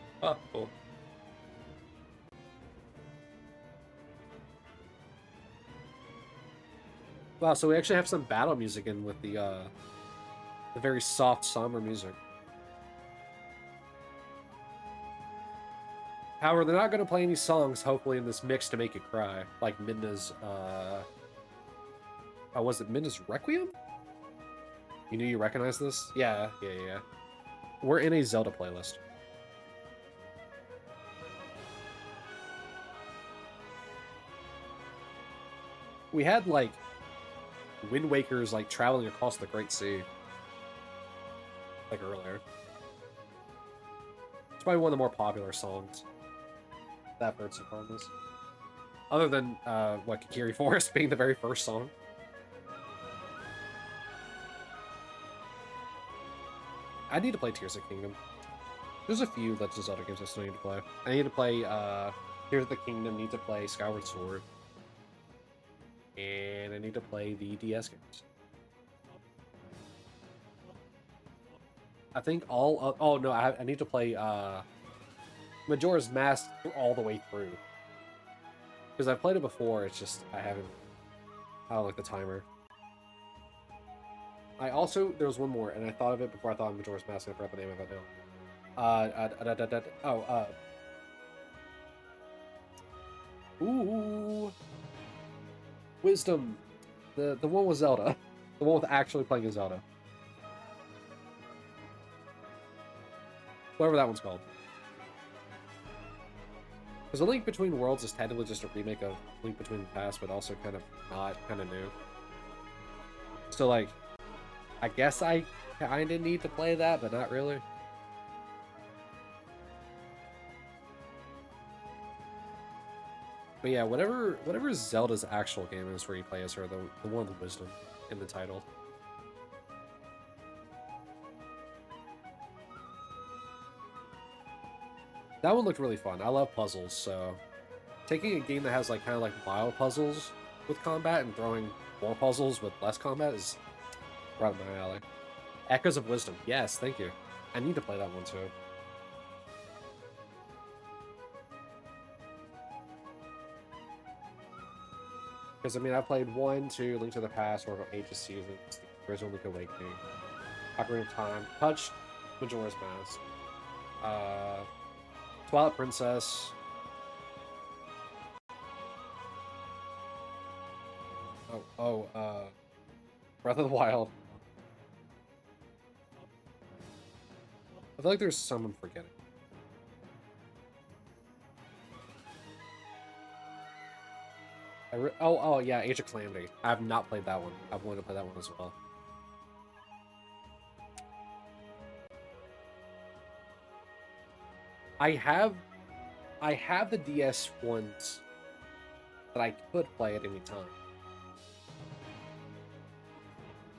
Wow, so we actually have some battle music in with the very soft, somber music. However, they're not going to play any songs, hopefully, in this mix to make you cry. Like Midna's, oh, was it Midna's Requiem? You knew you recognized this? Yeah. We're in a Zelda playlist. We had, like, Wind Waker's, like, traveling across the Great Sea. Like, earlier. It's probably one of the more popular songs. That Birds of Promise. Other than, what, Kikiri Forest being the very first song. I need to play Tears of the Kingdom. There's a few Legend of Zelda games I still need to play. I need to play, Tears of the Kingdom, need to play Skyward Sword. And I need to play the DS games. I think all of... Oh, no, I need to play, Majora's Mask all the way through. Because I've played it before, it's just, I don't like the timer. I also, there was one more, and I thought of it before I thought of Majora's Mask, and I forgot the name of it now. Ooh. Wisdom. The one with Zelda. The one with actually playing as Zelda. Whatever that one's called. Because A Link Between Worlds is technically just a remake of Link Between the Past, but also kind of not, kind of new. So, like, I guess I kind of need to play that, but not really. But yeah, whatever Zelda's actual game is where you play as her, the one with wisdom in the title. That one looked really fun. I love puzzles, so taking a game that has like kind of like mild puzzles with combat and throwing more puzzles with less combat is right up my alley. Echoes of Wisdom. Yes, thank you. I need to play that one too. Because, I mean, I played 1, 2, Link to the Past, Oracle Ages Seasons, the original Link Awakening, Ocarina of Time, touched Majora's Mask, Twilight Princess, Breath of the Wild. I feel like there's some I'm forgetting. Oh, yeah, Age of Calamity. I have not played that one. I've wanted to play that one as well. I have the DS ones that I could play at any time.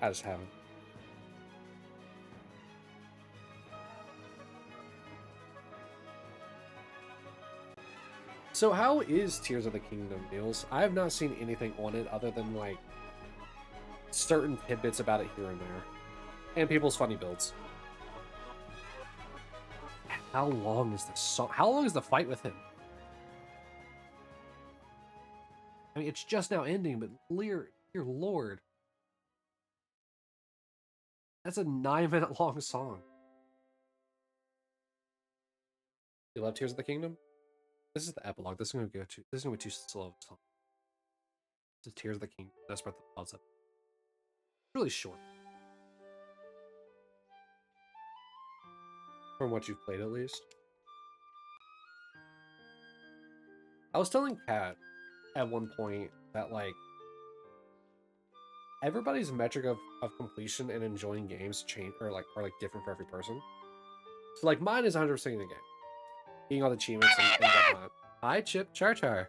I just haven't. So how is Tears of the Kingdom, Niels? I have not seen anything on it other than, like, certain tidbits about it here and there. And people's funny builds. How long is this song? How long is the fight with him? I mean, it's just now ending, but dear lord. That's a 9-minute long song. You love Tears of the Kingdom? This is the epilogue. This is gonna go too. This is gonna be too slow. This is Tears of the Kingdom. That's Breath of the Wild's up. Really short. From what you've played, at least. I was telling Kat at one point that, like, everybody's metric of completion and enjoying games change are like different for every person. So, like, mine is 100% in the game. Being all the achievements and whatnot. Hi, Chip Char Char.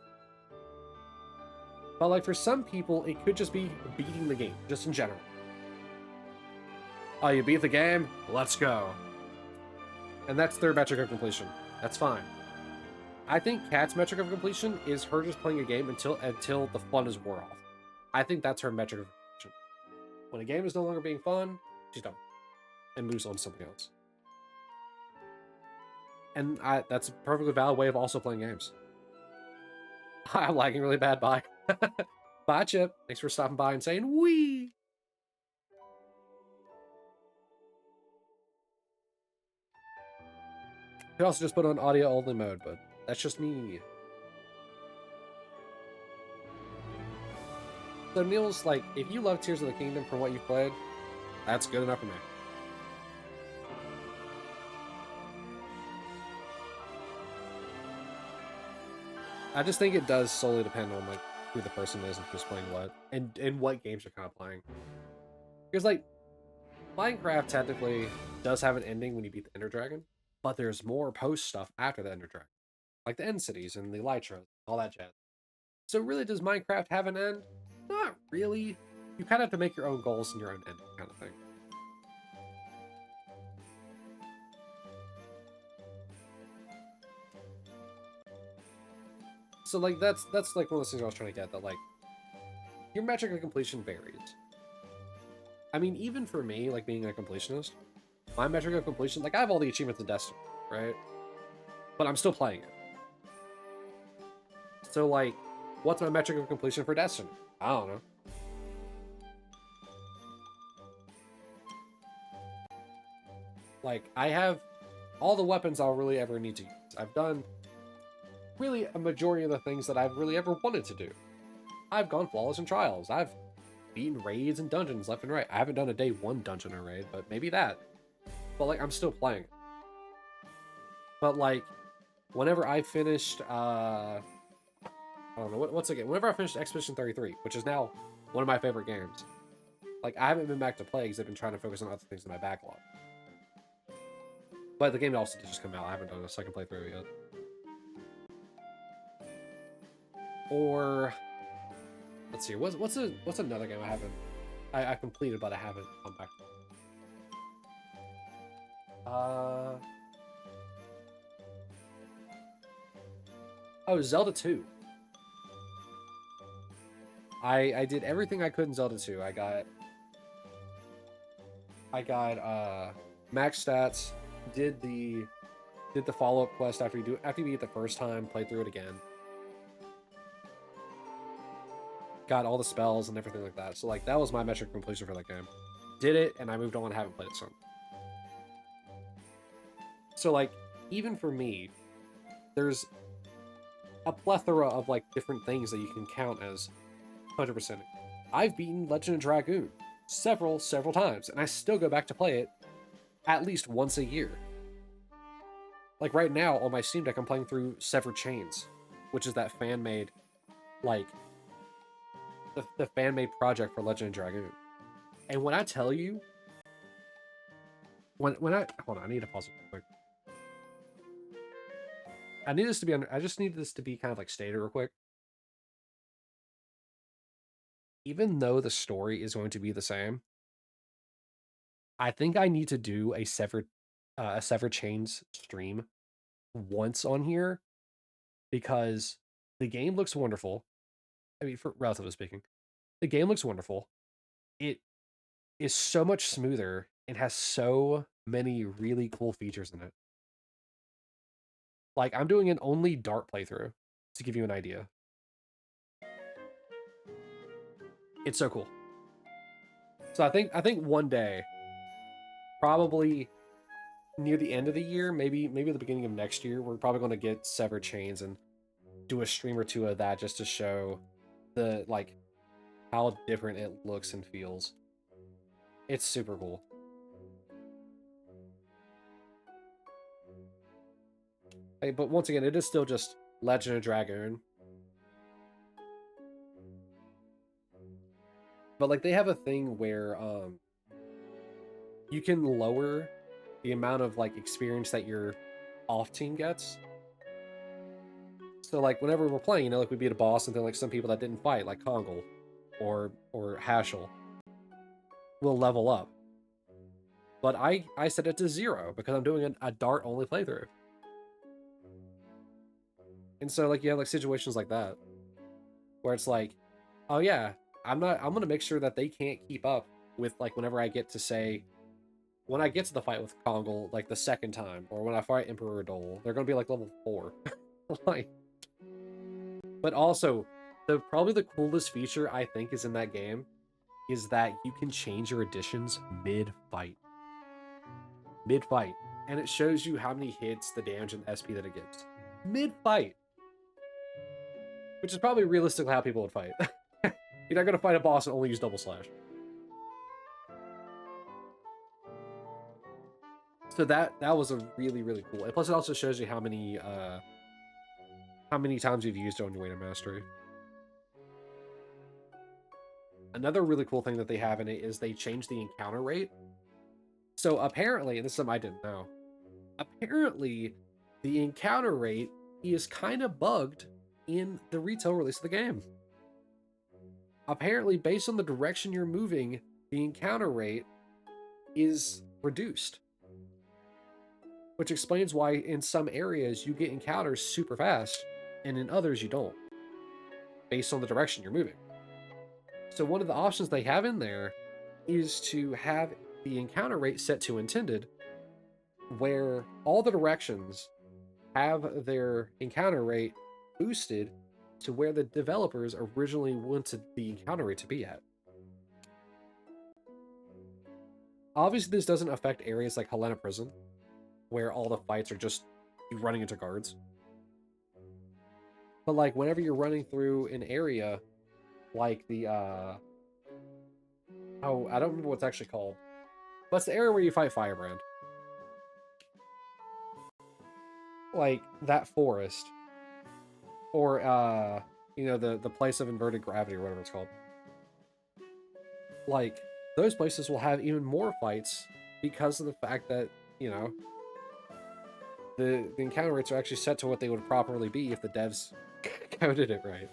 But, like, for some people, it could just be beating the game, just in general. Oh, you beat the game? Let's go. And that's their metric of completion. That's fine. I think Kat's metric of completion is her just playing a game until the fun is wore off. I think that's her metric of completion. When a game is no longer being fun, she's done. And moves on to something else. And that's a perfectly valid way of also playing games. I'm lagging really bad, bye. Bye, Chip. Thanks for stopping by and saying, wee! You also just put on audio only mode, but that's just me. So Niels, like, if you love Tears of the Kingdom from what you've played, that's good enough for me. I just think it does solely depend on, like, who the person is and who's playing what, and what games you're kind of playing. Because, like, Minecraft technically does have an ending when you beat the Ender Dragon, but there's more post stuff after the Ender Dragon, like the end cities and the Elytra, all that jazz. So really, does Minecraft have an end? Not really. You kind of have to make your own goals and your own ending, kind of thing. So, like, that's like one of those things I was trying to get, that, like, your metric of completion varies. I mean, even for me, like, being a completionist, my metric of completion, like, I have all the achievements in Destiny, right? But I'm still playing it. So, like, what's my metric of completion for Destiny? I don't know. Like, I have all the weapons I'll really ever need to use. I've done really a majority of the things that I've really ever wanted to do. I've gone flawless in trials. I've beaten raids and dungeons left and right. I haven't done a day 1 dungeon or raid, but maybe that. But, like, I'm still playing. But, like, whenever I finished, I don't know, what's the game? Whenever I finished Expedition 33, which is now one of my favorite games, like, I haven't been back to play because I've been trying to focus on other things in my backlog. But the game also did just come out. I haven't done a second playthrough yet. Or let's see, what's another game I completed but I haven't come back to? Oh, Zelda 2. I did everything I could in Zelda 2. I got max stats, did the follow-up quest after you beat it the first time, played through it again. Got all the spells and everything like that. So, like, that was my metric of completion for that game. Did it, and I moved on and haven't played it since. So, like, even for me, there's a plethora of, like, different things that you can count as 100%. I've beaten Legend of Dragoon several times, and I still go back to play it at least once a year. Like, right now, on my Steam Deck, I'm playing through Severed Chains, which is that fan-made, like, the fan made project for Legend of Dragoon. And when I tell you, when I hold on, I need to pause it real quick. I need this to be I just need this to be kind of like stated real quick. Even though the story is going to be the same, I think I need to do a Severed Chains stream once on here because the game looks wonderful. I mean, for relatively speaking, the game looks wonderful. It is so much smoother and has so many really cool features in it. Like I'm doing an only dart playthrough to give you an idea. It's so cool. So I think one day, probably near the end of the year, maybe the beginning of next year, we're probably going to get Severed Chains and do a stream or two of that just to show the like how different it looks and feels. It's super cool. Hey, but once again, it is still just Legend of Dragoon. But like they have a thing where you can lower the amount of like experience that your off team gets. So like whenever we're playing, like we beat a boss and then like some people that didn't fight, like Kongol or Hashel, will level up. But I set it to 0 because I'm doing a dart only playthrough. And so like you have like situations like that where it's like, oh yeah, I'm gonna make sure that they can't keep up with like whenever I get to say when I get to the fight with Kongol like the second time, or when I fight Emperor Dole, they're gonna be like level 4. Like, but also probably the coolest feature I think is in that game is that you can change your additions mid-fight. Mid-fight. And it shows you how many hits, the damage, and SP that it gives. Mid-fight. Which is probably realistically how people would fight. You're not going to fight a boss and only use double slash. So that was a really, really cool. And plus it also shows you how many times you've used it on your way to mastery. Another really cool thing that they have in it is they changed the encounter rate. So apparently, and this is something I didn't know, apparently the encounter rate is kind of bugged in the retail release of the game. Apparently, based on the direction you're moving, the encounter rate is reduced. Which explains why in some areas you get encounters super fast, and in others you don't, based on the direction you're moving. So one of the options they have in there is to have the encounter rate set to intended, where all the directions have their encounter rate boosted to where the developers originally wanted the encounter rate to be at. Obviously, this doesn't affect areas like Helena Prison, where all the fights are just you running into guards. But like whenever you're running through an area like the oh, I don't remember what's actually called. But it's the area where you fight Firebrand. Like that forest. Or the place of inverted gravity or whatever it's called. Like those places will have even more fights because of the fact that, the encounter rates are actually set to what they would properly be if the devs coded it right.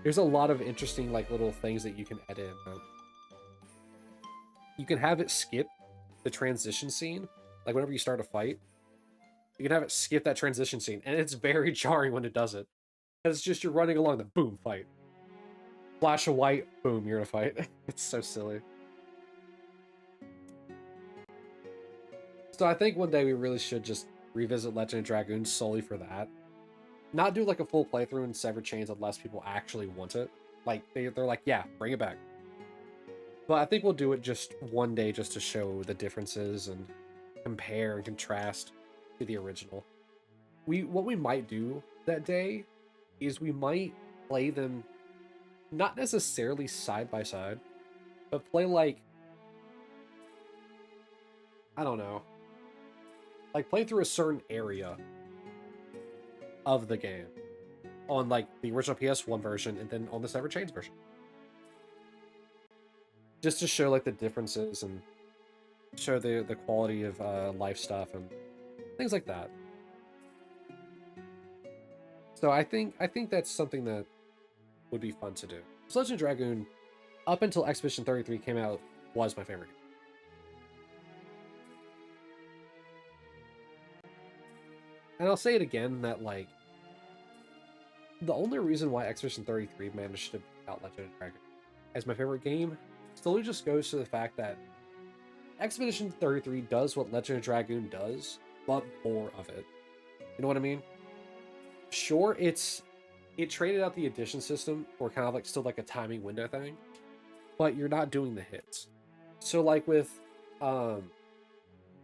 There's a lot of interesting like little things that you can edit. You can have it skip the transition scene, like whenever you start a fight. You can have it skip that transition scene, and it's very jarring when it does it. Because it's just you're running along the boom fight. Flash of white, boom, you're in a fight. It's so silly. So I think one day we really should just revisit Legend of Dragoon solely for that. Not do like a full playthrough in Severed Chains unless people actually want it. Like they're like, yeah, bring it back. But I think we'll do it just one day just to show the differences and compare and contrast to the original. What we might do that day is we might play them not necessarily side by side, but play like, I don't know, like play through a certain area of the game on like the original PS1 version and then on the Severed Chains version. Just to show like the differences and show the quality of life stuff and things like that. So I think that's something that would be fun to do. So Legend of Dragoon, up until Expedition 33 came out, was my favorite game. And I'll say it again that like the only reason why Expedition 33 managed to out Legend of Dragoon as my favorite game slowly just goes to the fact that Expedition 33 does what Legend of Dragoon does, but more of it. You know what I mean? Sure, it traded out the addition system for kind of like still like a timing window thing, but you're not doing the hits. So like with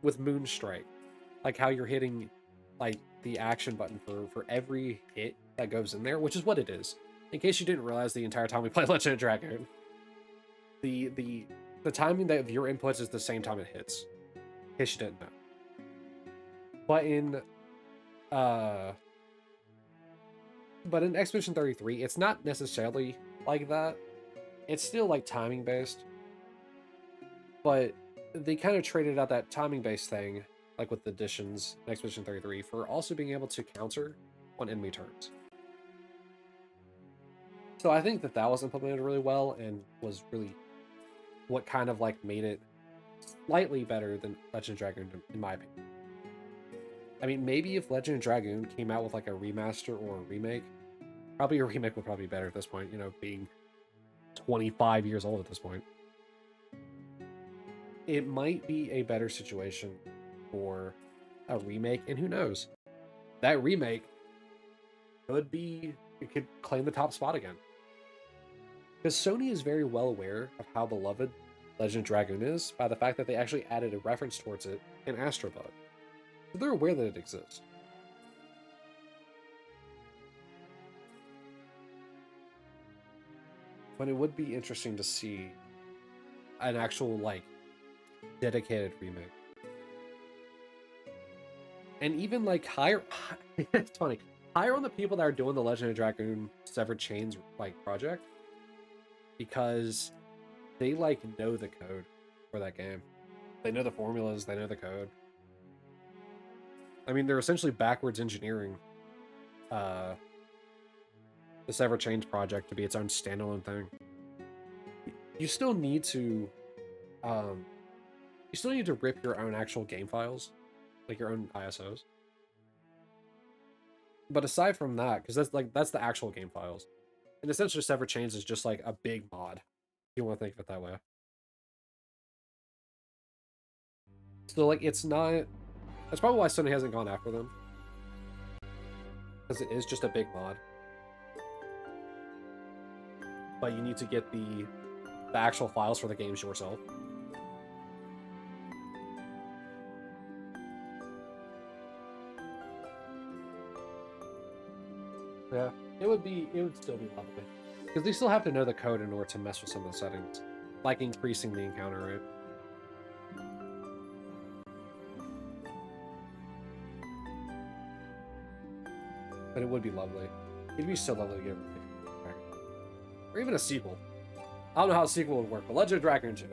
Moonstrike, like how you're hitting like the action button for every hit that goes in there, which is what it is. In case you didn't realize the entire time we played Legend of Dragoon, the timing that of your inputs is the same time it hits. In case you didn't know. But in Expedition 33, it's not necessarily like that. It's still like timing based. But they kind of traded out that timing based thing, like with the additions in Expedition 33, for also being able to counter on enemy turns. So I think that was implemented really well and was really what kind of like made it slightly better than Legend of Dragoon, in my opinion. I mean, maybe if Legend of Dragoon came out with like a remaster or a remake, probably a remake would probably be better at this point, you know, being 25 years old at this point. It might be a better situation for a remake, and who knows? That remake it could claim the top spot again. Because Sony is very well aware of how beloved Legend of Dragoon is by the fact that they actually added a reference towards it in Astro Bug. So they're aware that it exists. But it would be interesting to see an actual, like, dedicated remake. And even, like, higher... it's funny. Higher on the people that are doing the Legend of Dragoon Severed Chains, like, project. Because they, like, know the code for that game. They know the formulas, they know the code. I mean, they're essentially backwards engineering the Severed Chains project to be its own standalone thing. You still need to rip your own actual game files, like your own ISOs. But aside from that, because that's the actual game files, and essentially Severed Chains is just like a big mod, if you want to think of it that way. So like it's not. That's probably why Sony hasn't gone after them, because it is just a big mod. But you need to get the actual files for the games yourself. Yeah, it would still be lovely. Because they still have to know the code in order to mess with some of the settings. Like increasing the encounter rate. But it would be lovely. It'd be so lovely to get or even a sequel. I don't know how a sequel would work, but Legend of Dragoon 2.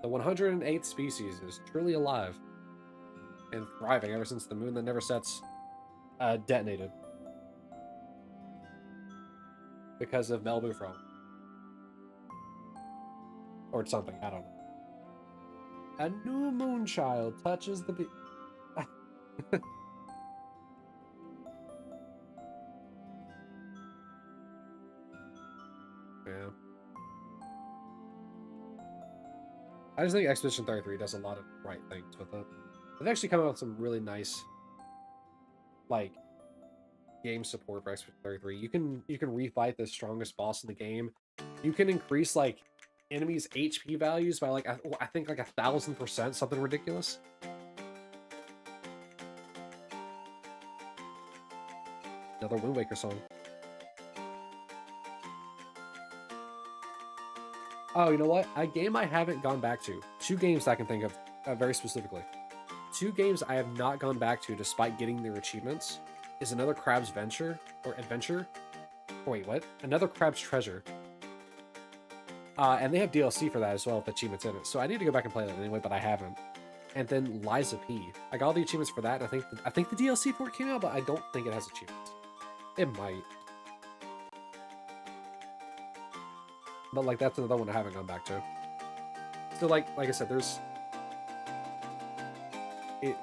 The 108th species is truly alive and thriving ever since the moon that never sets detonated because of Melbufron or something. I don't know. A new moonchild touches the Yeah. I just think Expedition 33 does a lot of right things with it. They've actually come out with some really nice, like, game support for Expedition 33. You can refight the strongest boss in the game. You can increase like enemies' HP values by like I think like 1,000%, something ridiculous. Another Wind Waker song. Oh, you know what? A game I haven't gone back to. Two games I can think of very specifically. two games I have not gone back to despite getting their achievements is another Crab's Venture or Adventure. Oh, wait, what? Another Crab's Treasure. And they have DLC for that as well with achievements in it. So I need to go back and play that anyway, but I haven't. And then Liza P. I got all the achievements for that. And I think the DLC for it came out, but I don't think it has achievements. It might. But like that's another one I haven't gone back to. So like I said,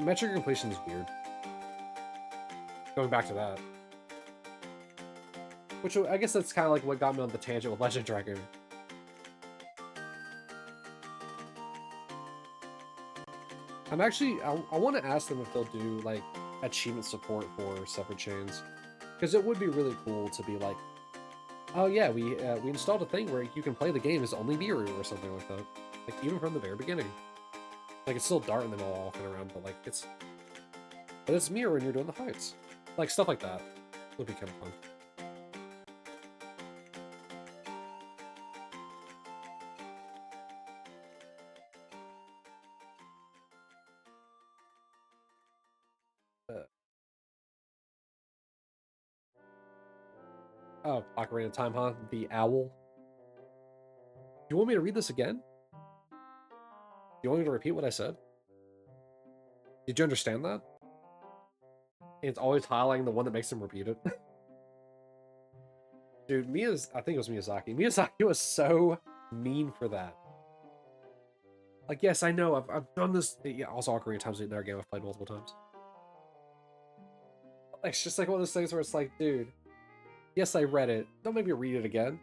metric completion is weird. Going back to that. Which I guess that's kind of like what got me on the tangent with Legend Dragon. I'm actually, I want to ask them if they'll do like achievement support for separate chains. Because it would be really cool to be like, oh yeah, we installed a thing where you can play the game as only Miru or something like that. Like even from the very beginning. Like it's still Dart and them all walking around, but like it's Miru and you're doing the fights. Like stuff like that would be kind of fun. Oh, Ocarina of Time, huh? The owl. You want me to read this again? You want me to repeat what I said? Did you understand that? It's always highlighting the one that makes him repeat it. Dude, I think it was Miyazaki. Miyazaki was so mean for that. Like, yes, I know, I've done this. Yeah, also Ocarina of Time's another game I've played multiple times. Like, it's just like one of those things where it's like, dude, yes, I read it. Don't make me read it again.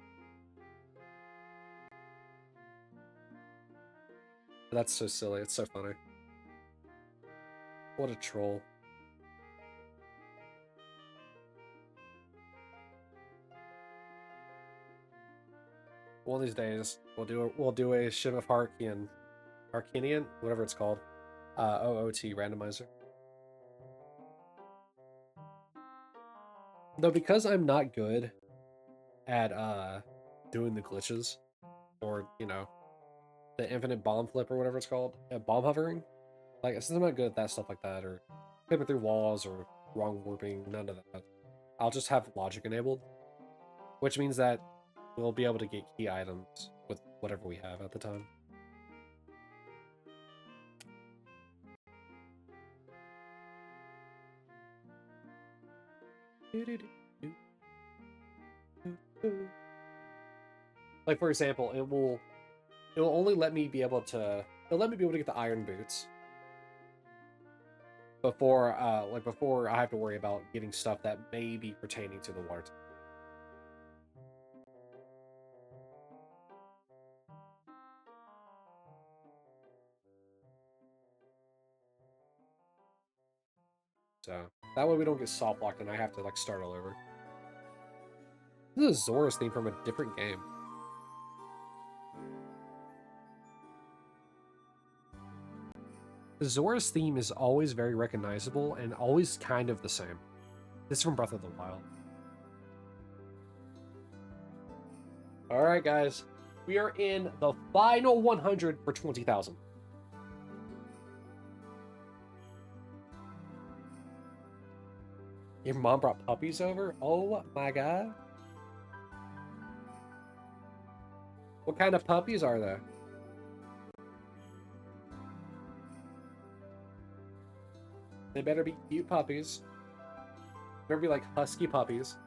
That's so silly. It's so funny. What a troll. One of these days, we'll do a Shim of Harkinian, whatever it's called, OOT randomizer. Though because I'm not good at doing the glitches, or you know, the infinite bomb flip or whatever it's called, bomb hovering. Like since I'm not good at that stuff like that, or flipping through walls or wrong warping, none of that. I'll just have logic enabled, which means that we'll be able to get key items with whatever we have at the time. Like for example, it will only let me be able to get the iron boots before before I have to worry about getting stuff that may be pertaining to the water type. So that way we don't get soft locked and I have to like start all over. This is Zora's theme from a different game. The Zora's theme is always very recognizable and always kind of the same. This is from Breath of the Wild. Alright guys, we are in the final 100 for 20,000. Your mom brought puppies over? Oh my god. What kind of puppies are there? They better be cute puppies. Better be like husky puppies.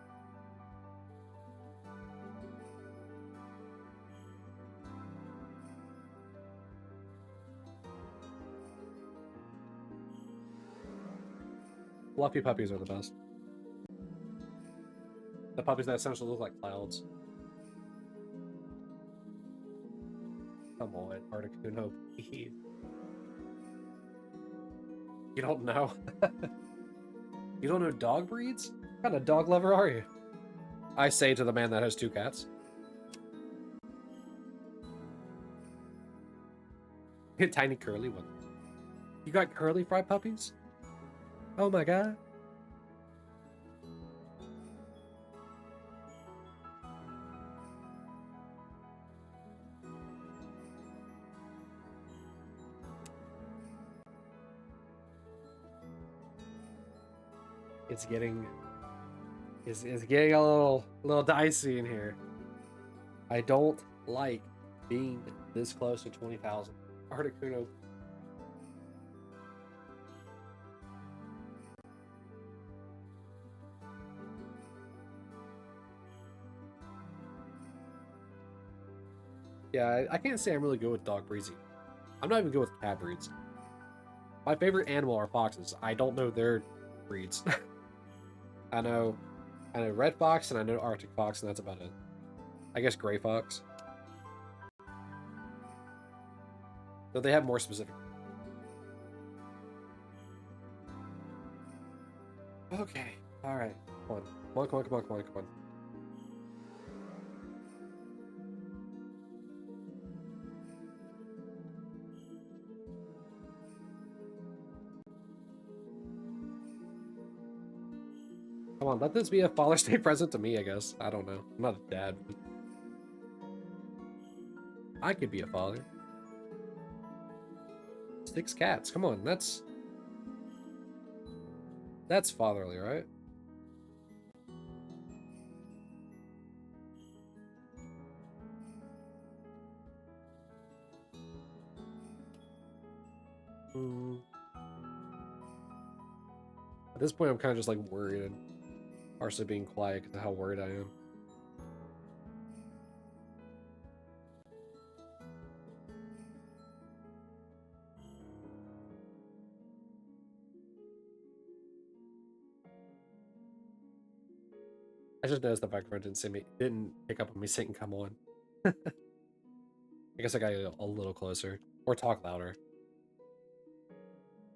Fluffy puppies are the best. The puppies that essentially look like clouds. Come on, Articuno, please. You don't know? You don't know dog breeds? What kind of dog lover are you? I say to the man that has 2 cats. Tiny curly one. You got curly fried puppies? Oh my god. it's getting it's getting a little dicey in here. I don't like being this close to 20,000. Articuno. Yeah, I can't say I'm really good with dog breeds. I'm not even good with cat breeds. My favorite animal are foxes. I don't know their breeds. I know red fox and I know Arctic fox, and that's about it. I guess gray fox. Though they have more specific. Okay. All right. Come on. Come on. Come on. Come on. Come on. Come on. Come on. Let this be a Father's Day present to me, I guess. I don't know. I'm not a dad. But I could be a father. 6 cats. Come on. That's fatherly, right? At this point, I'm kind of just like worried and partially being quiet because of how worried I am. I just noticed the microphone didn't pick up on me saying "come on." I guess I gotta get a little closer or talk louder.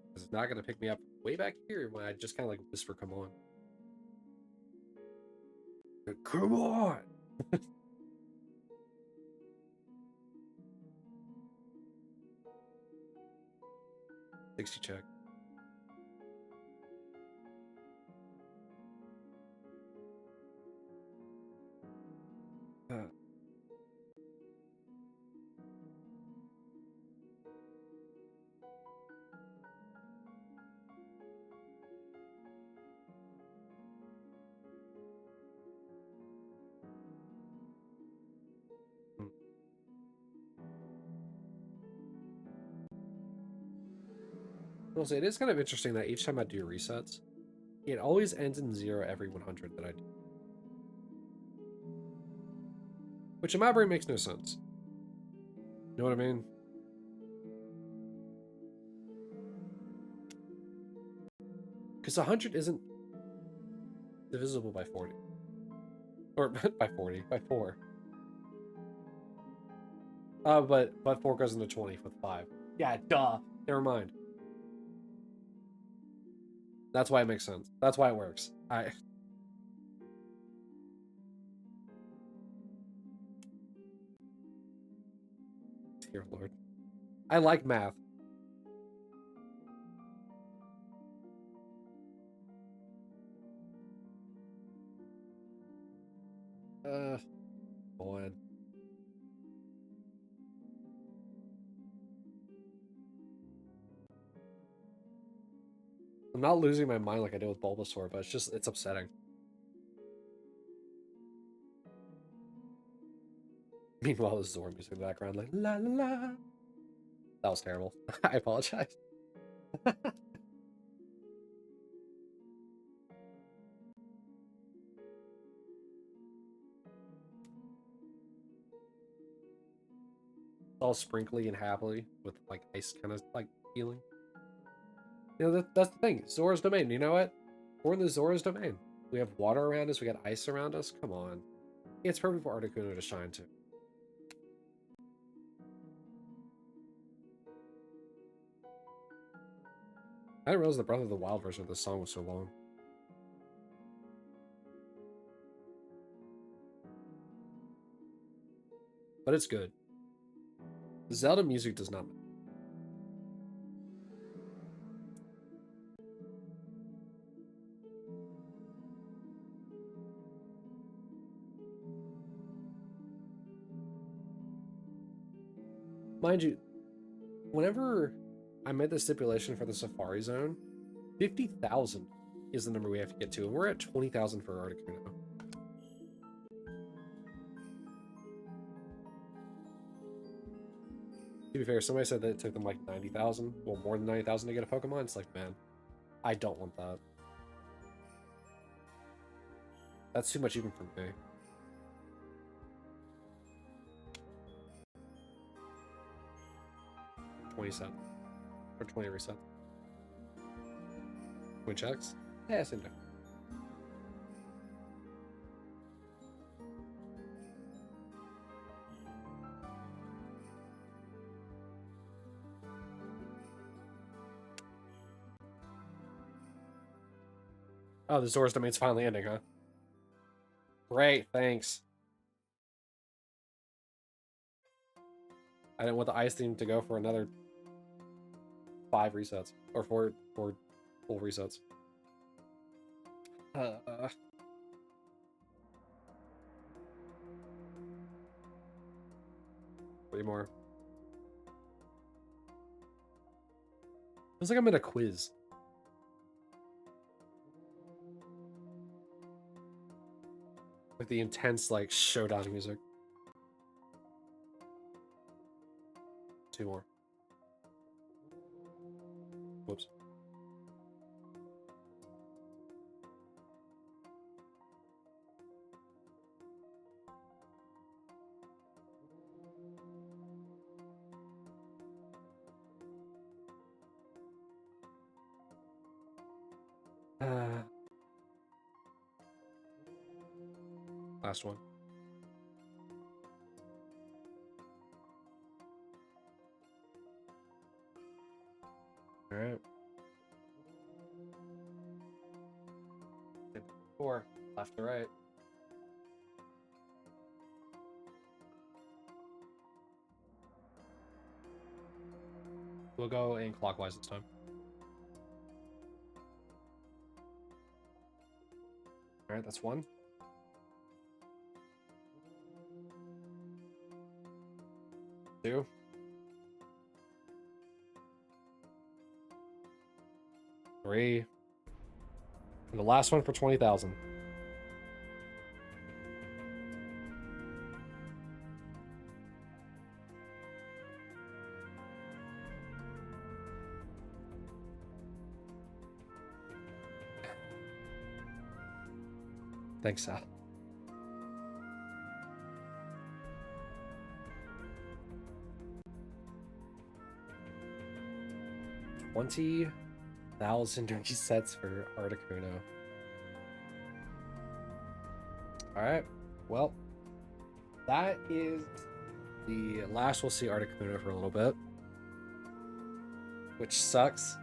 Because it's not gonna pick me up way back here when I just kind of like whisper "come on." Come on! 60 check. Uh, hmm. I'll say it is kind of interesting that each time I do resets, it always ends in 0 every 100 that I do. Which in my brain makes no sense. You know what I mean? Because 100 isn't divisible by 40. Or by 40, by 4. But 4 goes into 20 with 5. Yeah, duh. Never mind. That's why it makes sense. That's why it works. Dear Lord. I like math. On. I'm not losing my mind like I did with Bulbasaur, but it's upsetting. Meanwhile, there's Zora music in the background, like la la la. That was terrible. I apologize. All sprinkly and happily with like ice kind of like feeling. You know, that's the thing. Zora's domain. You know what? We're in the Zora's domain. We have water around us. We got ice around us. Come on. It's perfect for Articuno to shine too. I didn't realize the Breath of the Wild version of this song was so long. But it's good. Zelda music does not. Mind you, whenever I made the stipulation for the Safari Zone, 50,000 is the number we have to get to. And we're at 20,000 for Articuno. To be fair, somebody said that it took them like 90,000, well, more than 90,000 to get a Pokemon. It's like, man, I don't want that. That's too much even for me. $20 or 20 reset. 20 checks? Yeah, same thing. Oh, the Zora's domain's finally ending, huh? Great, thanks. I didn't want the ice theme to go for another 5 resets. Or 4 full resets. 3 more. Feels like I'm in a quiz. With the intense, like, showdown music. 2 more. Whoops. Last one. All right. 4 left to right. We'll go in clockwise this time. All right, that's 1. 2. 3. And the last one for 20,000. Thanks, Sal. $20,000 resets for Articuno. Alright, well, that is the last we'll see Articuno for a little bit. Which sucks.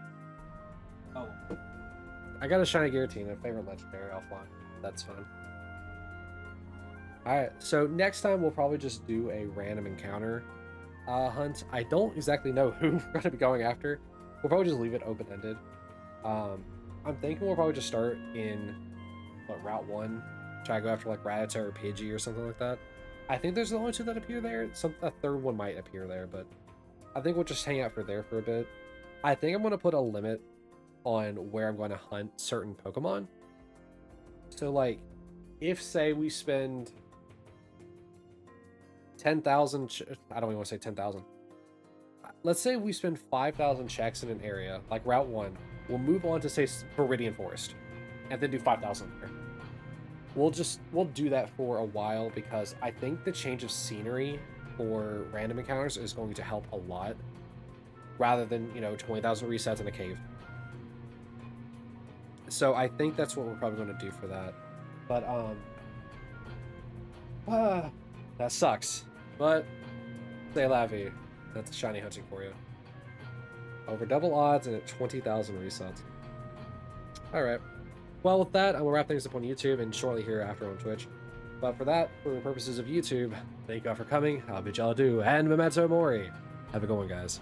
Oh. I got a Shiny Giratina, a favorite legendary offline. That's fun. Alright, so next time we'll probably just do a random encounter hunt. I don't exactly know who we're going to be going after. We'll probably just leave it open-ended. I'm thinking we'll probably just start in Route 1. Try to go after like Rattata or Pidgey or something like that. I think there's the only 2 that appear there. A third one might appear there, but I think we'll just hang out there for a bit. I think I'm going to put a limit on where I'm going to hunt certain Pokemon. So like, if say we spend 10,000, I don't even want to say 10,000. Let's say we spend 5,000 checks in an area, like Route 1. We'll move on to, say, Viridian Forest, and then do 5,000 there. We'll do that for a while, because I think the change of scenery for random encounters is going to help a lot, rather than, 20,000 resets in a cave. So I think that's what we're probably going to do for that. But, that sucks. But, c'est la vie. That's shiny hunting for you. Over double odds and at 20,000 resets. Alright. Well, with that, I will wrap things up on YouTube and shortly hereafter on Twitch. But for that, for the purposes of YouTube, thank you all for coming. I'll bid y'all adieu and memento mori. Have a good one, guys.